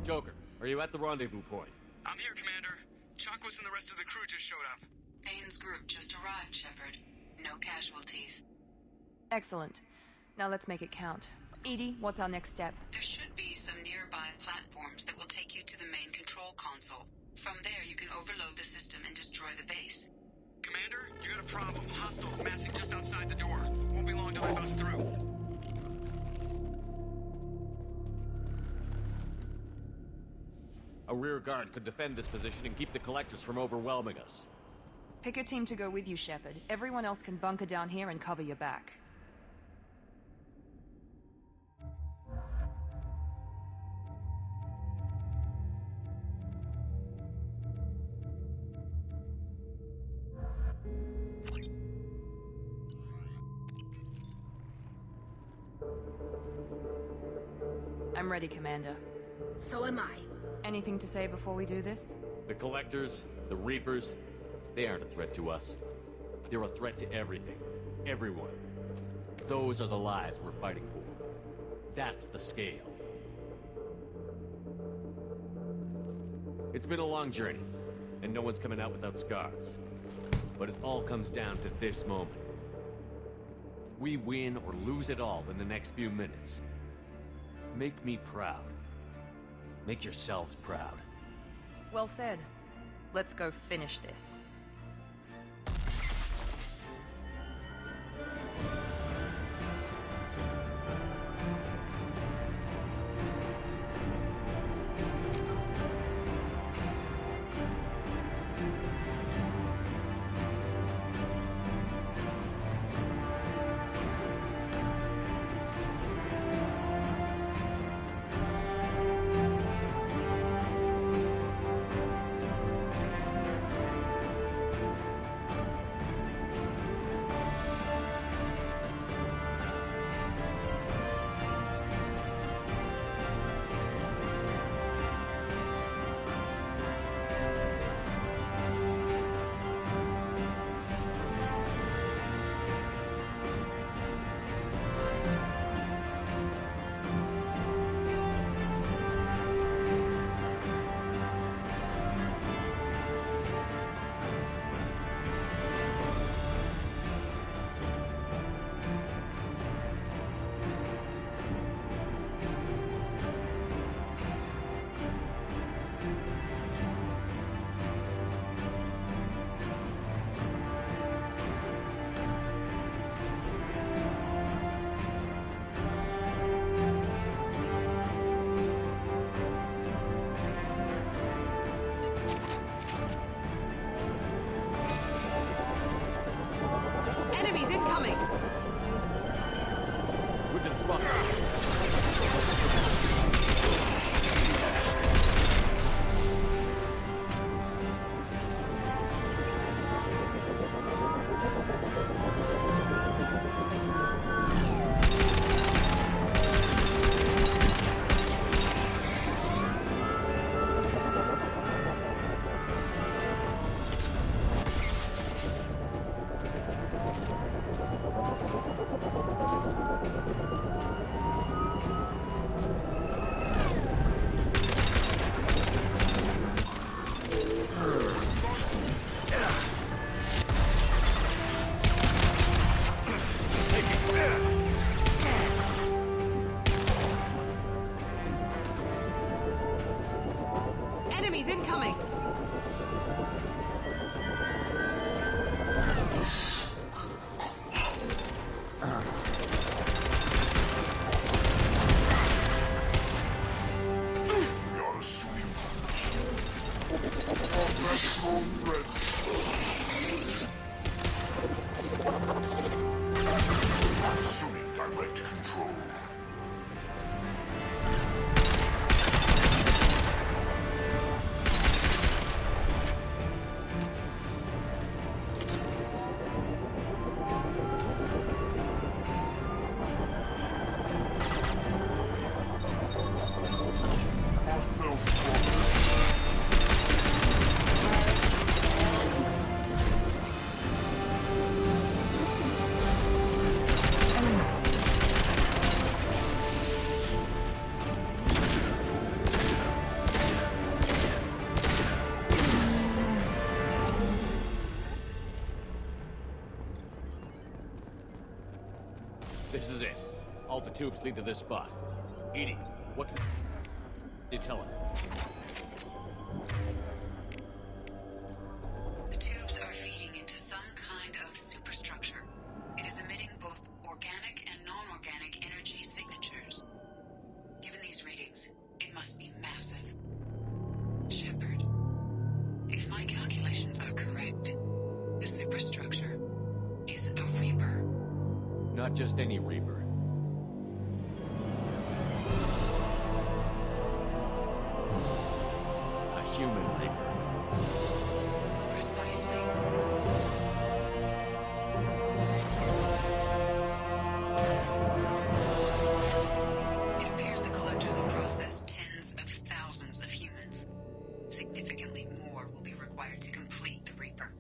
Speaker 14: Joker, are you at the rendezvous point?
Speaker 18: I'm here, Commander. Chakwas and the rest of the crew just showed up.
Speaker 19: Bane's group just arrived, Shepard. No casualties.
Speaker 20: Excellent. Now let's make it count. Edie, what's our next step?
Speaker 19: There should be some nearby platforms that will take you to the main control console. From there, you can overload the system and destroy the base.
Speaker 18: Commander, you got a problem. Hostiles massing just outside the door. Won't be long till they bust through.
Speaker 14: A rear guard could defend this position and keep the collectors from overwhelming us.
Speaker 20: Pick a team to go with you, Shepard. Everyone else can bunker down here and cover your back. I'm ready, Commander.
Speaker 3: So am I.
Speaker 20: Anything to say before we do this?
Speaker 14: The Collectors, the Reapers, they aren't a threat to us. They're a threat to everything. Everyone. Those are the lives we're fighting for. That's the scale. It's been a long journey, and no one's coming out without scars. But it all comes down to this moment. We win or lose it all in the next few minutes. Make me proud. Make yourselves proud.
Speaker 20: Well said. Let's go finish this.
Speaker 9: Enemies incoming!
Speaker 12: We are assuming... Assuming direct control.
Speaker 14: This is it. All the tubes lead to this spot. EDI, what can you tell us?
Speaker 19: The tubes are feeding into some kind of superstructure. It is emitting both organic and non-organic energy signatures. Given these readings, it must be massive. Shepard, if my calculations are correct, the superstructure is a Reaper.
Speaker 14: Not just any Reaper. A human Reaper.
Speaker 19: Precisely. It appears the Collectors have processed tens of thousands of humans. Significantly more will be required to complete the Reaper.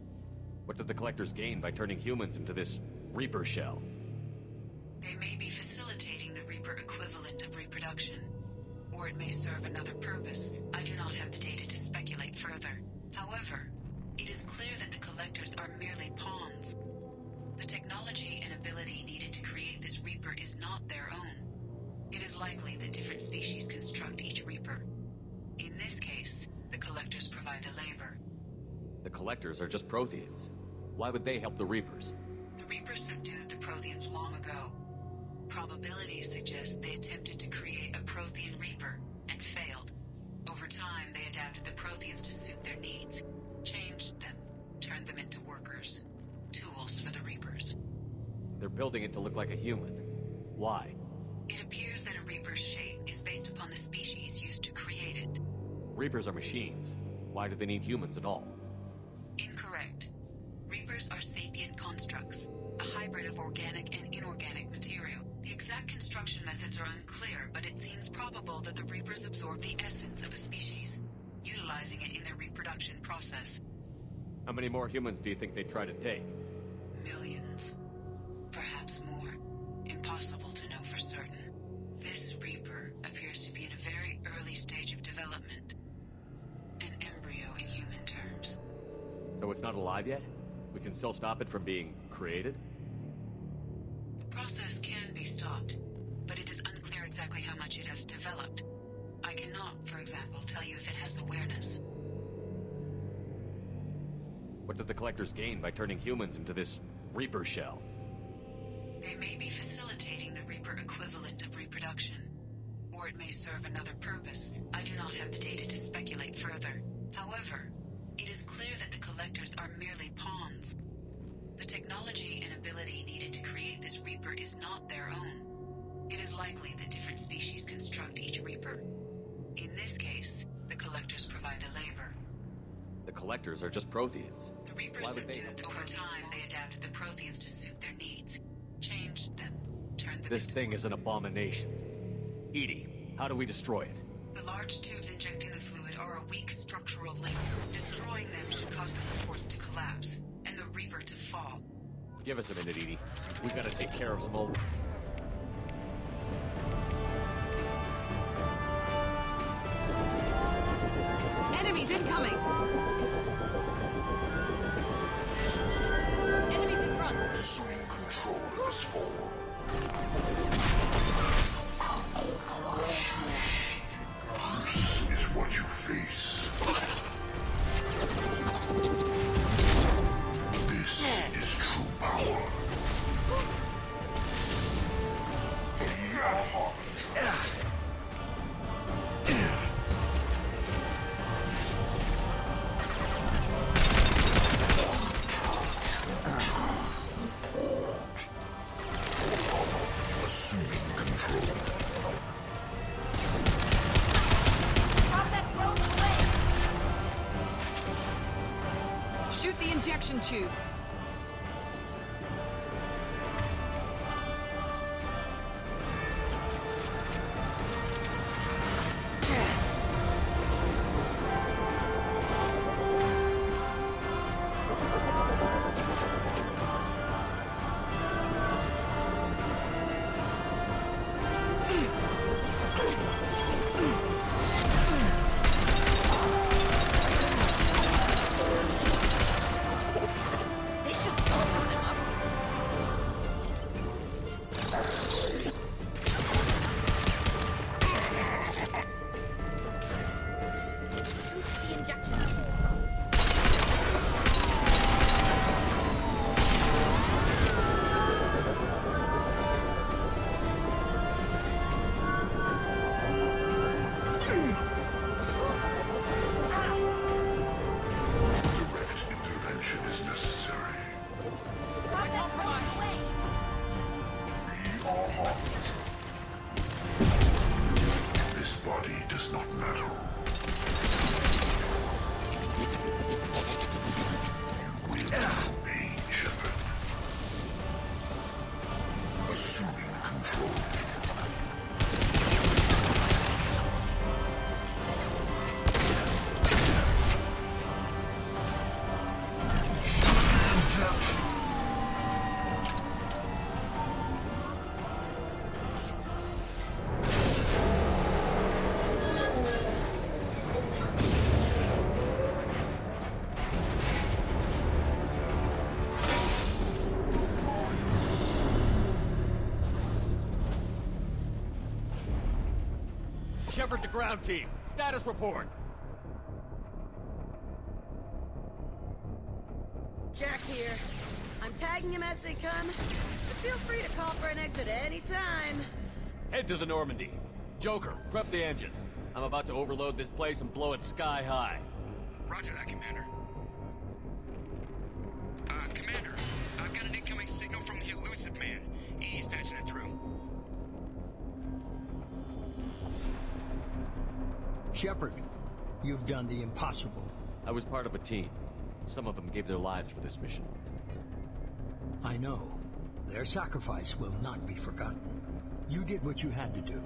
Speaker 14: What did the Collectors gain by turning humans into this Reaper shell?
Speaker 19: They may be facilitating the Reaper equivalent of reproduction. Or it may serve another purpose. I do not have the data to speculate further. However, it is clear that the Collectors are merely pawns. The technology and ability needed to create this Reaper is not their own. It is likely that different species construct each Reaper. In this case, the Collectors provide the labor.
Speaker 14: The Collectors are just Protheans. Why would they help the Reapers?
Speaker 19: The Reapers subdued the Protheans long ago. Probabilities suggest they attempted to create a Prothean Reaper and failed. Over time, they adapted the Protheans to suit their needs, changed them, turned them into workers, tools for the Reapers.
Speaker 14: They're building it to look like a human. Why?
Speaker 19: It appears that a Reaper's shape is based upon the species used to create it.
Speaker 14: Reapers are machines. Why do they need humans at all?
Speaker 19: Incorrect. Reapers are sapient constructs, a hybrid of organic and inorganic material. The exact construction methods are unclear, but it seems probable that the Reapers absorb the essence of a species, utilizing it in their reproduction process.
Speaker 14: How many more humans do you think they'd try to take?
Speaker 19: Millions. Perhaps more. Impossible to know for certain. This Reaper appears to be in a very early stage of development. An embryo in human terms.
Speaker 14: So it's not alive yet? We can still stop it from being created?
Speaker 19: The process can be stopped, but it is unclear exactly how much it has developed. I cannot, for example, tell you if it has awareness.
Speaker 14: What did the Collectors gain by turning humans into this Reaper shell?
Speaker 19: They may be facilitating the Reaper equivalent of reproduction. Or it may serve another purpose. I do not have the data to speculate further. However, it is clear that the Collectors are merely pawns. The technology and ability needed to create this Reaper is not their own. It is likely that different species construct each Reaper. In this case, the Collectors provide the labor.
Speaker 14: The Collectors are just Protheans.
Speaker 19: The Reapers subdued over time. They adapted the Protheans to suit their needs, changed them, turned them
Speaker 14: This
Speaker 19: into
Speaker 14: thing is an abomination. EDI, how do we destroy it?
Speaker 19: The large tubes injecting the fluid are a weak structural link. Destroying them should cause the supports to collapse, and the Reaper to fall.
Speaker 14: Give us a minute, EDI. We've got to take care of some old...
Speaker 9: Enemies incoming! Enemies in front!
Speaker 12: Assuming control of this form. This is what you face.
Speaker 4: the injection tubes.
Speaker 14: Shepard to ground team. Status report.
Speaker 5: Jack here. I'm tagging him as they come, but feel free to call for an exit anytime.
Speaker 14: Head to the Normandy. Joker, prep the engines. I'm about to overload this place and blow it sky high.
Speaker 18: Roger that, Commander. Commander, I've got an incoming signal from the Elusive Man. Edie's patching it through.
Speaker 6: Shepard, you've done the impossible.
Speaker 14: I was part of a team. Some of them gave their lives for this mission.
Speaker 6: I know. Their sacrifice will not be forgotten. You did what you had to do,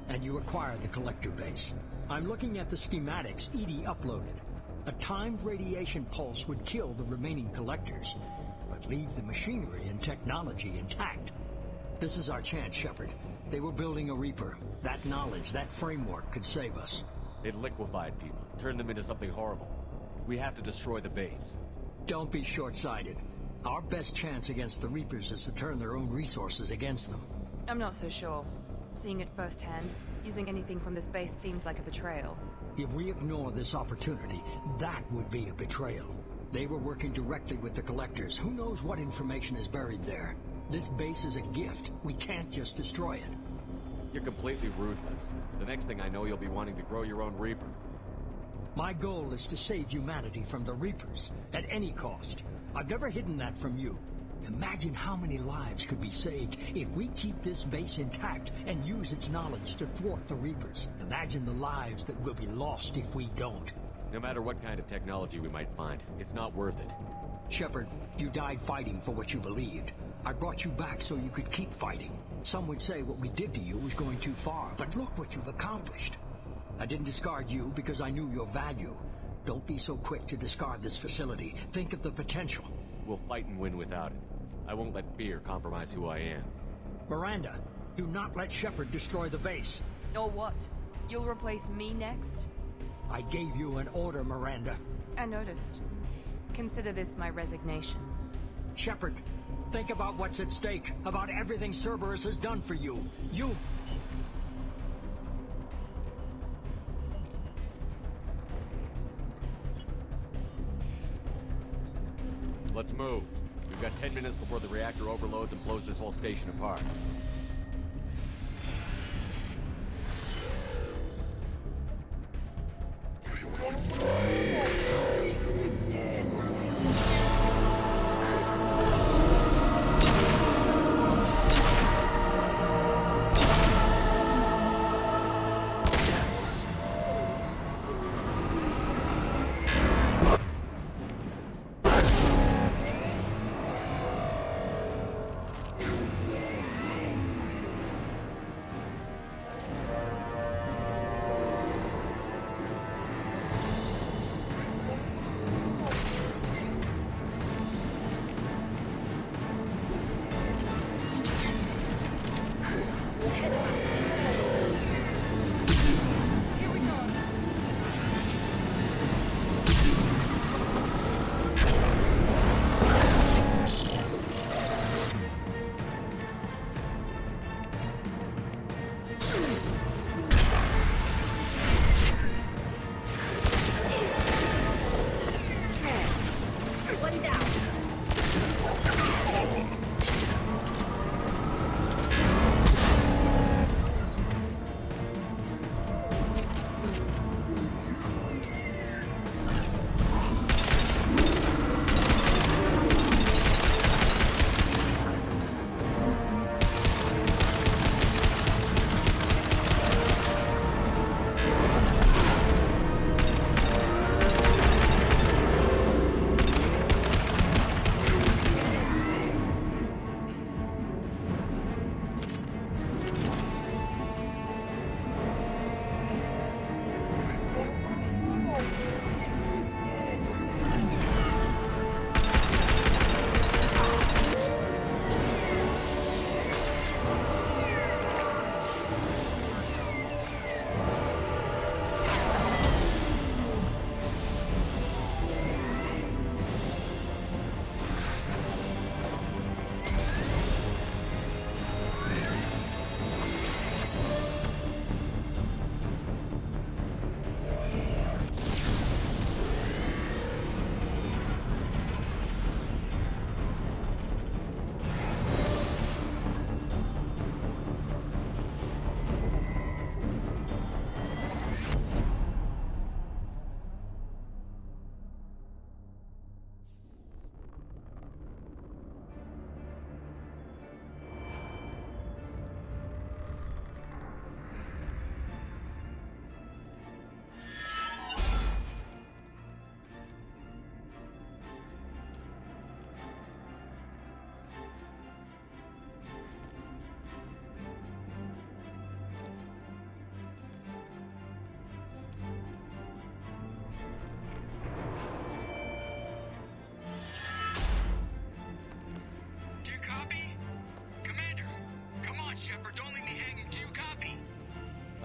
Speaker 6: and you acquired the Collector base. I'm looking at the schematics Edie uploaded. A timed radiation pulse would kill the remaining Collectors, but leave the machinery and technology intact. This is our chance, Shepard. They were building a Reaper. That knowledge, that framework could save us.
Speaker 14: It liquefied people, turned them into something horrible. We have to destroy the base.
Speaker 6: Don't be short-sighted. Our best chance against the Reapers is to turn their own resources against them.
Speaker 20: I'm not so sure. Seeing it firsthand, using anything from this base seems like a betrayal.
Speaker 6: If we ignore this opportunity, that would be a betrayal. They were working directly with the Collectors. Who knows what information is buried there? This base is a gift. We can't just destroy it.
Speaker 14: You're completely ruthless. The next thing I know, you'll be wanting to grow your own Reaper.
Speaker 6: My goal is to save humanity from the Reapers, at any cost. I've never hidden that from you. Imagine how many lives could be saved if we keep this base intact and use its knowledge to thwart the Reapers. Imagine the lives that will be lost if we don't.
Speaker 14: No matter what kind of technology we might find, it's not worth it.
Speaker 6: Shepard, you died fighting for what you believed. I brought you back so you could keep fighting. Some would say what we did to you was going too far, but look what you've accomplished. I didn't discard you because I knew your value. Don't be so quick to discard this facility. Think of the potential.
Speaker 14: We'll fight and win without it. I won't let fear compromise who I am.
Speaker 6: Miranda, do not let Shepard destroy the base.
Speaker 20: Or what? You'll replace me next?
Speaker 6: I gave you an order, Miranda.
Speaker 20: I noticed. Consider this my resignation.
Speaker 6: Shepard, think about what's at stake, about everything Cerberus has done for you. You...
Speaker 14: Let's move. We've got 10 minutes before the reactor overloads and blows this whole station apart.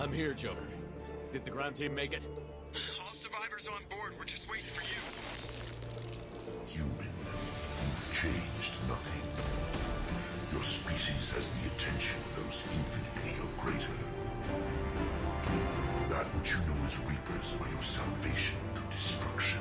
Speaker 14: I'm here, Joker. Did the ground team make it?
Speaker 18: All survivors on board. We're just waiting for you.
Speaker 12: Human, you've changed nothing. Your species has the attention of those infinitely or greater. That which you know as Reapers are your salvation to destruction.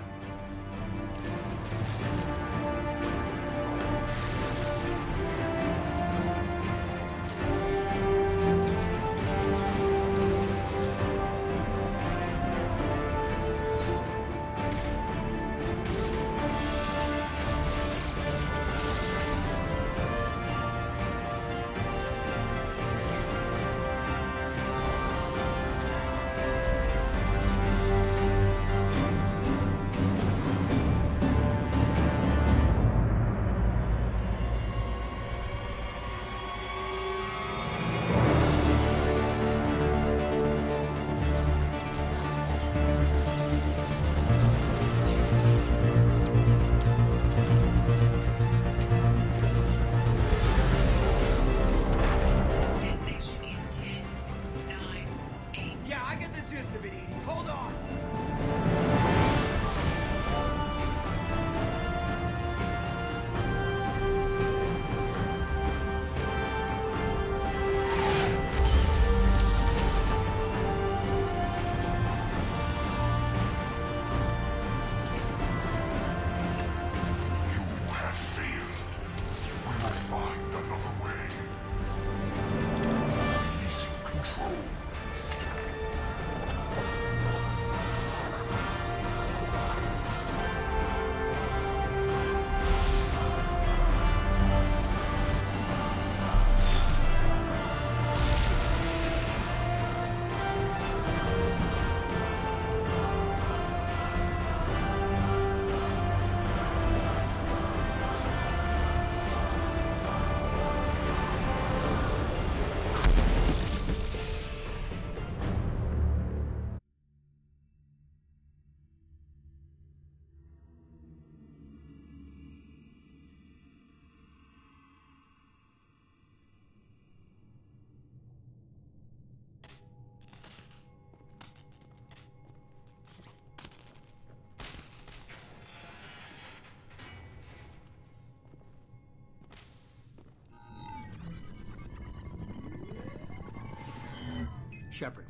Speaker 6: Shepard,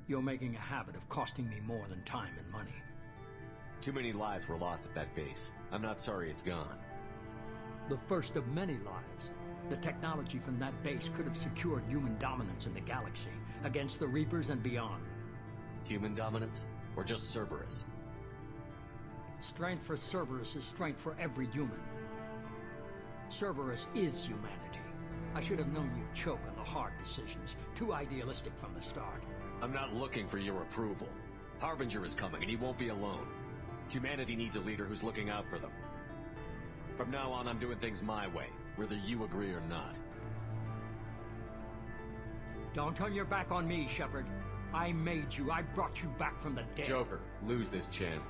Speaker 6: you're making a habit of costing me more than time and money.
Speaker 10: Too many lives were lost at that base. I'm not sorry it's gone.
Speaker 6: The first of many lives. The technology from that base could have secured human dominance in the galaxy against the Reapers and beyond.
Speaker 10: Human dominance? Or just Cerberus?
Speaker 6: Strength for Cerberus is strength for every human. Cerberus is humanity. I should have known you'd choke on the hard decisions. Too idealistic from the start.
Speaker 10: I'm not looking for your approval. Harbinger is coming, and he won't be alone. Humanity needs a leader who's looking out for them. From now on, I'm doing things my way, whether you agree or not.
Speaker 6: Don't turn your back on me, Shepard. I made you. I brought you back from the dead.
Speaker 10: Joker, lose this channel.